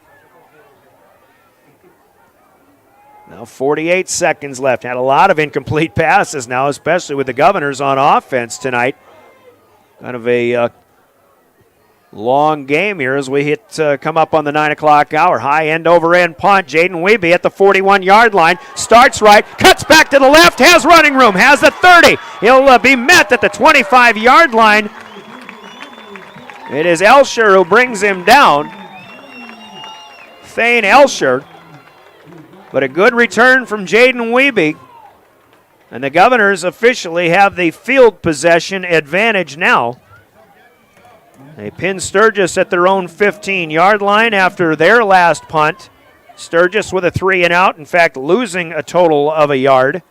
Now 48 seconds left. Had a lot of incomplete passes now, especially with the Governors on offense tonight. Kind of a long game here as we come up on the 9 o'clock hour. High end over end punt. Jaden Wiebe at the 41-yard line. Starts right, cuts back to the left, has running room, has the 30. He'll be met at the 25-yard line. It is Elsher who brings him down. Thane Elsher. But a good return from Jaden Wiebe. And the Governors officially have the field possession advantage now. They pin Sturgis at their own 15-yard line after their last punt. Sturgis with a 3-and-out, in fact, losing a total of a yard.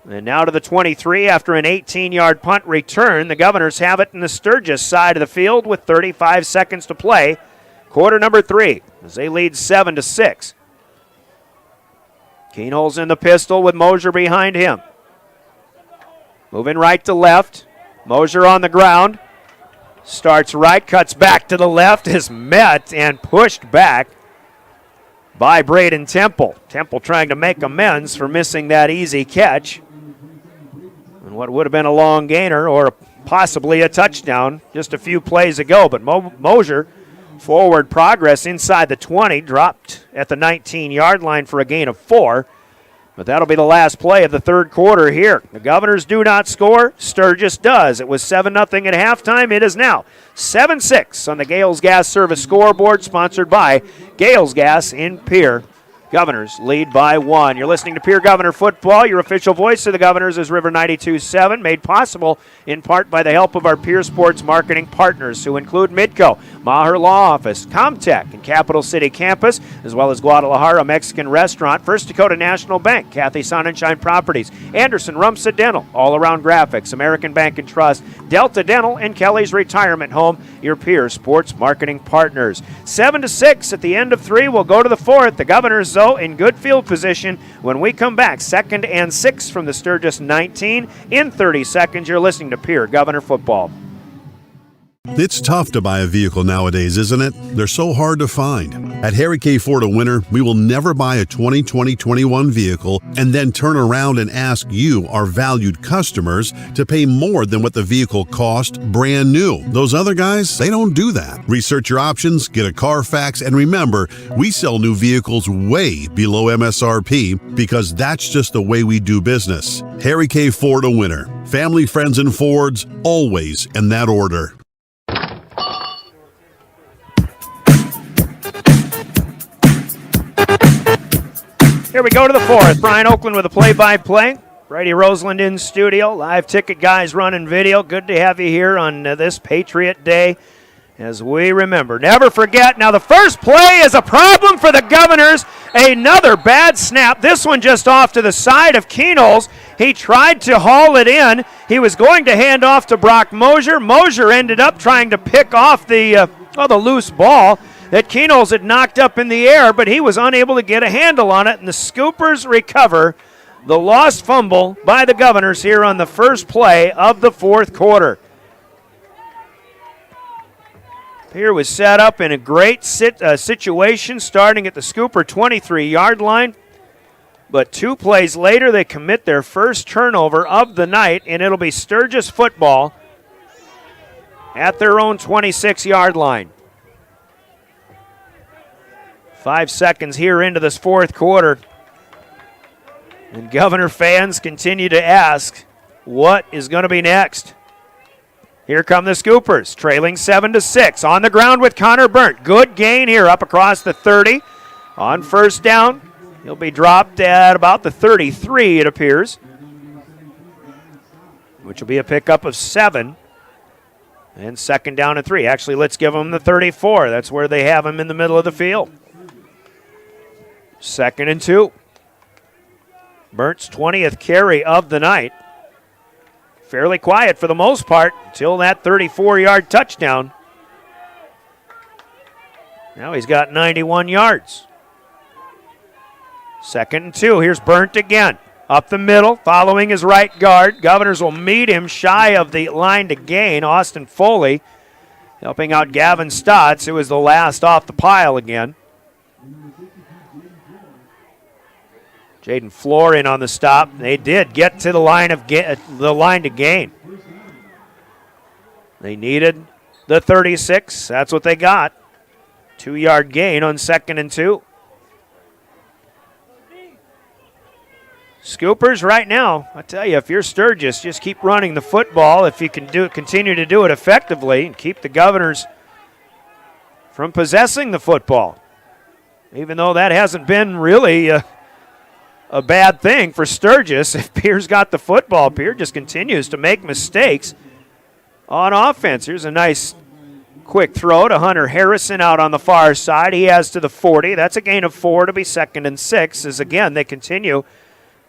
And now to the 23 after an 18-yard punt return. The Governors have it in the Sturgis side of the field with 35 seconds to play. Quarter number 3 as they lead 7-6. Keenholz in the pistol with Mosier behind him. Moving right to left. Mosier on the ground. Starts right, cuts back to the left, is met and pushed back by Braden Temple. Temple trying to make amends for missing that easy catch. And what would have been a long gainer or possibly a touchdown just a few plays ago. But Mosier, forward progress inside the 20, dropped at the 19-yard line for a gain of 4. But that'll be the last play of the third quarter here. The Governors do not score. Sturgis does. It was 7-0 at halftime. It is now 7-6 on the Gales Gas Service scoreboard, sponsored by Gales Gas in Pierre. Governors lead by 1. You're listening to Pierre Governor Football. Your official voice of the Governors is River 92.7, made possible in part by the help of our Pierre Sports marketing partners, who include Midco, Maher Law Office, Comtech, and Capital City Campus, as well as Guadalajara Mexican Restaurant, First Dakota National Bank, Kathy Sonnenschein Properties, Anderson Rumsa Dental, All Around Graphics, American Bank and Trust, Delta Dental, and Kelly's Retirement Home, your Pierre Sports marketing partners. 7-6 at the end of 3. We'll go to the 4th. The Governors, though, in good field position when we come back. 2nd and 6 from the Sturgis 19. In 30 seconds, you're listening to Pierre Governor Football. It's tough to buy a vehicle nowadays, isn't it? They're so hard to find. At Harry K. Ford of Winter, we will never buy a 2020-21 vehicle and then turn around and ask you, our valued customers, to pay more than what the vehicle cost brand new. Those other guys, they don't do that. Research your options, get a Carfax, and remember, we sell new vehicles way below MSRP because that's just the way we do business. Harry K. Ford of Winter. Family, friends, and Fords, always in that order. Here we go to the 4th. Brian Oakland with a play-by-play. Brady Roseland in studio. Live ticket guys running video. Good to have you here on this Patriot Day as we remember. Never forget. Now the first play is a problem for the Governors. Another bad snap. This one just off to the side of Keenholz. He tried to haul it in. He was going to hand off to Brock Mosier. Mosier ended up trying to pick off the loose ball that Kenols had knocked up in the air, but he was unable to get a handle on it, and the Scoopers recover the lost fumble by the Governors here on the first play of the fourth quarter. Pierre was set up in a great situation starting at the Scooper 23-yard line, but 2 plays later they commit their first turnover of the night, and it'll be Sturgis football at their own 26-yard line. 5 seconds here into this fourth quarter, and Governor fans continue to ask, what is going to be next? Here come the Scoopers, trailing 7-6. On the ground with Connor Burnt. Good gain here up across the 30. On first down, he'll be dropped at about the 33, it appears, which will be a pickup of 7. And second down and 3. Actually, let's give him the 34. That's where they have him in the middle of the field. 2nd and 2. Burnt's 20th carry of the night. Fairly quiet for the most part until that 34-yard touchdown. Now he's got 91 yards. 2nd and 2. Here's Burnt again. Up the middle, following his right guard. Governors will meet him shy of the line to gain. Austin Foley helping out Gavin Stotts, who was the last off the pile again. Jaden Floor in on the stop. They did get to the line to gain. They needed the 36. That's what they got. 2-yard gain on 2nd and 2. Scoopers right now, I tell you, if you're Sturgis, just keep running the football. If you can continue to do it effectively and keep the Governors from possessing the football. Even though that hasn't been really a bad thing for Sturgis. If Pierre's got the football, Pierre just continues to make mistakes on offense. Here's a nice quick throw to Hunter Harrison out on the far side. He has to the 40. That's a gain of 4 to be 2nd and 6, as again they continue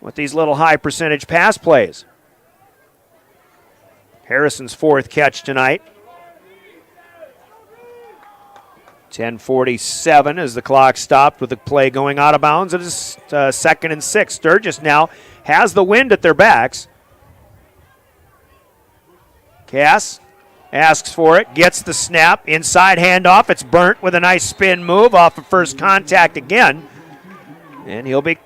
with these little high percentage pass plays. Harrison's 4th catch tonight. 10:47 as the clock stopped with the play going out of bounds. It is 2nd and 6. Sturgis now has the wind at their backs. Cass asks for it, gets the snap, inside handoff. It's Burnt with a nice spin move off of first contact again. And he'll be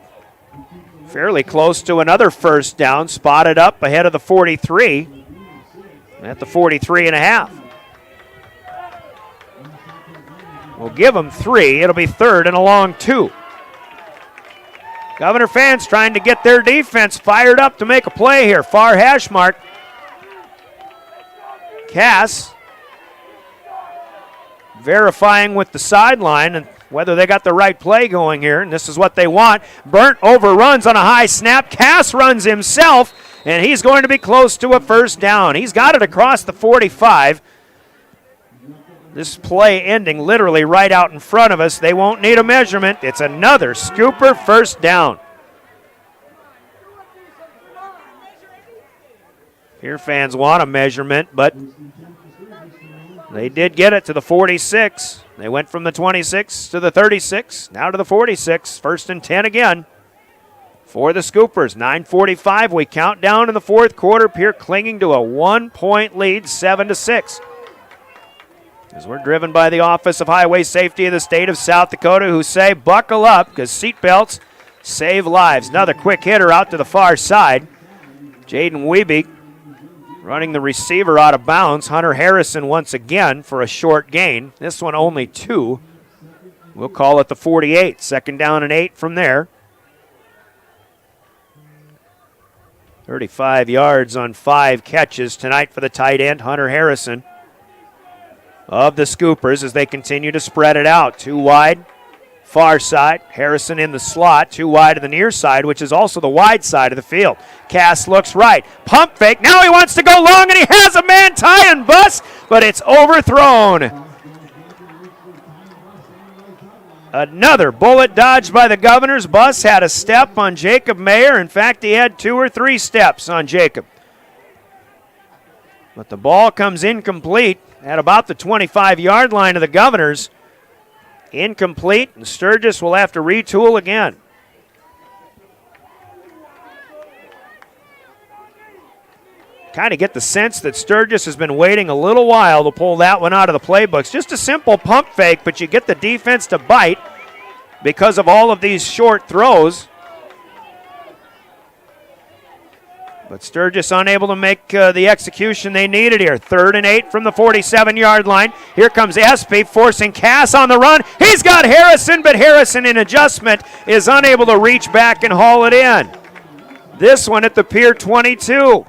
fairly close to another first down, spotted up ahead of the 43 at the 43.5. We'll give them 3. It'll be 3rd and a long 2. Governor fans trying to get their defense fired up to make a play here. Far hash mark. Cass verifying with the sideline and whether they got the right play going here, and this is what they want. Burnt overruns on a high snap. Cass runs himself, and he's going to be close to a first down. He's got it across the 45. This play ending literally right out in front of us. They won't need a measurement. It's another Scooper first down. Here fans want a measurement, but they did get it to the 46. They went from the 26 to the 36, now to the 46. 1st and 10 again for the Scoopers. 9:45 we count down in the fourth quarter. Pierre clinging to a 1-point lead, 7-6. As we're driven by the Office of Highway Safety of the state of South Dakota, who say buckle up because seatbelts save lives. Another quick hitter out to the far side. Jaden Wiebe running the receiver out of bounds. Hunter Harrison once again for a short gain. This one only 2. We'll call it the 48. 2nd down and 8 from there. 35 yards on 5 catches tonight for the tight end, Hunter Harrison of the Scoopers, as they continue to spread it out. 2 wide, far side. Harrison in the slot. 2 wide to the near side, which is also the wide side of the field. Cass looks right. Pump fake. Now he wants to go long, and he has a man tie and bust, but it's overthrown. Another bullet dodged by the Governors. Bus had a step on Jacob Mayer. In fact, he had 2 or 3 steps on Jacob. But the ball comes incomplete at about the 25-yard line of the Governors. Incomplete, and Sturgis will have to retool again. Kind of get the sense that Sturgis has been waiting a little while to pull that one out of the playbooks. Just a simple pump fake, but you get the defense to bite because of all of these short throws. But Sturgis unable to make the execution they needed here. 3rd and 8 from the 47-yard line. Here comes Espy forcing Cass on the run. He's got Harrison, but Harrison in adjustment is unable to reach back and haul it in. This one at the Pierre 22.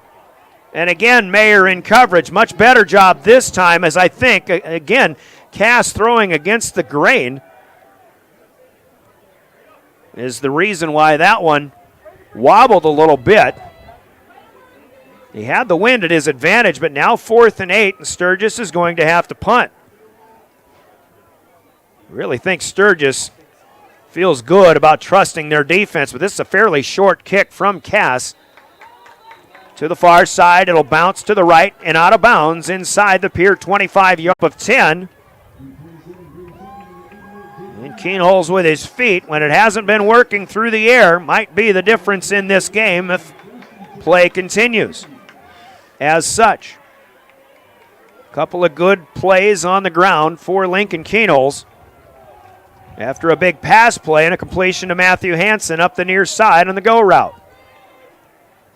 And again, Mayer in coverage. Much better job this time, as I think, again, Cass throwing against the grain is the reason why that one wobbled a little bit. He had the wind at his advantage, but now 4th and 8, and Sturgis is going to have to punt. I really think Sturgis feels good about trusting their defense, but this is a fairly short kick from Cass. To the far side, it'll bounce to the right and out of bounds inside the Pierre 25-yard of 10. And Keenholz with his feet, when it hasn't been working through the air, might be the difference in this game if play continues. As such, a couple of good plays on the ground for Lincoln Keenholz. After a big pass play and a completion to Matthew Hansen up the near side on the go route.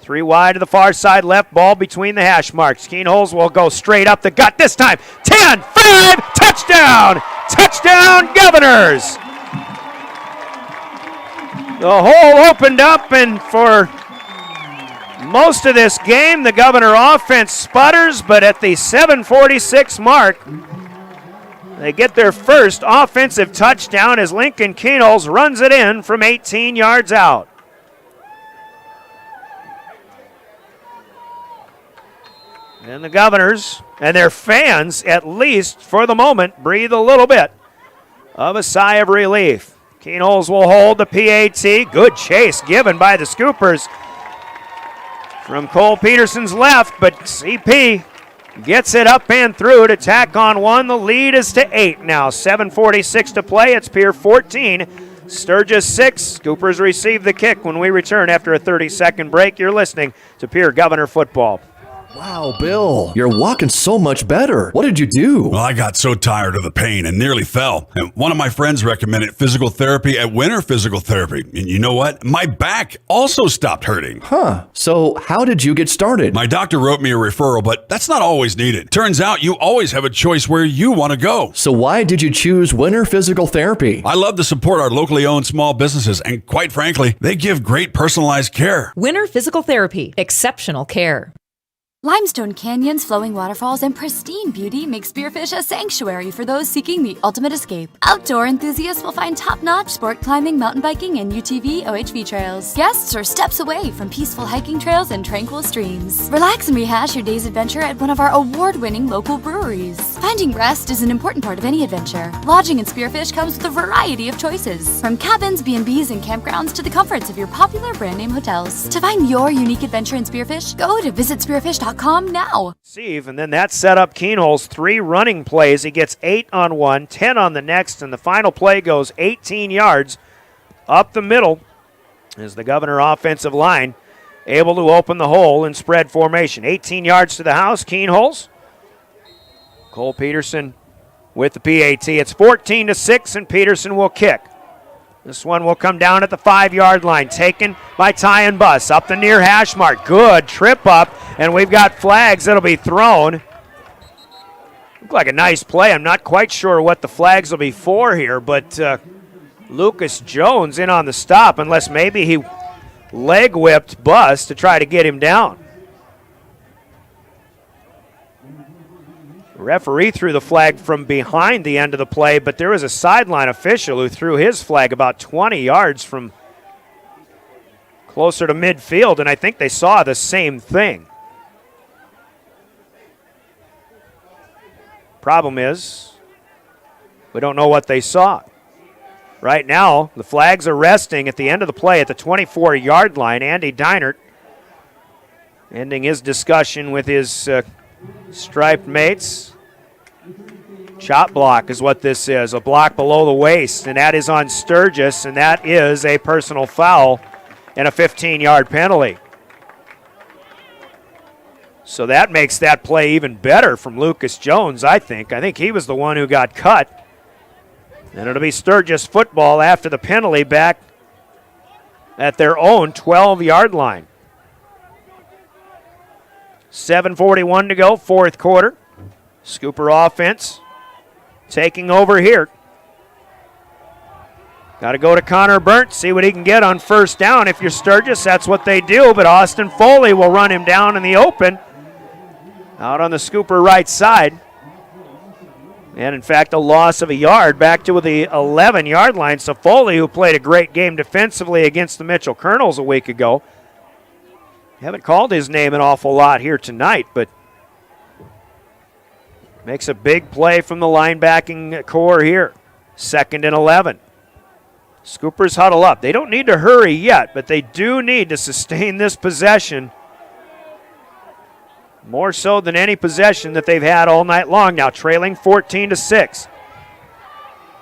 3 wide to the far side, left ball between the hash marks. Keenholz will go straight up the gut this time. 10, 5, touchdown! Touchdown, Governors! The hole opened up, and for most of this game, the Governor offense sputters, but at the 7:46 mark, they get their first offensive touchdown as Lincoln Keenholz runs it in from 18 yards out. And the Governors and their fans, at least for the moment, breathe a little bit of a sigh of relief. Keenholz will hold the PAT. Good chase given by the Scoopers from Cole Peterson's left, but CP gets it up and through to tack on one. The lead is to 8 now. 7:46 to play. It's Pierre 14, Sturgis 6. Scoopers receive the kick when we return after a 30-second break. You're listening to Pierre Governor Football. Wow, Bill, you're walking so much better. What did you do? Well, I got so tired of the pain and nearly fell. And one of my friends recommended physical therapy at Winter Physical Therapy. And you know what? My back also stopped hurting. Huh. So how did you get started? My doctor wrote me a referral, but that's not always needed. Turns out you always have a choice where you want to go. So why did you choose Winter Physical Therapy? I love to support our locally owned small businesses, and quite frankly, they give great personalized care. Winter Physical Therapy. Exceptional care. Limestone canyons, flowing waterfalls, and pristine beauty make Spearfish a sanctuary for those seeking the ultimate escape. Outdoor enthusiasts will find top-notch sport climbing, mountain biking, and UTV OHV trails. Guests are steps away from peaceful hiking trails and tranquil streams. Relax and rehash your day's adventure at one of our award-winning local breweries. Finding rest is an important part of any adventure. Lodging in Spearfish comes with a variety of choices, from cabins, B&Bs, and campgrounds to the comforts of your popular brand-name hotels. To find your unique adventure in Spearfish, go to visitspearfish.com now. And then that set up Keenholz 3 running plays. He gets 8 on one, 10 on the next, and the final play goes 18 yards up the middle as the Governor offensive line able to open the hole in spread formation. 18 yards to the house, Keenholz. Cole Peterson with the PAT. It's 14-6, and Peterson will kick. This one will come down at the 5-yard line, taken by Tyan Buss up the near hash mark. Good trip up, and we've got flags that'll be thrown. Look like a nice play. I'm not quite sure what the flags will be for here, but Lucas Jones in on the stop, unless maybe he leg whipped Buss to try to get him down. The referee threw the flag from behind the end of the play, but there was a sideline official who threw his flag about 20 yards from closer to midfield, and I think they saw the same thing. Problem is, we don't know what they saw. Right now, the flags are resting at the end of the play at the 24-yard line. Andy Deinert ending his discussion with his Striped mates. Chop block is what this is, a block below the waist, and that is on Sturgis, and that is a personal foul and a 15-yard penalty. So that makes that play even better from Lucas Jones, I think. I think he was the one who got cut. And it'll be Sturgis football after the penalty back at their own 12-yard line. 7:41 to go, fourth quarter. Scooper offense taking over here. Got to go to Connor Burnt, see what he can get on first down. If you're Sturgis, that's what they do, but Austin Foley will run him down in the open out on the Scooper right side. And, in fact, a loss of a yard back to the 11-yard line. So Foley, who played a great game defensively against the Mitchell Colonels a week ago, haven't called his name an awful lot here tonight, but makes a big play from the linebacking core here. 2nd and 11. Scoopers huddle up. They don't need to hurry yet, but they do need to sustain this possession more so than any possession that they've had all night long. Now trailing 14-6.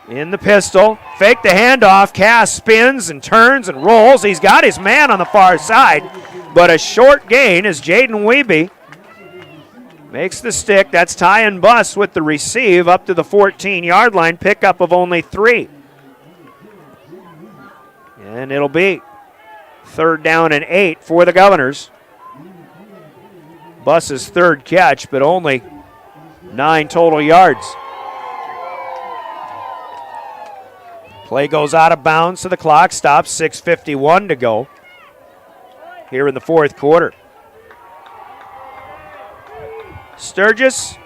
In the pistol, fake the handoff. Cass spins and turns and rolls. He's got his man on the far side, but a short gain as Jaden Wiebe makes the stick. That's Tyan Buss with the receive up to the 14-yard line. Pickup of only 3. And it'll be 3rd down and 8 for the Governors. Buss's 3rd catch, but only 9 total yards. Play goes out of bounds, so the clock stops. 6:51 to go here in the fourth quarter. Sturgis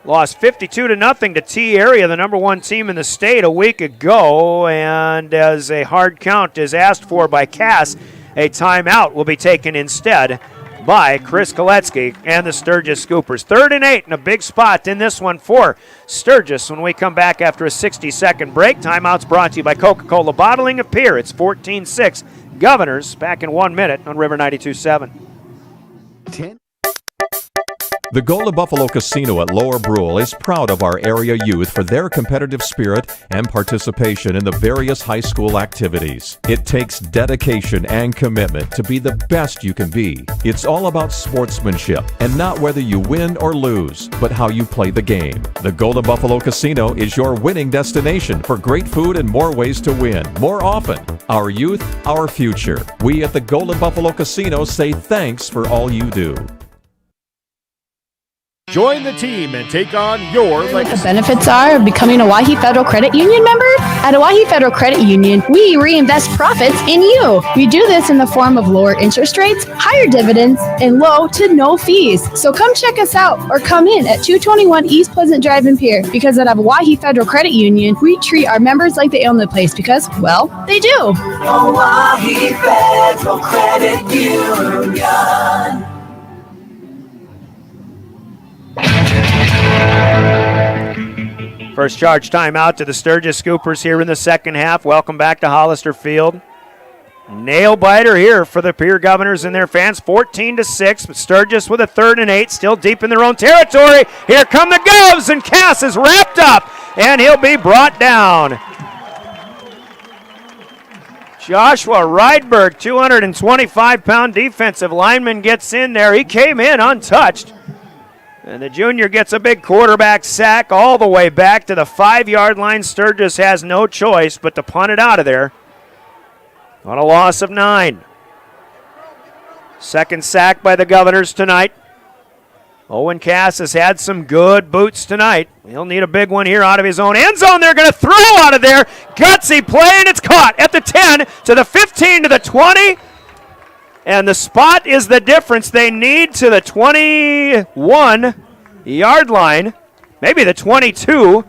lost 52-0 to T-Area, the number 1 team in the state, a week ago. And as a hard count is asked for by Cass, a timeout will be taken instead by Chris Koletsky and the Sturgis Scoopers. 3rd and 8 and a big spot in this one for Sturgis when we come back after a 60-second break. Timeout's brought to you by Coca-Cola Bottling of Pierre. It's 14-6. Governors back in 1 minute on River 92.7. The Golden Buffalo Casino at Lower Brule is proud of our area youth for their competitive spirit and participation in the various high school activities. It takes dedication and commitment to be the best you can be. It's all about sportsmanship and not whether you win or lose, but how you play the game. The Golden Buffalo Casino is your winning destination for great food and more ways to win, more often. Our youth, our future. We at the Golden Buffalo Casino say thanks for all you do. Join the team and take on your legacy. The benefits are of becoming a Owyhee Federal Credit Union member? At Owyhee Federal Credit Union, we reinvest profits in you. We do this in the form of lower interest rates, higher dividends, and low to no fees. So come check us out or come in at 221 East Pleasant Drive in Pierre, because at Owyhee Federal Credit Union, we treat our members like they own the place because, well, they do. Owyhee Federal Credit Union. First charge timeout to the Sturgis Scoopers here in the second half. Welcome back to Hollister Field. Nail biter here for the Pierre Governors and their fans. 14-6, but Sturgis with a 3rd and 8, still deep in their own territory. Here come the Govs, and Cass is wrapped up, and he'll be brought down. Joshua Rydberg, 225-pound defensive lineman, gets in there. He came in untouched. And the junior gets a big quarterback sack all the way back to the 5-yard line. Sturgis has no choice but to punt it out of there on a loss of 9. Second sack by the Governors tonight. Owen Cass has had some good boots tonight. He'll need a big one here out of his own end zone. They're going to throw out of there. Gutsy play, and it's caught at the 10 to the 15 to the 20. And the spot is the difference. They need to the 21-yard line, maybe the 22.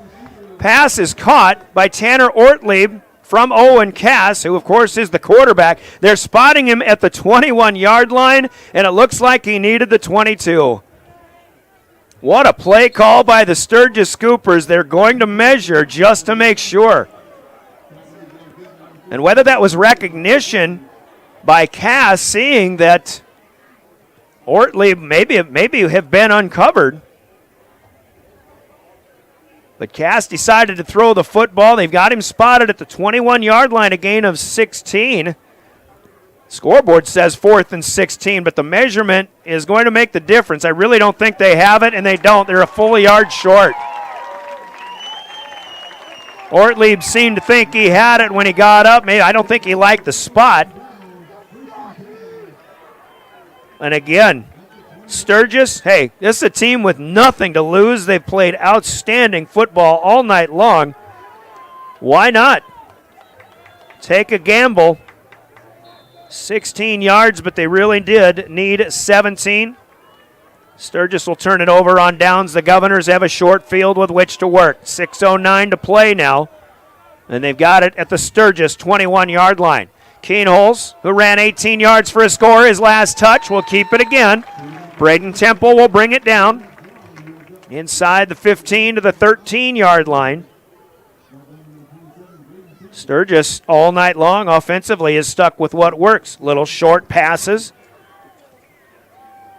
Pass is caught by Tanner Ortlieb from Owen Cass, who, of course, is the quarterback. They're spotting him at the 21-yard line, and it looks like he needed the 22. What a play call by the Sturgis Scoopers. They're going to measure just to make sure. And whether that was recognition by Cass, seeing that Ortley maybe have been uncovered. But Cass decided to throw the football. They've got him spotted at the 21-yard line, a gain of 16. Scoreboard says 4th and 16, but the measurement is going to make the difference. I really don't think they have it, and they don't. They're a full yard short. Ortlieb seemed to think he had it when he got up. Maybe I don't think he liked the spot. And again, Sturgis, hey, this is a team with nothing to lose. They've played outstanding football all night long. Why not? Take a gamble. 16 yards, but they really did need 17. Sturgis will turn it over on downs. The Governors have a short field with which to work. 6:09 to play now, and they've got it at the Sturgis 21-yard line. Keenholz, who ran 18 yards for a score, his last touch, will keep it again. Braden Temple will bring it down inside the 15 to the 13-yard line. Sturgis all night long offensively is stuck with what works. Little short passes.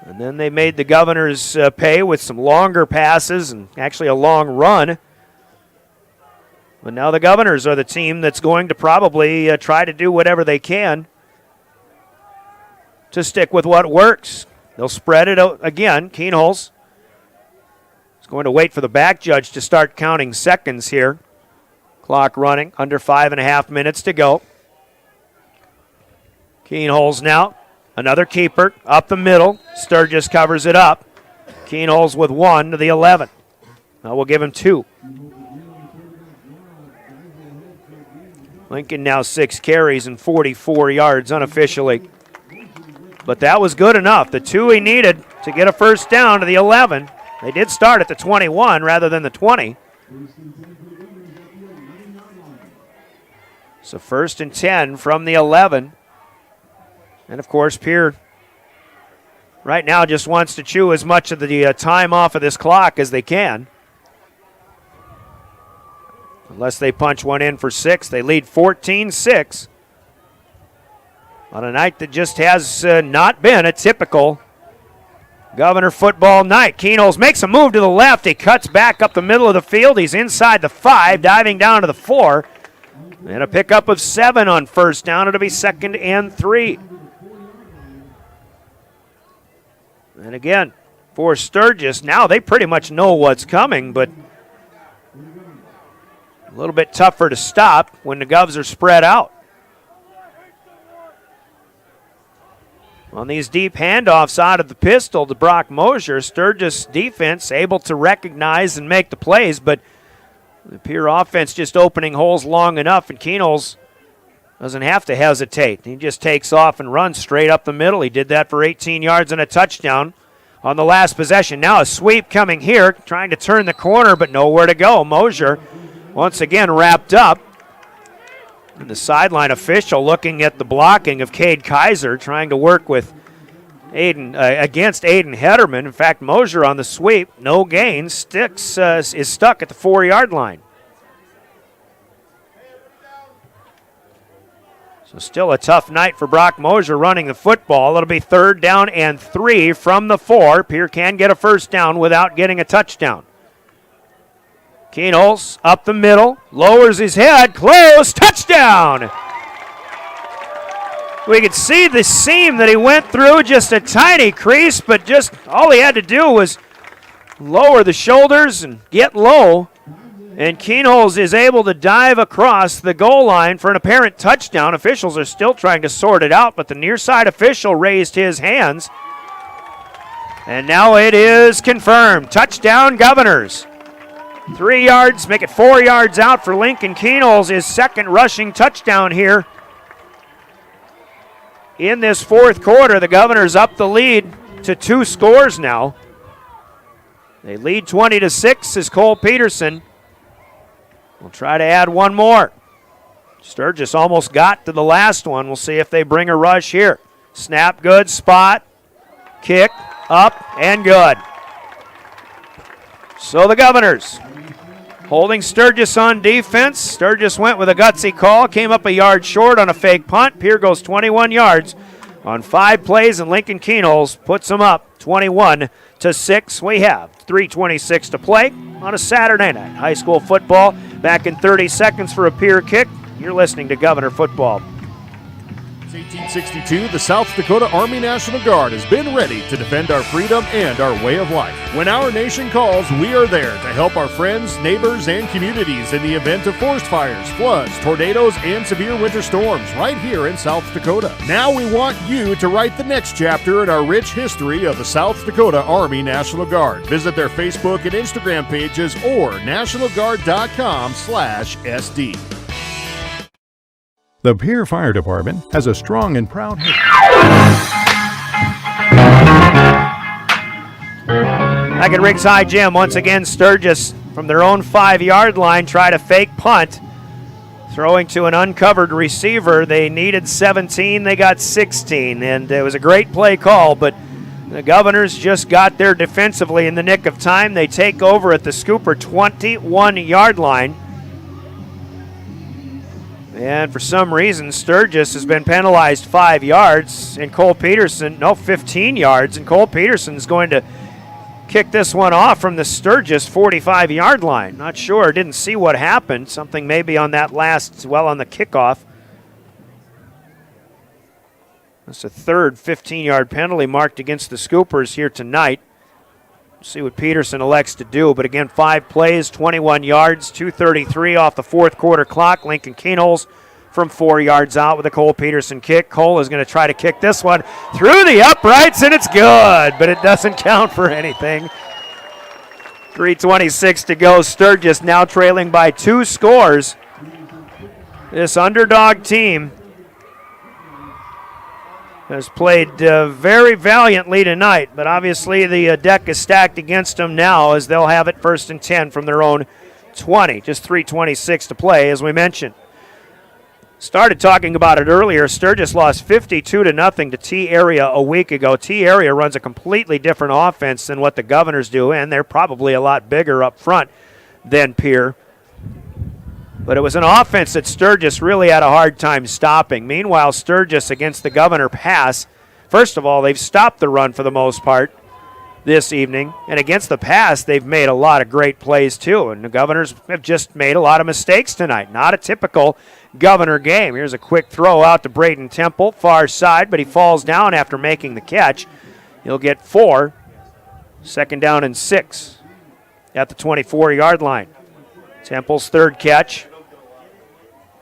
And then they made the Governors pay with some longer passes and actually a long run. But now the Governors are the team that's going to probably try to do whatever they can to stick with what works. They'll spread it out again. Keenholz is going to wait for the back judge to start counting seconds here. Clock running, under 5.5 minutes to go. Keenholz now, another keeper, up the middle. Sturgis covers it up. Keenholz with 1 to the 11. Now we'll give him 2. Lincoln now 6 carries and 44 yards unofficially. But that was good enough. The 2 he needed to get a first down to the 11. They did start at the 21 rather than the 20. So 1st and 10 from the 11. And, of course, Pierre right now just wants to chew as much of the time off of this clock as they can. Unless they punch one in for 6. They lead 14-6 on a night that just has not been a typical Governor football night. Keenholz makes a move to the left. He cuts back up the middle of the field. He's inside the 5, diving down to the 4. And a pickup of 7 on first down. It'll be 2nd and 3. And again, for Sturgis, now they pretty much know what's coming, but a little bit tougher to stop when the Govs are spread out. On these deep handoffs out of the pistol to Brock Mosier, Sturgis defense able to recognize and make the plays, but the Pierre offense just opening holes long enough, and Keenholz doesn't have to hesitate. He just takes off and runs straight up the middle. He did that for 18 yards and a touchdown on the last possession. Now a sweep coming here, trying to turn the corner, but nowhere to go. Mosier once again wrapped up. And the sideline official looking at the blocking of Cade Kaiser, trying to work with against Aiden Hederman. In fact, Mosier on the sweep, no gain, is stuck at the 4-yard line. So still a tough night for Brock Mosier running the football. It'll be 3rd down and 3 from the 4. Pierre can get a first down without getting a touchdown. Keenholz up the middle, lowers his head, close, touchdown! We could see the seam that he went through, just a tiny crease, but just all he had to do was lower the shoulders and get low. And Keenholz is able to dive across the goal line for an apparent touchdown. Officials are still trying to sort it out, but the near side official raised his hands. And now it is confirmed. Touchdown, Governors. 3 yards, make it 4 yards out for Lincoln Keenholz, his 2nd rushing touchdown here in this 4th quarter. The Governors up the lead to 2 scores now. They lead 20-6 as Cole Peterson will try to add one more. Sturgis almost got to the last one. We'll see if they bring a rush here. Snap good, spot, kick, up, and good. So the Governors holding Sturgis on defense. Sturgis went with a gutsy call, came up a yard short on a fake punt. Pierre goes 21 yards On 5 plays, and Lincoln Keenholz puts them up 21-6. We have 3:26 to play on a Saturday night. High school football back in 30 seconds for a Pierre kick. You're listening to Governor Football. Since 1862, the South Dakota Army National Guard has been ready to defend our freedom and our way of life. When our nation calls, we are there to help our friends, neighbors, and communities in the event of forest fires, floods, tornadoes, and severe winter storms right here in South Dakota. Now we want you to write the next chapter in our rich history of the South Dakota Army National Guard. Visit their Facebook and Instagram pages or nationalguard.com/SD. The Pierre Fire Department has a strong and proud history. Back at Riggs High Gym, once again, Sturgis from their own 5-yard line try to fake punt. Throwing to an uncovered receiver. They needed 17, they got 16, and it was a great play call, but the Governors just got there defensively in the nick of time. They take over at the Scooper 21-yard line. And for some reason, Sturgis has been penalized 5 yards, and 15 yards, and Cole Peterson's going to kick this one off from the Sturgis 45-yard line. Not sure, didn't see what happened. Something maybe on that on the kickoff. That's a third 15-yard penalty marked against the Scoopers here tonight. See what Peterson elects to do. But again, 5 plays, 21 yards, 2:33 off the fourth quarter clock. Lincoln Keenholz from 4 yards out with a Cole Peterson kick. Cole is going to try to kick this one through the uprights, and it's good, but it doesn't count for anything. 3:26 to go. Sturgis now trailing by 2 scores. This underdog team has played very valiantly tonight, but obviously the deck is stacked against them now as they'll have it 1st and 10 from their own 20. Just 3:26 to play, as we mentioned. Started talking about it earlier. Sturgis lost 52-0 to T-Area a week ago. T-Area runs a completely different offense than what the Governors do, and they're probably a lot bigger up front than Pierre. But it was an offense that Sturgis really had a hard time stopping. Meanwhile, Sturgis against the Governor pass, first of all, they've stopped the run for the most part this evening. And against the pass, they've made a lot of great plays too. And the Governors have just made a lot of mistakes tonight. Not a typical Governor game. Here's a quick throw out to Braden Temple, far side, but he falls down after making the catch. He'll get 4. 2nd down and 6 at the 24-yard line. Temple's 3rd catch.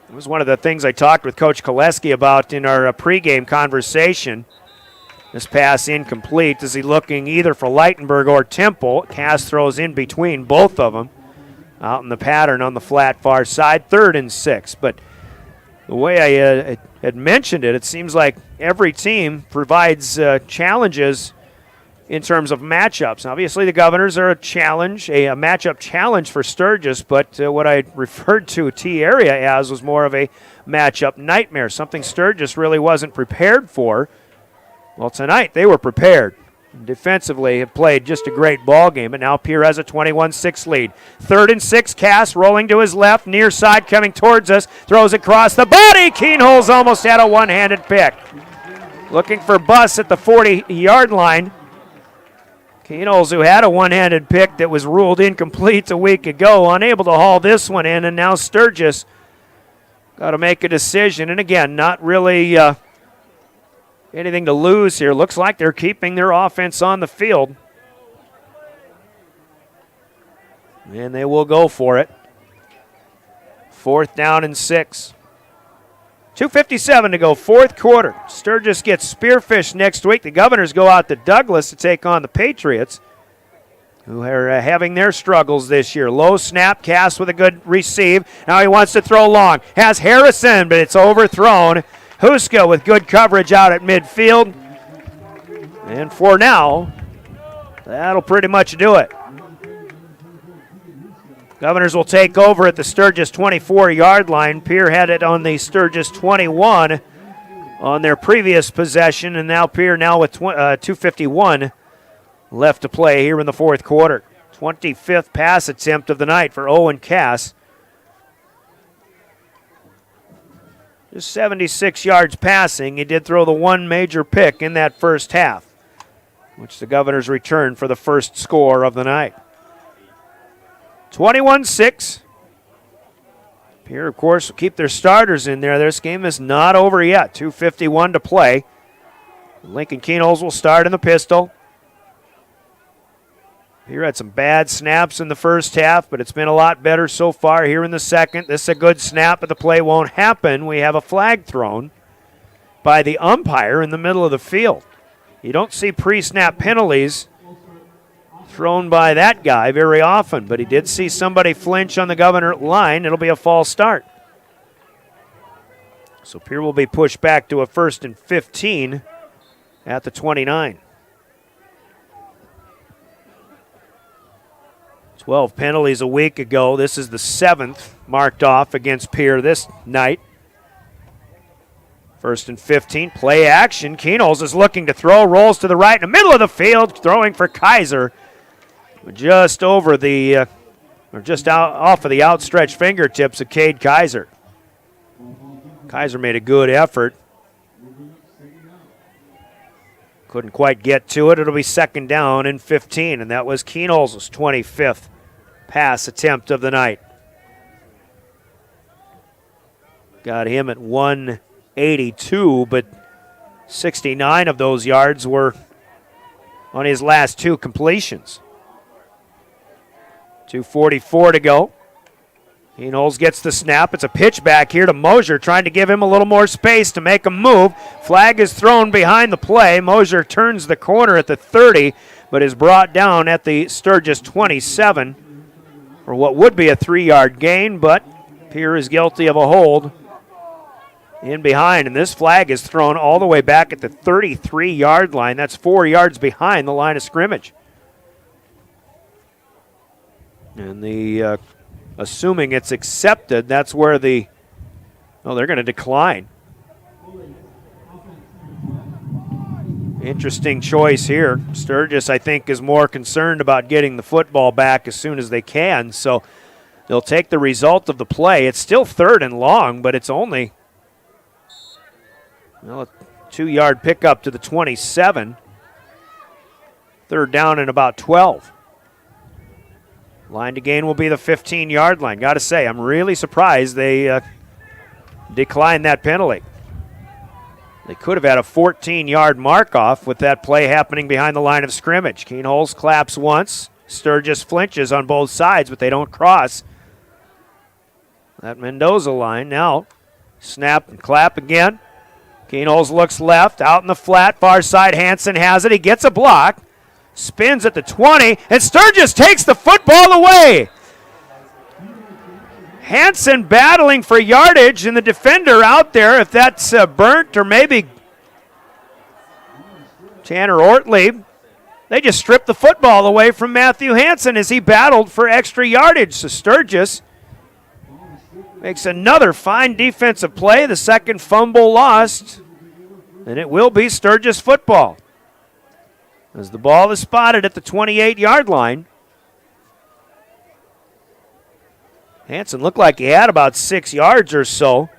It was one of the things I talked with Coach Koleski about in our pregame conversation. This pass incomplete. Is he looking either for Leitenberg or Temple? Cass throws in between both of them. Out in the pattern on the flat far side. 3rd and 6. But the way I had mentioned it, it seems like every team provides challenges in terms of matchups. Obviously, the Governors are a challenge, a matchup challenge for Sturgis, but what I referred to T-Area as was more of a matchup nightmare, something Sturgis really wasn't prepared for. Well, tonight they were prepared. Defensively have played just a great ball game, but now Pierre has a 21-6 lead. 3rd and 6, Cass rolling to his left, near side coming towards us, throws across the body. Keenholz almost had a one-handed pick. Looking for Buss at the 40-yard line. Keenholz, who had a one-handed pick that was ruled incomplete a week ago, unable to haul this one in, and now Sturgis got to make a decision. And again, not really anything to lose here. Looks like they're keeping their offense on the field. And they will go for it. 4th down and 6. 2:57 to go, 4th quarter. Sturgis gets Spearfish next week. The Governors go out to Douglas to take on the Patriots, who are having their struggles this year. Low snap, Cass with a good receive. Now he wants to throw long. Has Harrison, but it's overthrown. Huska with good coverage out at midfield. And for now, that'll pretty much do it. Governors will take over at the Sturgis 24-yard line. Pierre had it on the Sturgis 21 on their previous possession, and now Pierre with 2:51 left to play here in the 4th quarter. 25th pass attempt of the night for Owen Cass. Just 76 yards passing. He did throw the one major pick in that first half, which the Governors returned for the first score of the night. 21-6. Pierre, of course, will keep their starters in there. This game is not over yet. 2:51 to play. Lincoln Keenholz will start in the pistol. Pierre had some bad snaps in the first half, but it's been a lot better so far here in the second. This is a good snap, but the play won't happen. We have a flag thrown by the umpire in the middle of the field. You don't see pre-snap penalties thrown by that guy very often, but he did see somebody flinch on the Governor line. It'll be a false start. So Pierre will be pushed back to a 1st and 15 at the 29. 12 penalties a week ago. This is the 7th marked off against Pierre this night. 1st and 15, play action. Keenholz is looking to throw, rolls to the right in the middle of the field, throwing for Kaiser. Just over the, or just out off of the outstretched fingertips of Cade Kaiser. Kaiser made a good effort. Couldn't quite get to it. It'll be 2nd down and 15, and that was Keenholz's 25th pass attempt of the night. Got him at 182, but 69 of those yards were on his last 2 completions. 2:44 to go. Keenholz gets the snap. It's a pitch back here to Mosier, trying to give him a little more space to make him move. Flag is thrown behind the play. Mosier turns the corner at the 30, but is brought down at the Sturgis 27 for what would be a 3-yard gain, but Pierre is guilty of a hold in behind, and this flag is thrown all the way back at the 33-yard line. That's 4 yards behind the line of scrimmage. And the assuming it's accepted, that's where they're going to decline. Interesting choice here. Sturgis, I think, is more concerned about getting the football back as soon as they can, so they'll take the result of the play. It's still 3rd and long, but it's only a 2-yard pickup to the 27. 3rd down and about 12. Line to gain will be the 15-yard line. Got to say, I'm really surprised they declined that penalty. They could have had a 14-yard mark-off with that play happening behind the line of scrimmage. Keenholz claps once. Sturgis flinches on both sides, but they don't cross that Mendoza line. Now, snap and clap again. Keenholz looks left, out in the flat, far side. Hansen has it. He gets a block. Spins at the 20, and Sturgis takes the football away. Hansen battling for yardage, and the defender out there, if that's Burnt or maybe Tanner Ortley, they just stripped the football away from Matthew Hansen as he battled for extra yardage. So Sturgis makes another fine defensive play, the 2nd fumble lost, and it will be Sturgis football, as the ball is spotted at the 28-yard line. Hansen looked like he had about 6 yards or so,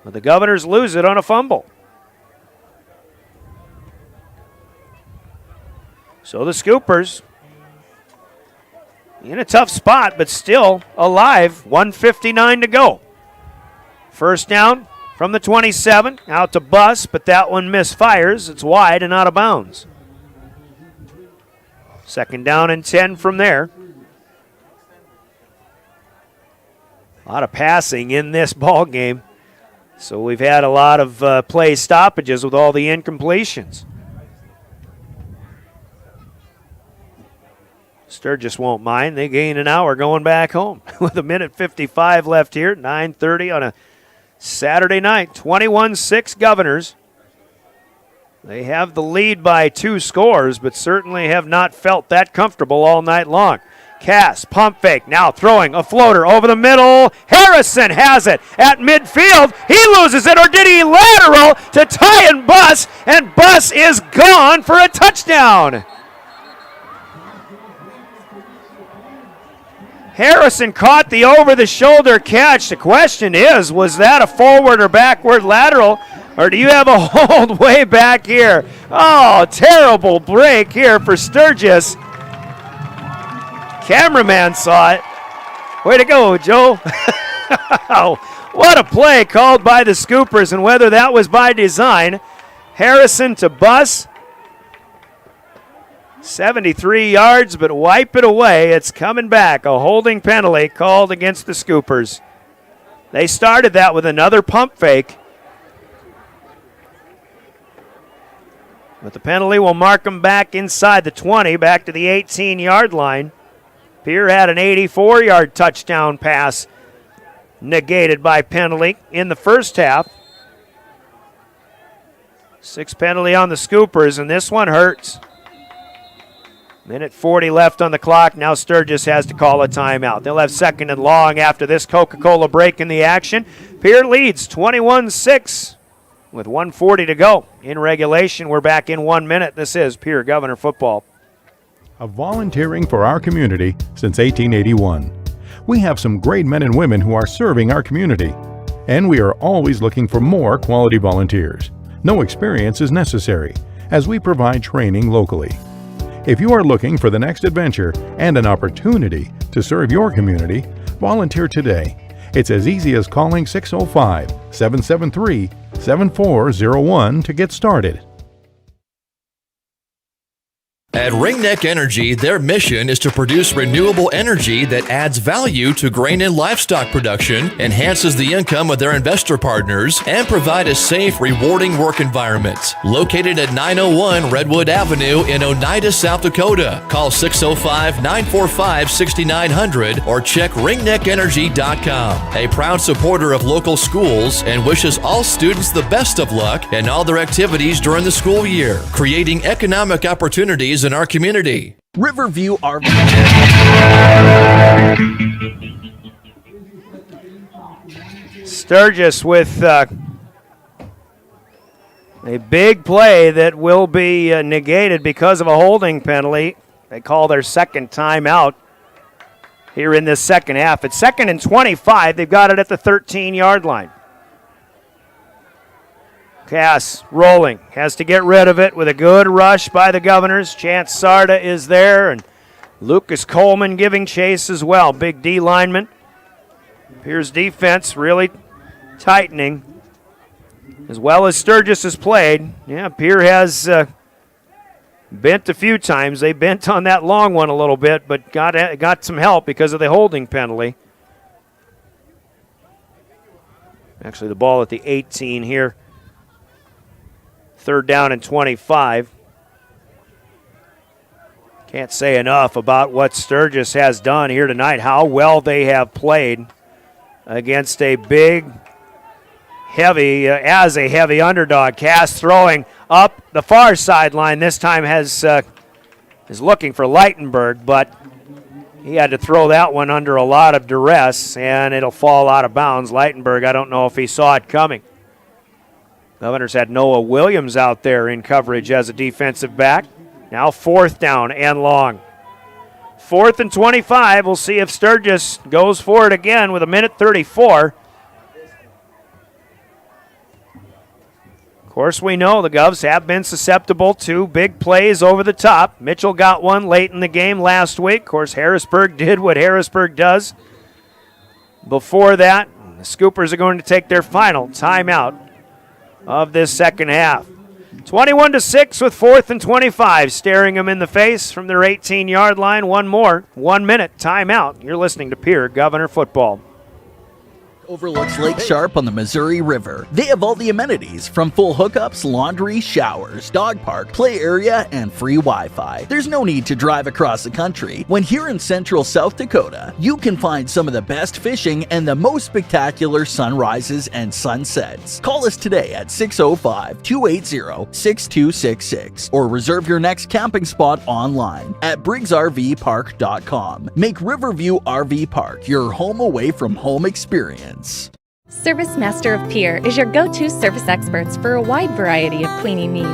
but the Governors lose it on a fumble. So the Scoopers in a tough spot, but still alive. 1:59 to go. 1st down from the 27, out to Buss, but that one misfires. It's wide and out of bounds. 2nd down and 10 from there. A lot of passing in this ball game, so we've had a lot of play stoppages with all the incompletions. Sturgis won't mind. They gain an hour going back home with 1:55 left here, 9:30 on a Saturday night. 21-6 Governors. They have the lead by 2 scores, but certainly have not felt that comfortable all night long. Cass, pump fake, now throwing a floater over the middle. Harrison has it at midfield. He loses it, or did he lateral to Tyan Buss, and Buss is gone for a touchdown. Harrison caught the over-the-shoulder catch. The question is, was that a forward or backward lateral, or do you have a hold way back here? Oh, terrible break here for Sturgis. Cameraman saw it. Way to go, Joe. What a play called by the Scoopers, and whether that was by design. Harrison to bus. 73 yards, but wipe it away. It's coming back. A holding penalty called against the Scoopers. They started that with another pump fake. But the penalty will mark them back inside the 20, back to the 18-yard line. Pierre had an 84-yard touchdown pass negated by penalty in the first half. 6 penalty on the Scoopers, and this one hurts. Minute 40 left on the clock. Now Sturgis has to call a timeout. They'll have second and long after this Coca-Cola break in the action. Pierre leads 21-6 with 1:40 to go. In regulation, we're back in 1 minute. This is Pierre Governor football. Of volunteering for our community since 1881. We have some great men and women who are serving our community, and we are always looking for more quality volunteers. No experience is necessary, as we provide training locally. If you are looking for the next adventure and an opportunity to serve your community, volunteer today. It's as easy as calling 605-773-7401 to get started. At Ringneck Energy, their mission is to produce renewable energy that adds value to grain and livestock production, enhances the income of their investor partners, and provide a safe, rewarding work environment. Located at 901 Redwood Avenue in Oneida, South Dakota. Call 605-945-6900 or check ringneckenergy.com. A proud supporter of local schools and wishes all students the best of luck in all their activities during the school year, creating economic opportunities in our community. Riverview RV. Sturgis with a big play that will be negated because of a holding penalty. They call their second timeout here in this second half. It's 2nd and 25. They've got it at the 13-yard line. Cass rolling, has to get rid of it with a good rush by the Governors. Chance Sarda is there, and Lucas Coleman giving chase as well. Big D lineman. Pierre's defense really tightening, as well as Sturgis has played. Yeah, Pierre has bent a few times. They bent on that long one a little bit, but got some help because of the holding penalty. Actually, the ball at the 18 here. 3rd down and 25. Can't say enough about what Sturgis has done here tonight, how well they have played against a big, heavy, as a heavy underdog. Cass throwing up the far sideline. This time is looking for Leitenberg, but he had to throw that one under a lot of duress, and it'll fall out of bounds. Leitenberg, I don't know if he saw it coming. Governors had Noah Williams out there in coverage as a defensive back. Now 4th down and long. 4th and 25. We'll see if Sturgis goes for it again with 1:34. Of course, we know the Govs have been susceptible to big plays over the top. Mitchell got one late in the game last week. Of course, Harrisburg did what Harrisburg does. Before that, the Scoopers are going to take their final timeout of this second half. 21-6 with 4th and 25, staring them in the face from their 18-yard line. One more, 1 minute timeout. You're listening to Pierre Governor Football. Overlooks Lake Sharp on the Missouri River. They have all the amenities from full hookups, laundry, showers, dog park, play area, and free Wi-Fi. There's no need to drive across the country. When here in central South Dakota, you can find some of the best fishing and the most spectacular sunrises and sunsets. Call us today at 605-280-6266 or reserve your next camping spot online at briggsrvpark.com. Make Riverview RV Park your home away from home experience. Service Master of Pierre is your go-to service experts for a wide variety of cleaning needs.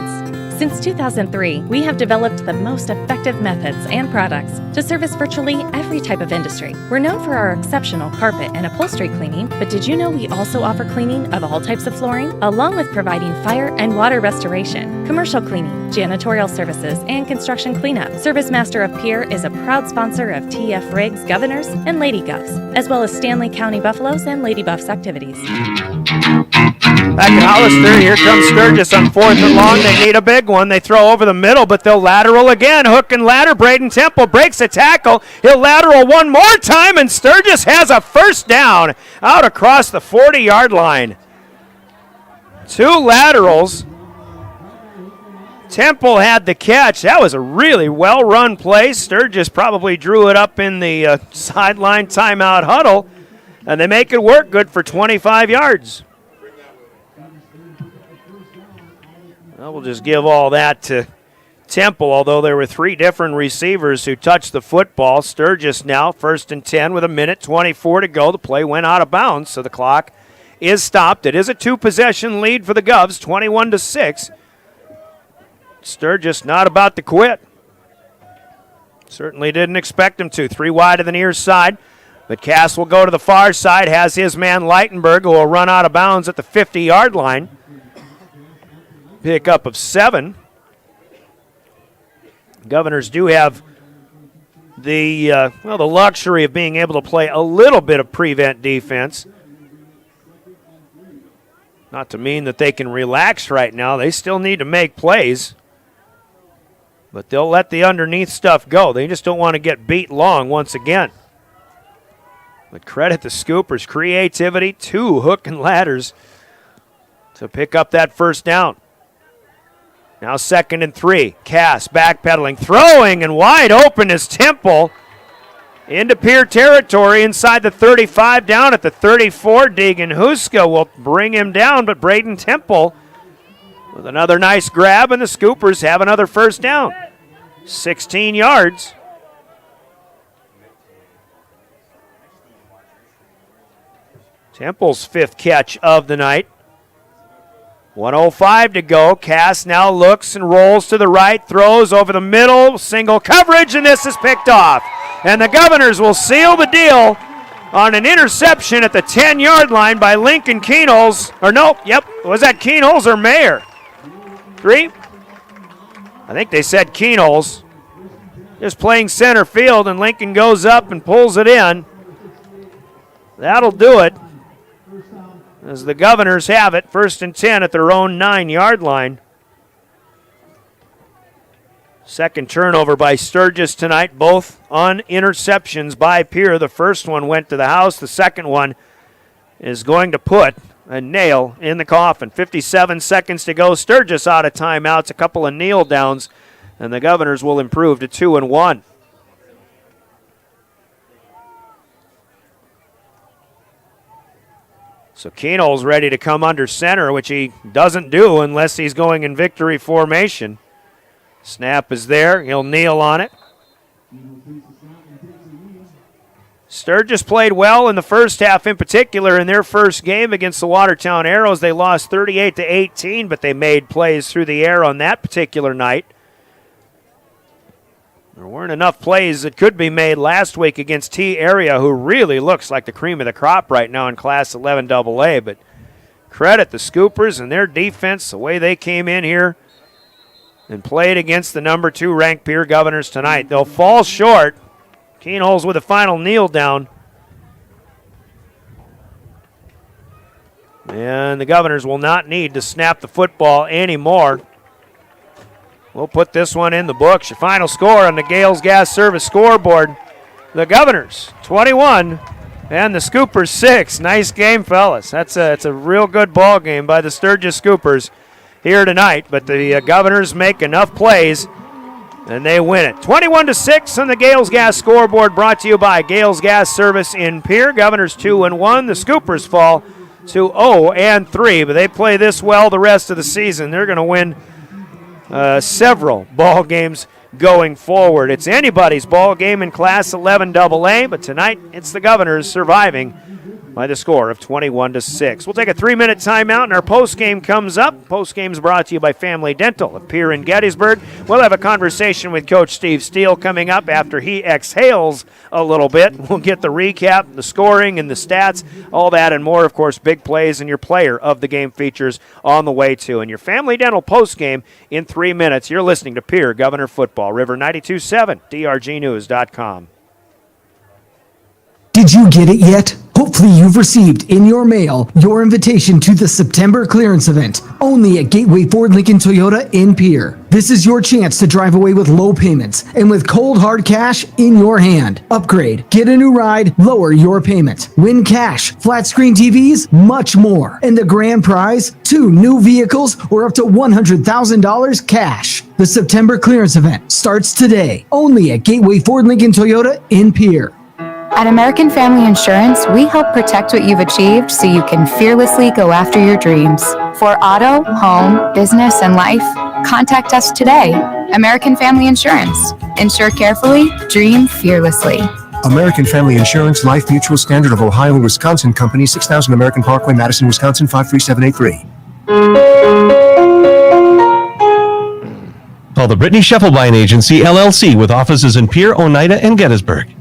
Since 2003, we have developed the most effective methods and products to service virtually every type of industry. We're known for our exceptional carpet and upholstery cleaning, but did you know we also offer cleaning of all types of flooring, along with providing fire and water restoration, commercial cleaning, janitorial services, and construction cleanup. Service Master of Pierre is a proud sponsor of TF Riggs, Governors, and Lady Govs, as well as Stanley County Buffaloes and Lady Buffs activities. Back at Hollister, here comes Sturgis on 4th and long. They need a big one. They throw over the middle, but they'll lateral again. Hook and ladder. Braden Temple breaks a tackle. He'll lateral one more time, and Sturgis has a first down out across the 40-yard line. 2 laterals. Temple had the catch. That was a really well-run play. Sturgis probably drew it up in the sideline timeout huddle, and they make it work good for 25 yards. Well, we'll just give all that to Temple, although there were 3 different receivers who touched the football. Sturgis now 1st and 10 with 1:24 to go. The play went out of bounds, so the clock is stopped. It is a 2-possession lead for the Govs, 21-6. Sturgis not about to quit. Certainly didn't expect him to. 3 wide to the near side, but Cass will go to the far side, has his man Leitenberg, who will run out of bounds at the 50-yard line. Pickup of 7. Governors do have the luxury of being able to play a little bit of prevent defense. Not to mean that they can relax right now. They still need to make plays. But they'll let the underneath stuff go. They just don't want to get beat long once again. But credit the Scoopers' creativity. 2 hook and ladders to pick up that first down. Now 2nd and 3. Cass backpedaling, throwing, and wide open is Temple. Into Pierre territory inside the 35, down at the 34. Deegan Huska will bring him down, but Braden Temple with another nice grab, and the Scoopers have another first down. 16 yards. Temple's 5th catch of the night. 1:05 to go. Cass now looks and rolls to the right, throws over the middle, single coverage, and this is picked off. And the Governors will seal the deal on an interception at the 10-yard line by Lincoln Keenholz. Was that Keenholz or Mayer? 3? I think they said Keenholz. Just playing center field, and Lincoln goes up and pulls it in. That'll do it, as the Governors have it, 1st and 10 at their own 9-yard line. Second turnover by Sturgis tonight, both on interceptions by Pierre. The first one went to the house. The second one is going to put a nail in the coffin. 57 seconds to go. Sturgis out of timeouts, a couple of kneel downs, and the Governors will improve to 2-1. So Keenholz ready to come under center, which he doesn't do unless he's going in victory formation. Snap is there. He'll kneel on it. Sturgis played well in the first half, in particular in their first game against the Watertown Arrows. They lost 38-18, but they made plays through the air on that particular night. There weren't enough plays that could be made last week against T-Area, who really looks like the cream of the crop right now in Class 11 AA. But credit the Scoopers and their defense, the way they came in here and played against the number 2 ranked Pierre Governors tonight. They'll fall short. Keenholz with a final kneel down. And the Governors will not need to snap the football anymore. We'll put this one in the books. Your final score on the Gales Gas Service scoreboard. The Governors 21 and the Scoopers 6. Nice game, fellas. It's a real good ball game by the Sturgis Scoopers here tonight. But the Governors make enough plays and they win it. 21-6 on the Gales Gas scoreboard, brought to you by Gales Gas Service in Pierre. Governors 2-1. The Scoopers fall to 0-3, but they play this well the rest of the season. They're going to win several ball games going forward. It's anybody's ball game in Class 11 AA, but tonight it's the Governors surviving by the score of 21-6. We'll take a 3-minute timeout, and our postgame comes up. Postgame's brought to you by Family Dental of Pierre in Gettysburg. We'll have a conversation with Coach Steve Steele coming up after he exhales a little bit. We'll get the recap, the scoring, and the stats, all that and more. Of course, big plays and your player of the game features on the way too. And your Family Dental postgame in 3 minutes. You're listening to Pierre Governor Football. River 92.7, drgnews.com. Did you get it yet? Hopefully you've received in your mail your invitation to the September clearance event, only at Gateway Ford Lincoln Toyota in Pierre. This is your chance to drive away with low payments and with cold hard cash in your hand. Upgrade, get a new ride, lower your payment, win cash, flat screen TVs, much more. And the grand prize, 2 new vehicles or up to $100,000 cash. The September clearance event starts today, only at Gateway Ford Lincoln Toyota in Pierre. At American Family Insurance, we help protect what you've achieved so you can fearlessly go after your dreams. For auto, home, business, and life, contact us today. American Family Insurance. Insure carefully, dream fearlessly. American Family Insurance, Life Mutual, Standard of Ohio and Wisconsin Company, 6000 American Parkway, Madison, Wisconsin, 53783. Call the Brittany Scheffelbein Agency, LLC, with offices in Pierre, Oneida, and Gettysburg.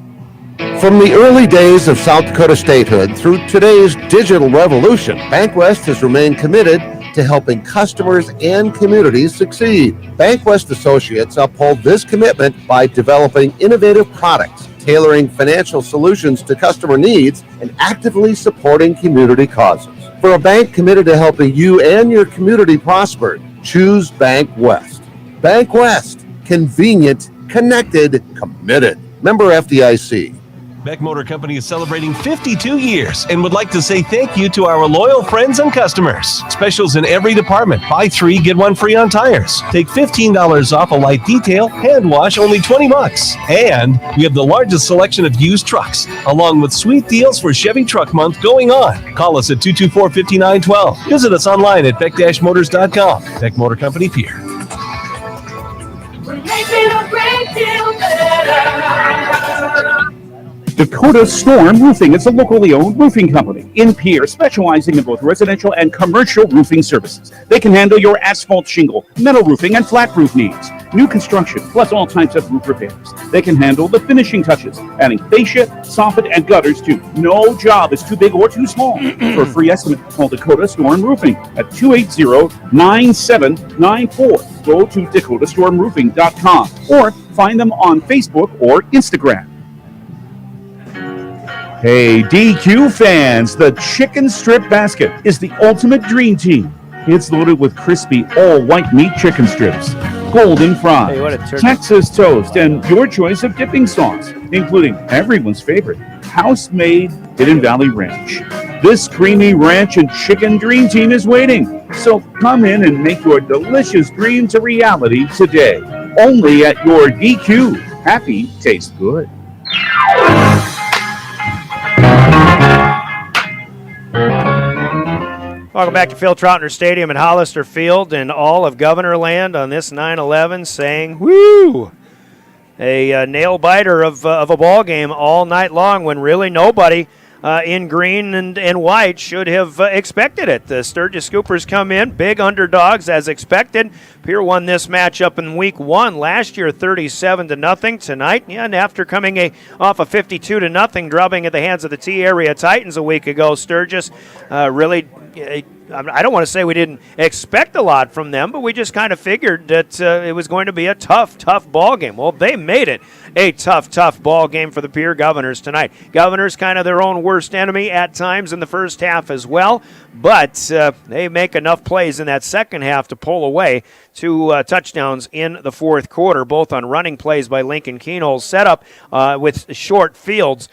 From the early days of South Dakota statehood through today's digital revolution, BankWest has remained committed to helping customers and communities succeed. BankWest Associates uphold this commitment by developing innovative products, tailoring financial solutions to customer needs, and actively supporting community causes. For a bank committed to helping you and your community prosper, choose BankWest. BankWest, convenient, connected, committed. Member FDIC. Beck Motor Company is celebrating 52 years and would like to say thank you to our loyal friends and customers. Specials in every department. Buy 3, get 1 free on tires. Take $15 off a light detail. Hand wash, only $20. And we have the largest selection of used trucks, along with sweet deals for Chevy Truck Month going on. Call us at 224-5912. Visit us online at beck-motors.com. Beck Motor Company, Pierre. We're making a great deal better. Dakota Storm Roofing is a locally owned roofing company in Pierre, specializing in both residential and commercial roofing services. They can handle your asphalt shingle, metal roofing, and flat roof needs. New construction, plus all types of roof repairs. They can handle the finishing touches, adding fascia, soffit, and gutters too. No job is too big or too small. For a free estimate, call Dakota Storm Roofing at 280-9794. Go to dakotastormroofing.com or find them on Facebook or Instagram. Hey, DQ fans, the Chicken Strip Basket is the ultimate dream team. It's loaded with crispy, all-white meat chicken strips, golden fries, Texas toast, and your choice of dipping sauce, including everyone's favorite, house-made Hidden Valley Ranch. This creamy ranch and chicken dream team is waiting. So come in and make your delicious dreams a reality today. Only at your DQ. Happy tastes good. Welcome back to Phil Troutner Stadium at Hollister Field and all of Governor Land on this 9/11 saying, woo! A nail biter of a ball game all night long when really nobody in green and white should have expected it. The Sturgis Scoopers come in, big underdogs as expected. Pierre won this matchup in week 1 last year, 37-0 tonight. Yeah, and after coming off a 52-0 drubbing at the hands of the T-Area Titans a week ago, Sturgis really, I don't want to say we didn't expect a lot from them, but we just kind of figured that it was going to be a tough ball game. Well, they made it a tough ball game for the Pierre Governors tonight. Governors kind of their own worst enemy at times in the first half as well, but they make enough plays in that second half to pull away 2 touchdowns in the fourth quarter, both on running plays by Lincoln Keenholz, set up with short fields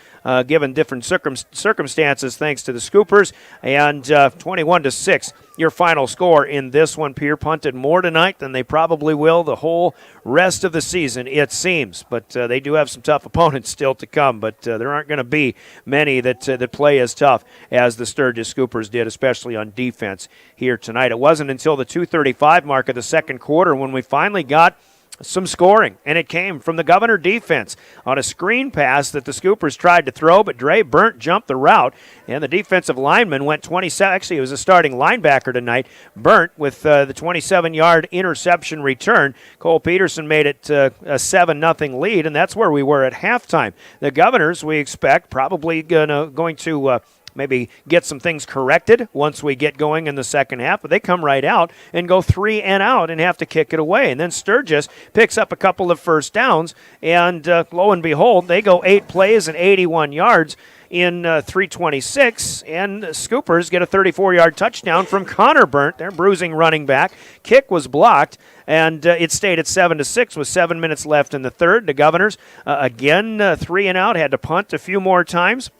given different circumstances thanks to the Scoopers, and 21-6 your final score in this one. Pierre punted more tonight than they probably will the whole rest of the season, it seems. But they do have some tough opponents still to come, but there aren't going to be many that play as tough as the Sturgis Scoopers did, especially on defense here tonight. It wasn't until the 2:35 mark of the second quarter when we finally got some scoring, and it came from the Governor defense on a screen pass that the Scoopers tried to throw, but Dre Burnt jumped the route, and the defensive lineman went 27. Actually, it was a starting linebacker tonight. Burnt with the 27-yard interception return. Cole Peterson made it a 7-0 lead, and that's where we were at halftime. The Governors, we expect, probably going to maybe get some things corrected once we get going in the second half, but they come right out and go 3 and out and have to kick it away. And then Sturgis picks up a couple of first downs, and lo and behold, they go 8 plays and 81 yards in 3:26, and Scoopers get a 34-yard touchdown from Connor Burnt, their bruising running back. Kick was blocked, and it stayed at 7-6 with 7 minutes left in the third. The Governors, again, 3 and out, had to punt a few more times.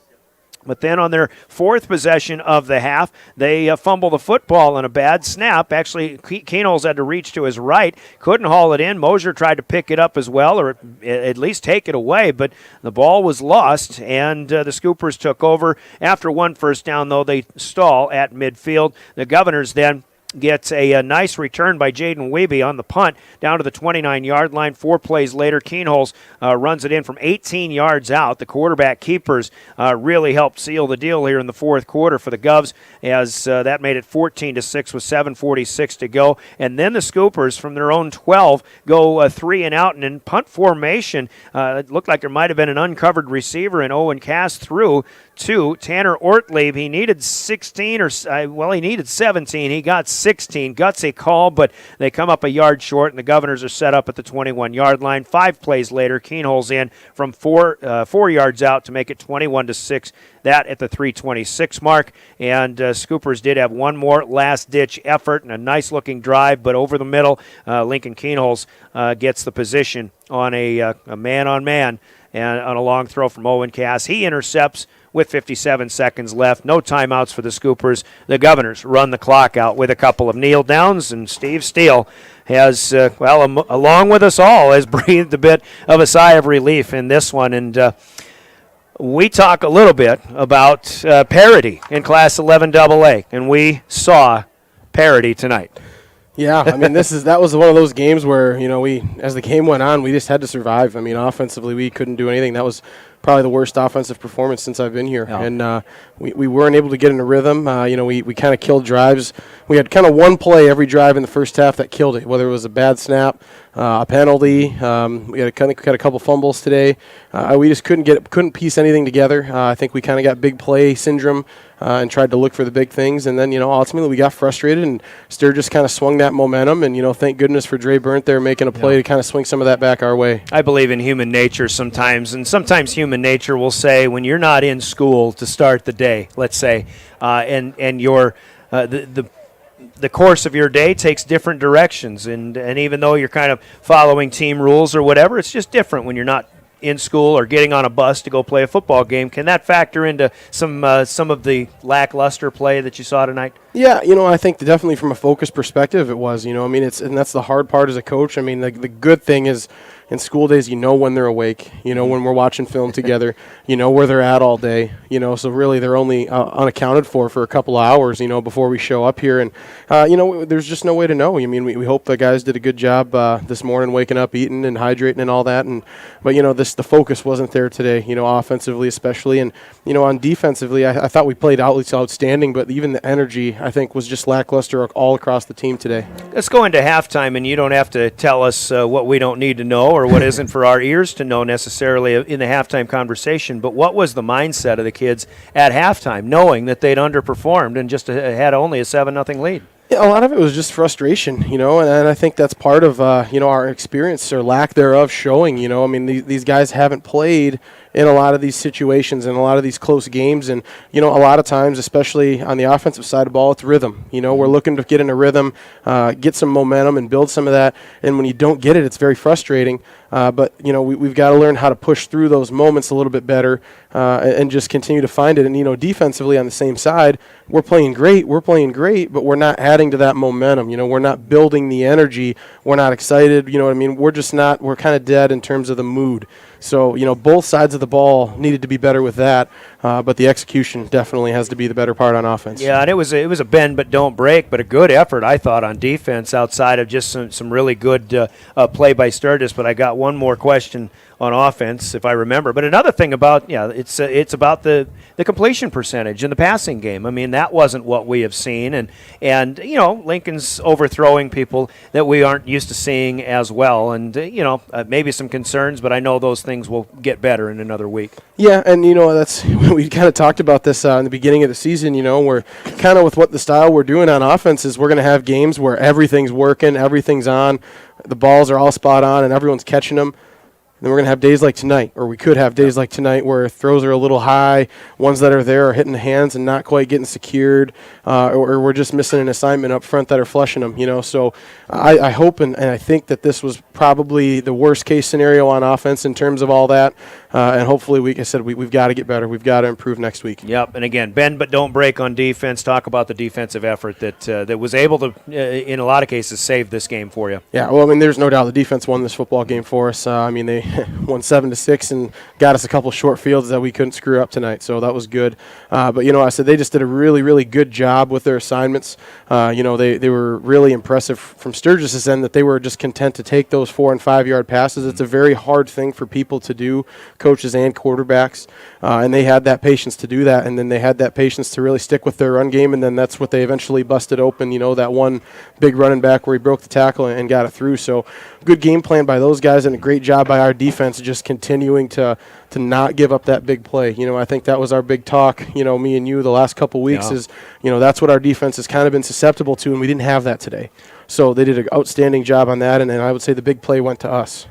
But then on their fourth possession of the half, they fumble the football on a bad snap. Actually, Keenholz had to reach to his right, couldn't haul it in. Mosier tried to pick it up as well, or at least take it away, but the ball was lost, and the Scoopers took over. After one first down, though, they stall at midfield. The Governors then gets a nice return by Jaden Wiebe on the punt down to the 29-yard line. 4 plays later, Keenholz runs it in from 18 yards out. The quarterback keepers really helped seal the deal here in the fourth quarter for the Govs, as that made it 14-6 with 7:46 to go. And then the Scoopers from their own 12 go 3 and out, and in punt formation, it looked like there might have been an uncovered receiver, and Owen Cass threw to Tanner Ortlieb. He needed 16, he needed 17. He got 16. Gutsy call, but they come up a yard short, and the Governors are set up at the 21-yard line. 5 plays later, Keenholz in from 4 yards out to make it 21-6. That at the 3:26 mark, and Scoopers did have one more last-ditch effort and a nice-looking drive, but over the middle, Lincoln Keenholz gets the position on a man-on-man and on a long throw from Owen Cass. He intercepts with 57 seconds left. No timeouts for the Scoopers. The Governors run the clock out with a couple of kneel downs, and Steve Steele has, along with us all, has breathed a bit of a sigh of relief in this one. And we talk a little bit about parity in Class 11 AA, and we saw parity tonight. Yeah, I mean, that was one of those games where, as the game went on, we just had to survive. I mean, offensively, we couldn't do anything. That was probably the worst offensive performance since I've been here. Yeah. And we weren't able to get in a rhythm. We kind of killed drives. We had kind of one play every drive in the first half that killed it, whether it was a bad snap, a penalty. We had a couple fumbles today. We just couldn't piece anything together. I think we kind of got big play syndrome and tried to look for the big things. And then, ultimately we got frustrated, and Sturgis kind of swung that momentum. And, thank goodness for Dre Burnt there making a play to kind of swing some of that back our way. I believe in human nature sometimes, and sometimes human nature will say when you're not in school to start the day, let's say, and your the course of your day takes different directions, and even though you're kind of following team rules or whatever, it's just different when you're not in school or getting on a bus to go play a football game. Can that factor into some of the lackluster play that you saw tonight? Yeah, I think definitely from a focus perspective it was, and that's the hard part as a coach. I mean, the good thing is in school days, when they're awake, when we're watching film together, where they're at all day, so really they're only unaccounted for a couple of hours, before we show up here. And, there's just no way to know. I mean, we hope the guys did a good job this morning, waking up, eating and hydrating and all that. But the focus wasn't there today, offensively especially. And, on defensively, I thought we played outstanding, but even the energy, I think, was just lackluster all across the team today. Let's go into halftime, and you don't have to tell us what we don't need to know or what isn't for our ears to know necessarily in the halftime conversation, but what was the mindset of the kids at halftime, knowing that they'd underperformed and just had only a 7-0 lead? Yeah, a lot of it was just frustration, and I think that's part of, our experience or lack thereof showing, I mean, these guys haven't played in a lot of these situations and a lot of these close games. And, a lot of times, especially on the offensive side of the ball, it's rhythm. We're looking to get in a rhythm, get some momentum and build some of that. And when you don't get it, it's very frustrating. But, we've got to learn how to push through those moments a little bit better and just continue to find it. And, defensively on the same side, we're playing great, but we're not adding to that momentum. We're not building the energy. We're not excited. We're just not – we're kind of dead in terms of the mood. So, both sides of the ball needed to be better with that, but the execution definitely has to be the better part on offense. Yeah, and it was a bend but don't break, but a good effort, I thought, on defense outside of just some really good play by Sturgis. But I got one more question on offense, if I remember. But another thing about, it's about the completion percentage in the passing game. I mean, that wasn't what we have seen. And Lincoln's overthrowing people that we aren't used to seeing as well. And, maybe some concerns, but I know those things will get better in another week. Yeah, and, that's we kind of talked about this in the beginning of the season. We're kind of with what the style we're doing on offense is we're going to have games where everything's working, everything's on, the balls are all spot on, and everyone's catching them. Then we're going to have days like tonight, or we could have days like tonight where throws are a little high, ones that are there are hitting the hands and not quite getting secured, or we're just missing an assignment up front that are flushing them, So I hope and I think that this was probably the worst case scenario on offense in terms of all that, and hopefully, we've got to get better. We've got to improve next week. Yep, and again, bend but don't break on defense. Talk about the defensive effort that was able to, in a lot of cases, save this game for you. Yeah, well, there's no doubt the defense won this football game for us. They won 7-6 and got us a couple short fields that we couldn't screw up tonight, so that was good. But I said they just did a really, really good job with their assignments. They were really impressive from Sturgis' end that they were just content to take those 4- and 5-yard passes. It's a very hard thing for people to do, coaches and quarterbacks, and they had that patience to do that, and then they had that patience to really stick with their run game, and then that's what they eventually busted open, that one big running back where he broke the tackle and got it through. So good game plan by those guys and a great job by our defense just continuing to not give up that big play. I think that was our big talk, me and you the last couple weeks is, that's what our defense has kind of been susceptible to, and we didn't have that today. So they did an outstanding job on that, and I would say the big play went to us.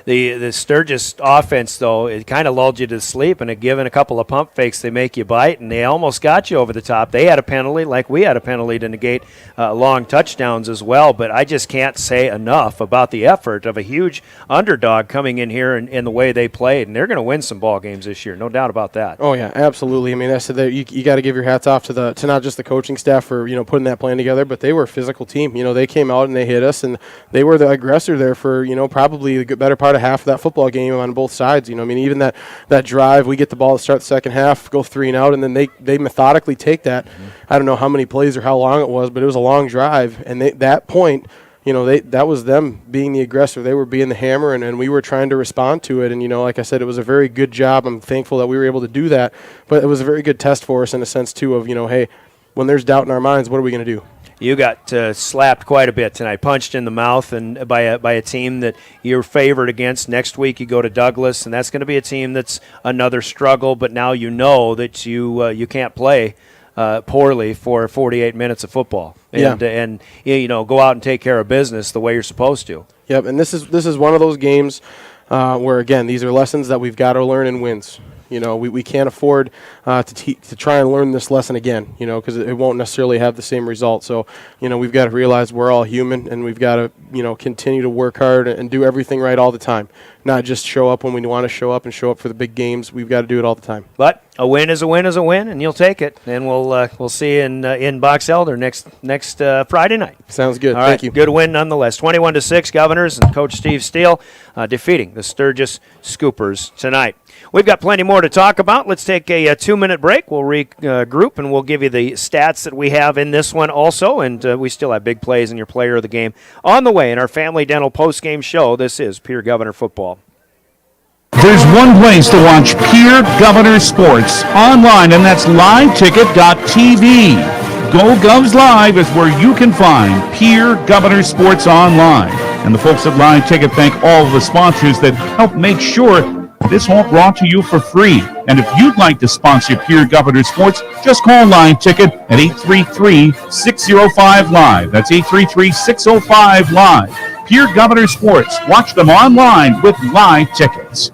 The Sturgis offense, though, it kind of lulled you to sleep, and given a couple of pump fakes, they make you bite, and they almost got you over the top. They had a penalty, like we had a penalty to negate long touchdowns as well, but I just can't say enough about the effort of a huge underdog coming in here and the way they played, and they're going to win some ball games this year, no doubt about that. Oh, yeah, absolutely. I said that you got to give your hats off to not just the coaching staff for, putting that plan together, but they were a physical team. They came out and they hit us, and they were the aggressor there for, probably the better part of half of that football game on both sides. Even that drive, we get the ball to start the second half, go 3 and out, and then they methodically take that. I don't know how many plays or how long it was, but it was a long drive, and that point, that was them being the aggressor. They were being the hammer, and we were trying to respond to it. And, like I said, it was a very good job. I'm thankful that we were able to do that, but it was a very good test for us in a sense, too, of, hey, when there's doubt in our minds, what are we going to do? You got slapped quite a bit tonight, punched in the mouth, and by a team that you're favored against. Next week you go to Douglas, and that's going to be a team that's another struggle. But now you know that you can't play poorly for 48 minutes of football, and go out and take care of business the way you're supposed to. Yep, and this is one of those games where again these are lessons that we've got to learn in wins. We can't afford to try and learn this lesson again, because it won't necessarily have the same result. So, we've got to realize we're all human, and we've got to, continue to work hard and do everything right all the time. Not just show up when we want to show up and show up for the big games. We've got to do it all the time. But a win is a win is a win, and you'll take it. And we'll see you in Box Elder next Friday night. Sounds good. All Thank right. you. Good win nonetheless. 21-6, Governors and Coach Steve Steele defeating the Sturgis Scoopers tonight. We've got plenty more to talk about. Let's take a 2-minute break. We'll regroup, and we'll give you the stats that we have in this one also. And we still have big plays in your player of the game on the way in our Family Dental postgame show. This is Pierre Governor Football. There's one place to watch Pierre Governors sports online, and that's liveticket.tv. GoGovs Live is where you can find Pierre Governors sports online. And the folks at Live Ticket thank all of the sponsors that help make sure this all brought to you for free. And if you'd like to sponsor Pierre Governors sports, just call Live Ticket at 833-605-LIVE. That's 833-605-LIVE. Pierre Governors sports. Watch them online with Live Tickets.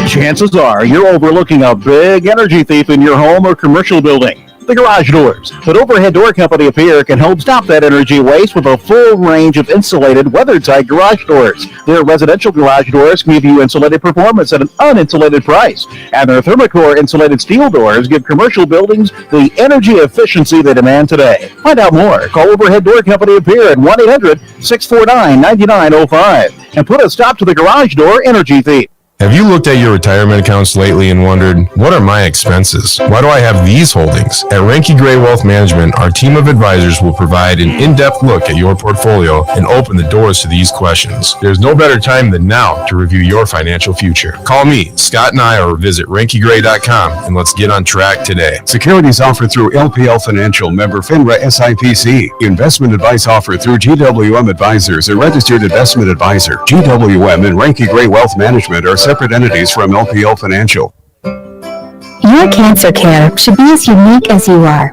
Chances are you're overlooking a big energy thief in your home or commercial building. The Garage Doors. But Overhead Door Company of Pierre can help stop that energy waste with a full range of insulated, weather-tight garage doors. Their residential garage doors give you insulated performance at an uninsulated price. And their Thermocore insulated steel doors give commercial buildings the energy efficiency they demand today. Find out more. Call Overhead Door Company of Pierre at 1-800-649-9905 and put a stop to the garage door energy thief. Have you looked at your retirement accounts lately and wondered, what are my expenses? Why do I have these holdings? At Ranky Gray Wealth Management, our team of advisors will provide an in-depth look at your portfolio and open the doors to these questions. There's no better time than now to review your financial future. Call me, Scott Nye, or visit rankygray.com and let's get on track today. Securities offered through LPL Financial, member FINRA SIPC. Investment advice offered through GWM Advisors, a registered investment advisor. GWM and Ranky Gray Wealth Management are separate entities from LPL Financial. Your cancer care should be as unique as you are.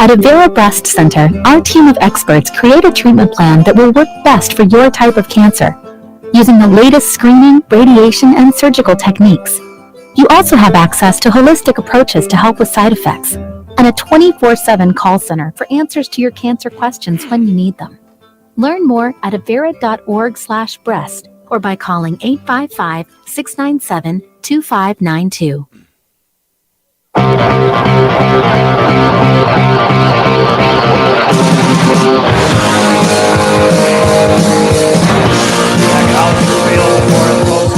At Avera Breast Center, our team of experts create a treatment plan that will work best for your type of cancer, using the latest screening, radiation, and surgical techniques. You also have access to holistic approaches to help with side effects, and a 24/7 call center for answers to your cancer questions when you need them. Learn more at avera.org/breast or by calling 855-697-2592.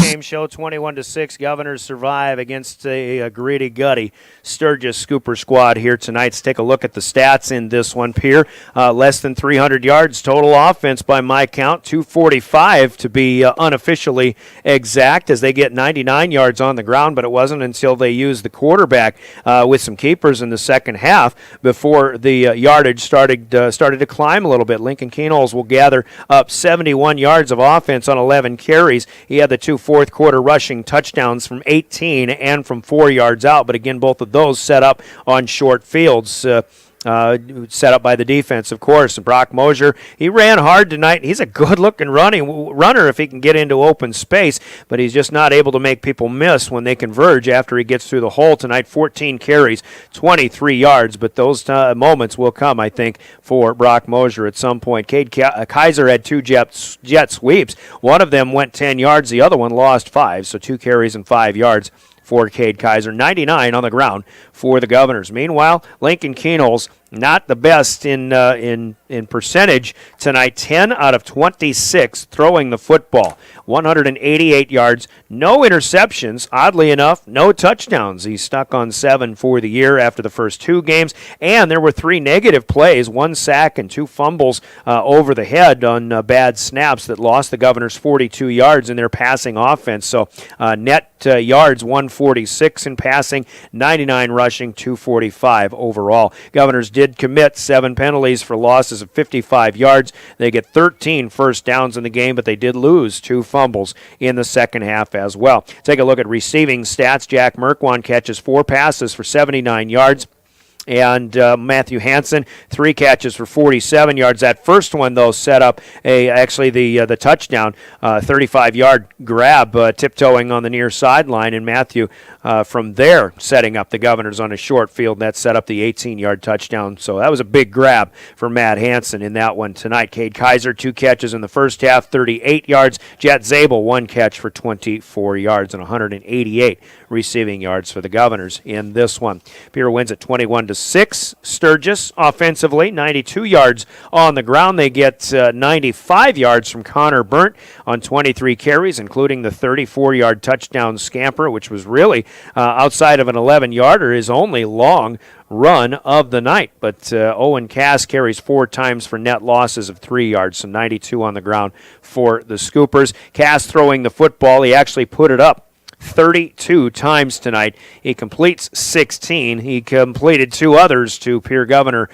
Game show 21-6. Governors survive against a gritty, gutty Sturgis Scooper squad here tonight. Let's take a look at the stats in this one, Pierre. Less than 300 yards total offense by my count, 245 to be unofficially exact, as they get 99 yards on the ground, but it wasn't until they used the quarterback with some keepers in the second half before the yardage started to climb a little bit. Lincoln Keenholz will gather up 71 yards of offense on 11 carries. He had the two fourth quarter rushing touchdowns from 18 and from 4 yards out, but again, both of those set up on short fields. Set up by the defense, of course. And Brock Mosier, he ran hard tonight. He's a good-looking runner if he can get into open space, but he's just not able to make people miss when they converge after he gets through the hole tonight. 14 carries, 23 yards, but those moments will come, I think, for Brock Mosier at some point. Cade Kaiser had two jet sweeps. One of them went 10 yards. The other one lost 5, so 2 carries and 5 yards for Cade Kaiser. 99 on the ground for the Governors. Meanwhile, Lincoln Keenholz, not the best in percentage tonight. 10 out of 26 throwing the football. 188 yards, no interceptions. Oddly enough, no touchdowns. He's stuck on 7 for the year after the first 2 games. And there were 3 negative plays, 1 sack and 2 fumbles over the head on bad snaps that lost the Governors 42 yards in their passing offense. So net yards, 146 in passing, 99 rushing, 245 overall. Governors did commit 7 penalties for losses of 55 yards. They get 13 first downs in the game, but they did lose 2 fumbles in the second half as well. Take a look at receiving stats. Jack Merkwan catches 4 passes for 79 yards. And Matthew Hansen, 3 catches for 47 yards. That first one, though, set up the touchdown, 35-yard grab, tiptoeing on the near sideline, and Matthew from there setting up the Governors on a short field. That set up the 18-yard touchdown. So that was a big grab for Matt Hansen in that one tonight. Cade Kaiser, 2 catches in the first half, 38 yards. Jet Zabel, 1 catch for 24 yards and 188 receiving yards for the Governors in this one. Pierre wins at 21-6. Sturgis offensively, 92 yards on the ground. They get 95 yards from Connor Burnt on 23 carries, including the 34-yard touchdown scamper, which was really outside of an 11-yarder, his only long run of the night. But Owen Cass carries 4 times for net losses of 3 yards, so 92 on the ground for the Scoopers. Cass throwing the football, he actually put it up 32 times tonight. He completes 16. He completed 2 others to Pierre Governor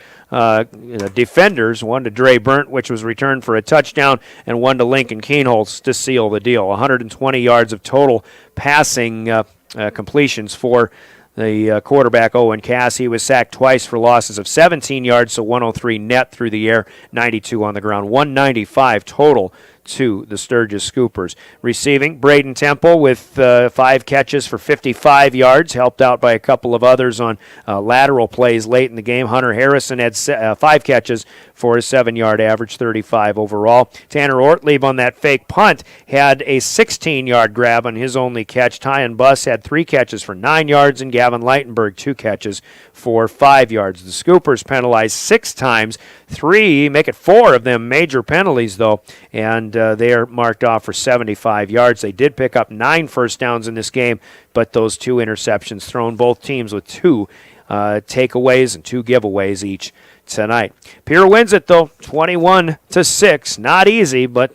defenders, one to Dre Burnt, which was returned for a touchdown, and one to Lincoln Keenholz to seal the deal. 120 yards of total passing completions for the quarterback, Owen Cass. He was sacked twice for losses of 17 yards, so 103 net through the air, 92 on the ground, 195 total to the Sturgis Scoopers. Receiving, Braden Temple with 5 catches for 55 yards, helped out by a couple of others on lateral plays late in the game. Hunter Harrison had 5 catches for a 7-yard average, 35 overall. Tanner Ortlieb on that fake punt had a 16-yard grab on his only catch. Tyan Buss had 3 catches for 9 yards, and Gavin Leitenberg 2 catches for 5 yards. The Scoopers penalized 6 times, 3, make it 4 of them major penalties, though, and and they are marked off for 75 yards. They did pick up 9 first downs in this game, but those 2 interceptions thrown, both teams with 2 takeaways and 2 giveaways each tonight. Pierre wins it, though, 21-6. Not easy, but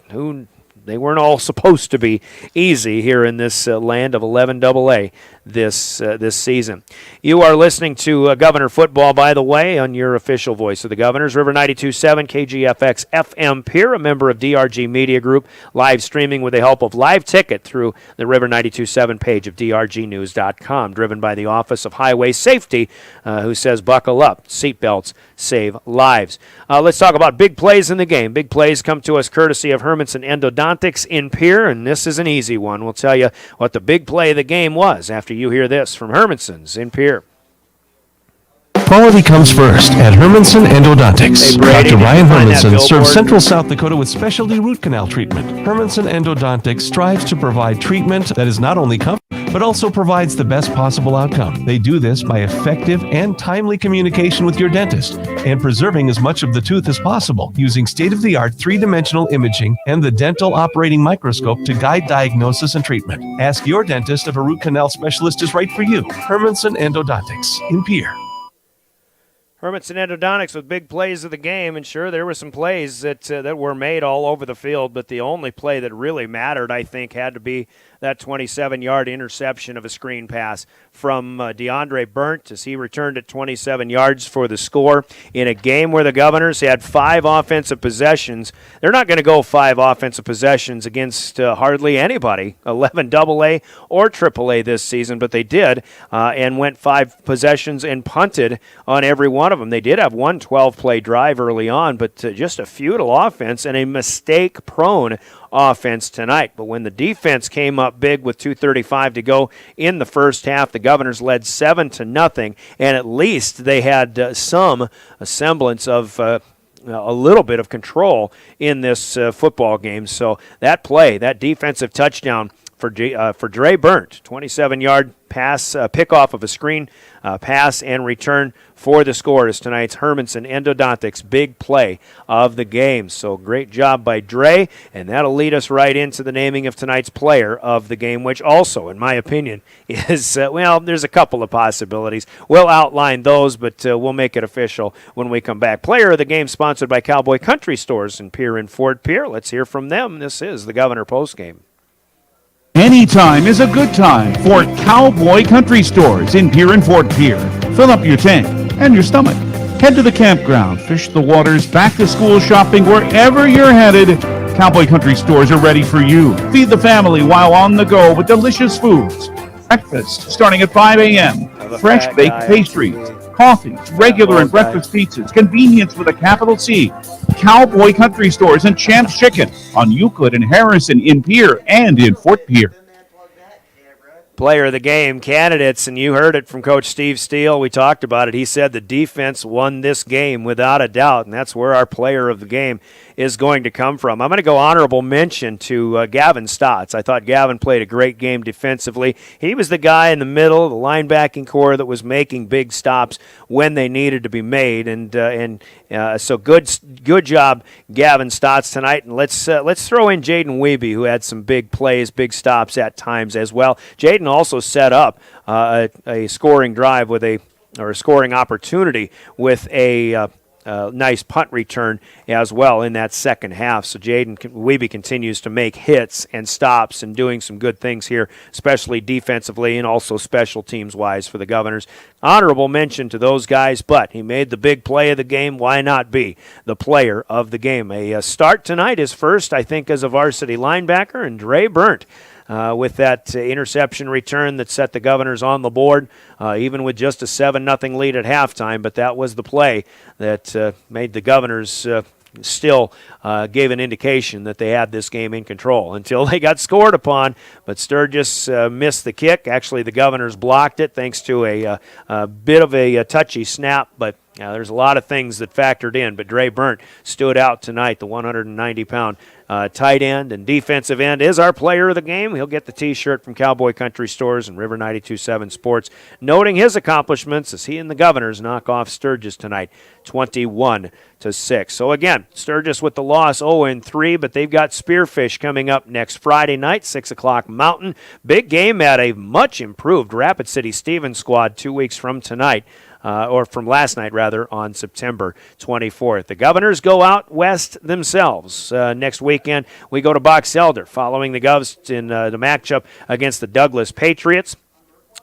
they weren't all supposed to be easy here in this land of 11 AA this season. You are listening to Governor Football, by the way, on your official voice of the Governors, River 92.7 KGFX FM Pierre, a member of DRG Media Group, live streaming with the help of Live Ticket through the River 92.7 page of drgnews.com, driven by the Office of Highway Safety, who says buckle up, seatbelts save lives. Let's talk about big plays in the game. Big plays come to us courtesy of Hermanson Endodontics in Pierre, and this is an easy one. We'll tell you what the big play of the game was after you hear this from Hermanson's in Pierre. Quality comes first at Hermanson Endodontics. Hey, Brady, Dr. Ryan find that Hermanson billboard? serves Central South Dakota with specialty root canal treatment. Hermanson Endodontics strives to provide treatment that is not only comfortable, but also provides the best possible outcome. They do this by effective and timely communication with your dentist and preserving as much of the tooth as possible using state-of-the-art 3-dimensional imaging and the dental operating microscope to guide diagnosis and treatment. Ask your dentist if a root canal specialist is right for you. Hermanson Endodontics in Pierre. Hermanson Endodontics with big plays of the game, and sure, there were some plays that were made all over the field, but the only play that really mattered, I think, had to be that 27-yard interception of a screen pass from DeAndre Burnt as he returned it 27 yards for the score in a game where the Governors had 5 offensive possessions. They're not going to go 5 offensive possessions against hardly anybody, 11 AA or AAA this season, but they did and went 5 possessions and punted on every one of them. They did have one 12-play drive early on, but just a futile offense and a mistake-prone offense tonight. But when the defense came up big with 2:35 to go in the first half, the Governors led 7-0, and at least they had some semblance of a little bit of control in this football game. So that play, that defensive touchdown for Dre Burnt, 27-yard pass, pickoff of a screen pass and return for the score is tonight's Hermanson Endodontics big play of the game. So great job by Dre, and that'll lead us right into the naming of tonight's player of the game, which also, in my opinion, is, there's a couple of possibilities. We'll outline those, but we'll make it official when we come back. Player of the game sponsored by Cowboy Country Stores in Pierre and Fort Pierre. Let's hear from them. This is the Governor postgame. Anytime is a good time for Cowboy Country Stores in Pierre and Fort Pierre. Fill up your tank and your stomach. Head to the campground, fish the waters, back to school shopping, wherever you're headed. Cowboy Country Stores are ready for you. Feed the family while on the go with delicious foods. Breakfast starting at 5 a.m. Fresh baked pastries, coffees, regular and breakfast pizzas, convenience with a capital C. Cowboy Country Stores and Champ's Chicken on Euclid and Harrison in Pierre and in Fort Pierre. Player of the game candidates, and you heard it from Coach Steve Steele. We talked about it. He said the defense won this game without a doubt, and that's where our player of the game is going to come from. I'm going to go honorable mention to Gavin Stotts. I thought Gavin played a great game defensively. He was the guy in the middle, the linebacking core that was making big stops when they needed to be made, and so good job, Gavin Stotts tonight. And let's throw in Jaden Wiebe, who had some big plays, big stops at times as well. Jaden also set up a scoring drive or a scoring opportunity with a nice punt return as well in that second half. So Jaden Wiebe continues to make hits and stops and doing some good things here, especially defensively and also special teams-wise for the Governors. Honorable mention to those guys, but he made the big play of the game. Why not be the player of the game? A start tonight, his first, I think, as a varsity linebacker, and Dre Burnt with that interception return that set the Governors on the board, even with just a 7-0 lead at halftime. But that was the play that made the Governors still gave an indication that they had this game in control until they got scored upon. But Sturgis missed the kick. Actually, the Governors blocked it thanks to a bit of a touchy snap, but Now, there's a lot of things that factored in, but Dre Burnt stood out tonight. The 190-pound tight end and defensive end is our player of the game. He'll get the T-shirt from Cowboy Country Stores and River 92.7 Sports, noting his accomplishments as he and the Governors knock off Sturgis tonight, 21-6. So again, Sturgis with the loss, 0-3, but they've got Spearfish coming up next Friday night, 6 o'clock Mountain. Big game at a much improved Rapid City Stevens squad 2 weeks from tonight. Or from last night, rather, on September 24th. The Governors go out west themselves. Next weekend, we go to Box Elder, following the Govs in the matchup against the Douglas Patriots.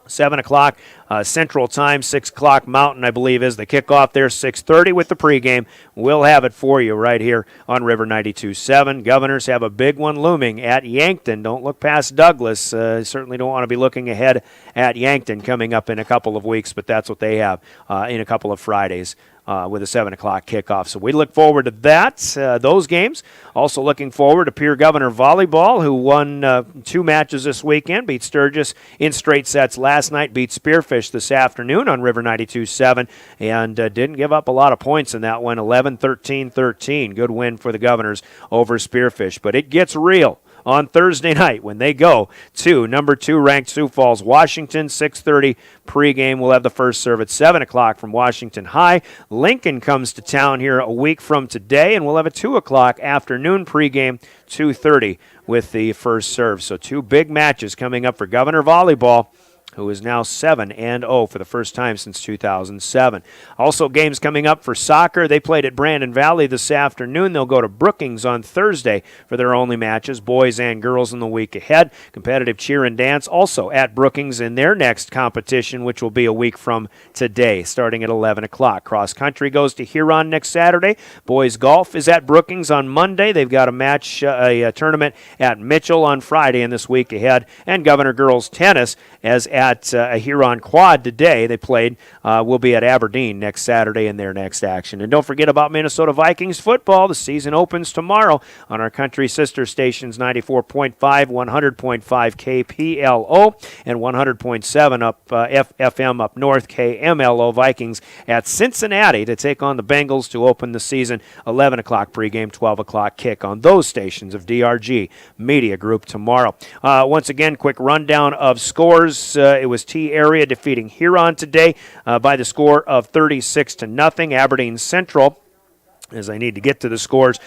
7 o'clock Central Time, 6 o'clock Mountain, I believe, is the kickoff there. 6:30 with the pregame. We'll have it for you right here on River 92.7. Governors have a big one looming at Yankton. Don't look past Douglas. Certainly don't want to be looking ahead at Yankton coming up in a couple of weeks, but that's what they have in a couple of Fridays. With a 7 o'clock kickoff. So we look forward to that, those games. Also looking forward to Pierre Governor Volleyball, who won 2 matches this weekend, beat Sturgis in straight sets last night, beat Spearfish this afternoon on River 92.7, and didn't give up a lot of points in that one, 11-13-13. Good win for the Governors over Spearfish. But it gets real on Thursday night when they go to number 2 ranked Sioux Falls, Washington. 6:30 pregame. We'll have the first serve at 7 o'clock from Washington High. Lincoln comes to town here a week from today, and we'll have a 2 o'clock afternoon pregame, 2:30 with the first serve. So 2 big matches coming up for Governor Volleyball, who is now 7-0 for the first time since 2007. Also, games coming up for soccer. They played at Brandon Valley this afternoon. They'll go to Brookings on Thursday for their only matches, boys and girls, in the week ahead. Competitive cheer and dance also at Brookings in their next competition, which will be a week from today, starting at 11 o'clock. Cross country goes to Huron next Saturday. Boys golf is at Brookings on Monday. They've got a tournament at Mitchell on Friday in this week ahead. And Governor girls tennis as at a Huron quad today. They played, will be at Aberdeen next Saturday in their next action. And don't forget about Minnesota Vikings football. The season opens tomorrow on our country sister stations, 94.5, 100.5 KPLO, and 100.7 up FM up north, KMLO. Vikings at Cincinnati to take on the Bengals to open the season. 11 o'clock pregame, 12 o'clock kick on those stations of DRG Media Group tomorrow. Once again, quick rundown of scores. It was T Area defeating Huron today by the score of 36-0. Aberdeen Central, as I need to get to the scores,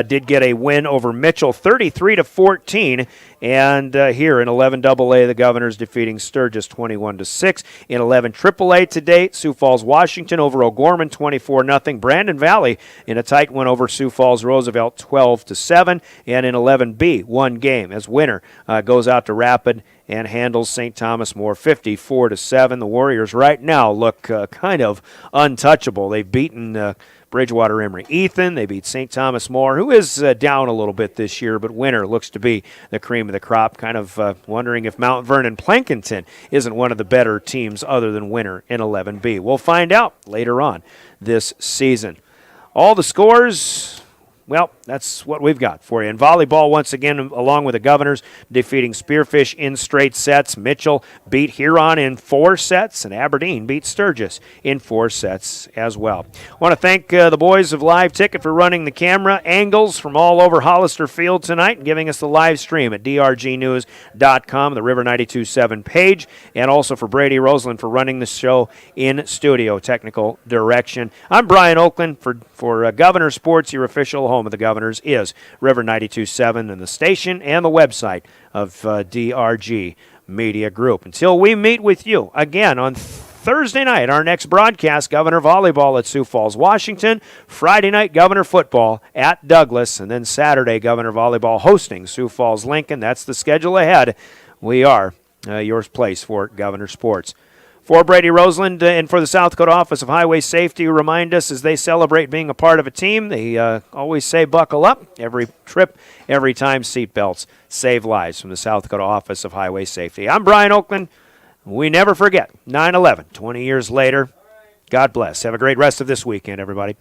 did get a win over Mitchell, 33-14. And here in 11 AA, the Governors defeating Sturgis 21-6. In 11 AAA today, Sioux Falls, Washington over O'Gorman 24-0. Brandon Valley in a tight win over Sioux Falls Roosevelt 12-7. And in 11B, one game as winner goes out to Rapid and handles St. Thomas More 54-7. The Warriors right now look kind of untouchable. They've beaten Bridgewater Emory Ethan. They beat St. Thomas More, who is down a little bit this year, but Winter looks to be the cream of the crop. Kind of wondering if Mount Vernon Plankinton isn't one of the better teams other than Winter in 11B. We'll find out later on this season. All the scores, well, that's what we've got for you. In volleyball, once again, along with the Governors, defeating Spearfish in straight sets. Mitchell beat Huron in 4 sets, and Aberdeen beat Sturgis in 4 sets as well. I want to thank the boys of Live Ticket for running the camera angles from all over Hollister Field tonight and giving us the live stream at drgnews.com, the River 92.7 page, and also for Brady Roseland for running the show in studio, technical direction. I'm Brian Oakland for Governor Sports, your official home of the Governors is River 92.7 and the station and the website of DRG Media Group. Until we meet with you again on Thursday night, our next broadcast, Governor Volleyball at Sioux Falls, Washington. Friday night, Governor Football at Douglas. And then Saturday, Governor Volleyball hosting Sioux Falls, Lincoln. That's the schedule ahead. We are your place for Governor Sports. For Brady Roseland and for the South Dakota Office of Highway Safety, remind us as they celebrate being a part of a team, they always say buckle up. Every trip, every time, seatbelts save lives from the South Dakota Office of Highway Safety. I'm Brian Oakland. We never forget 9/11, 20 years later. God bless. Have a great rest of this weekend, everybody.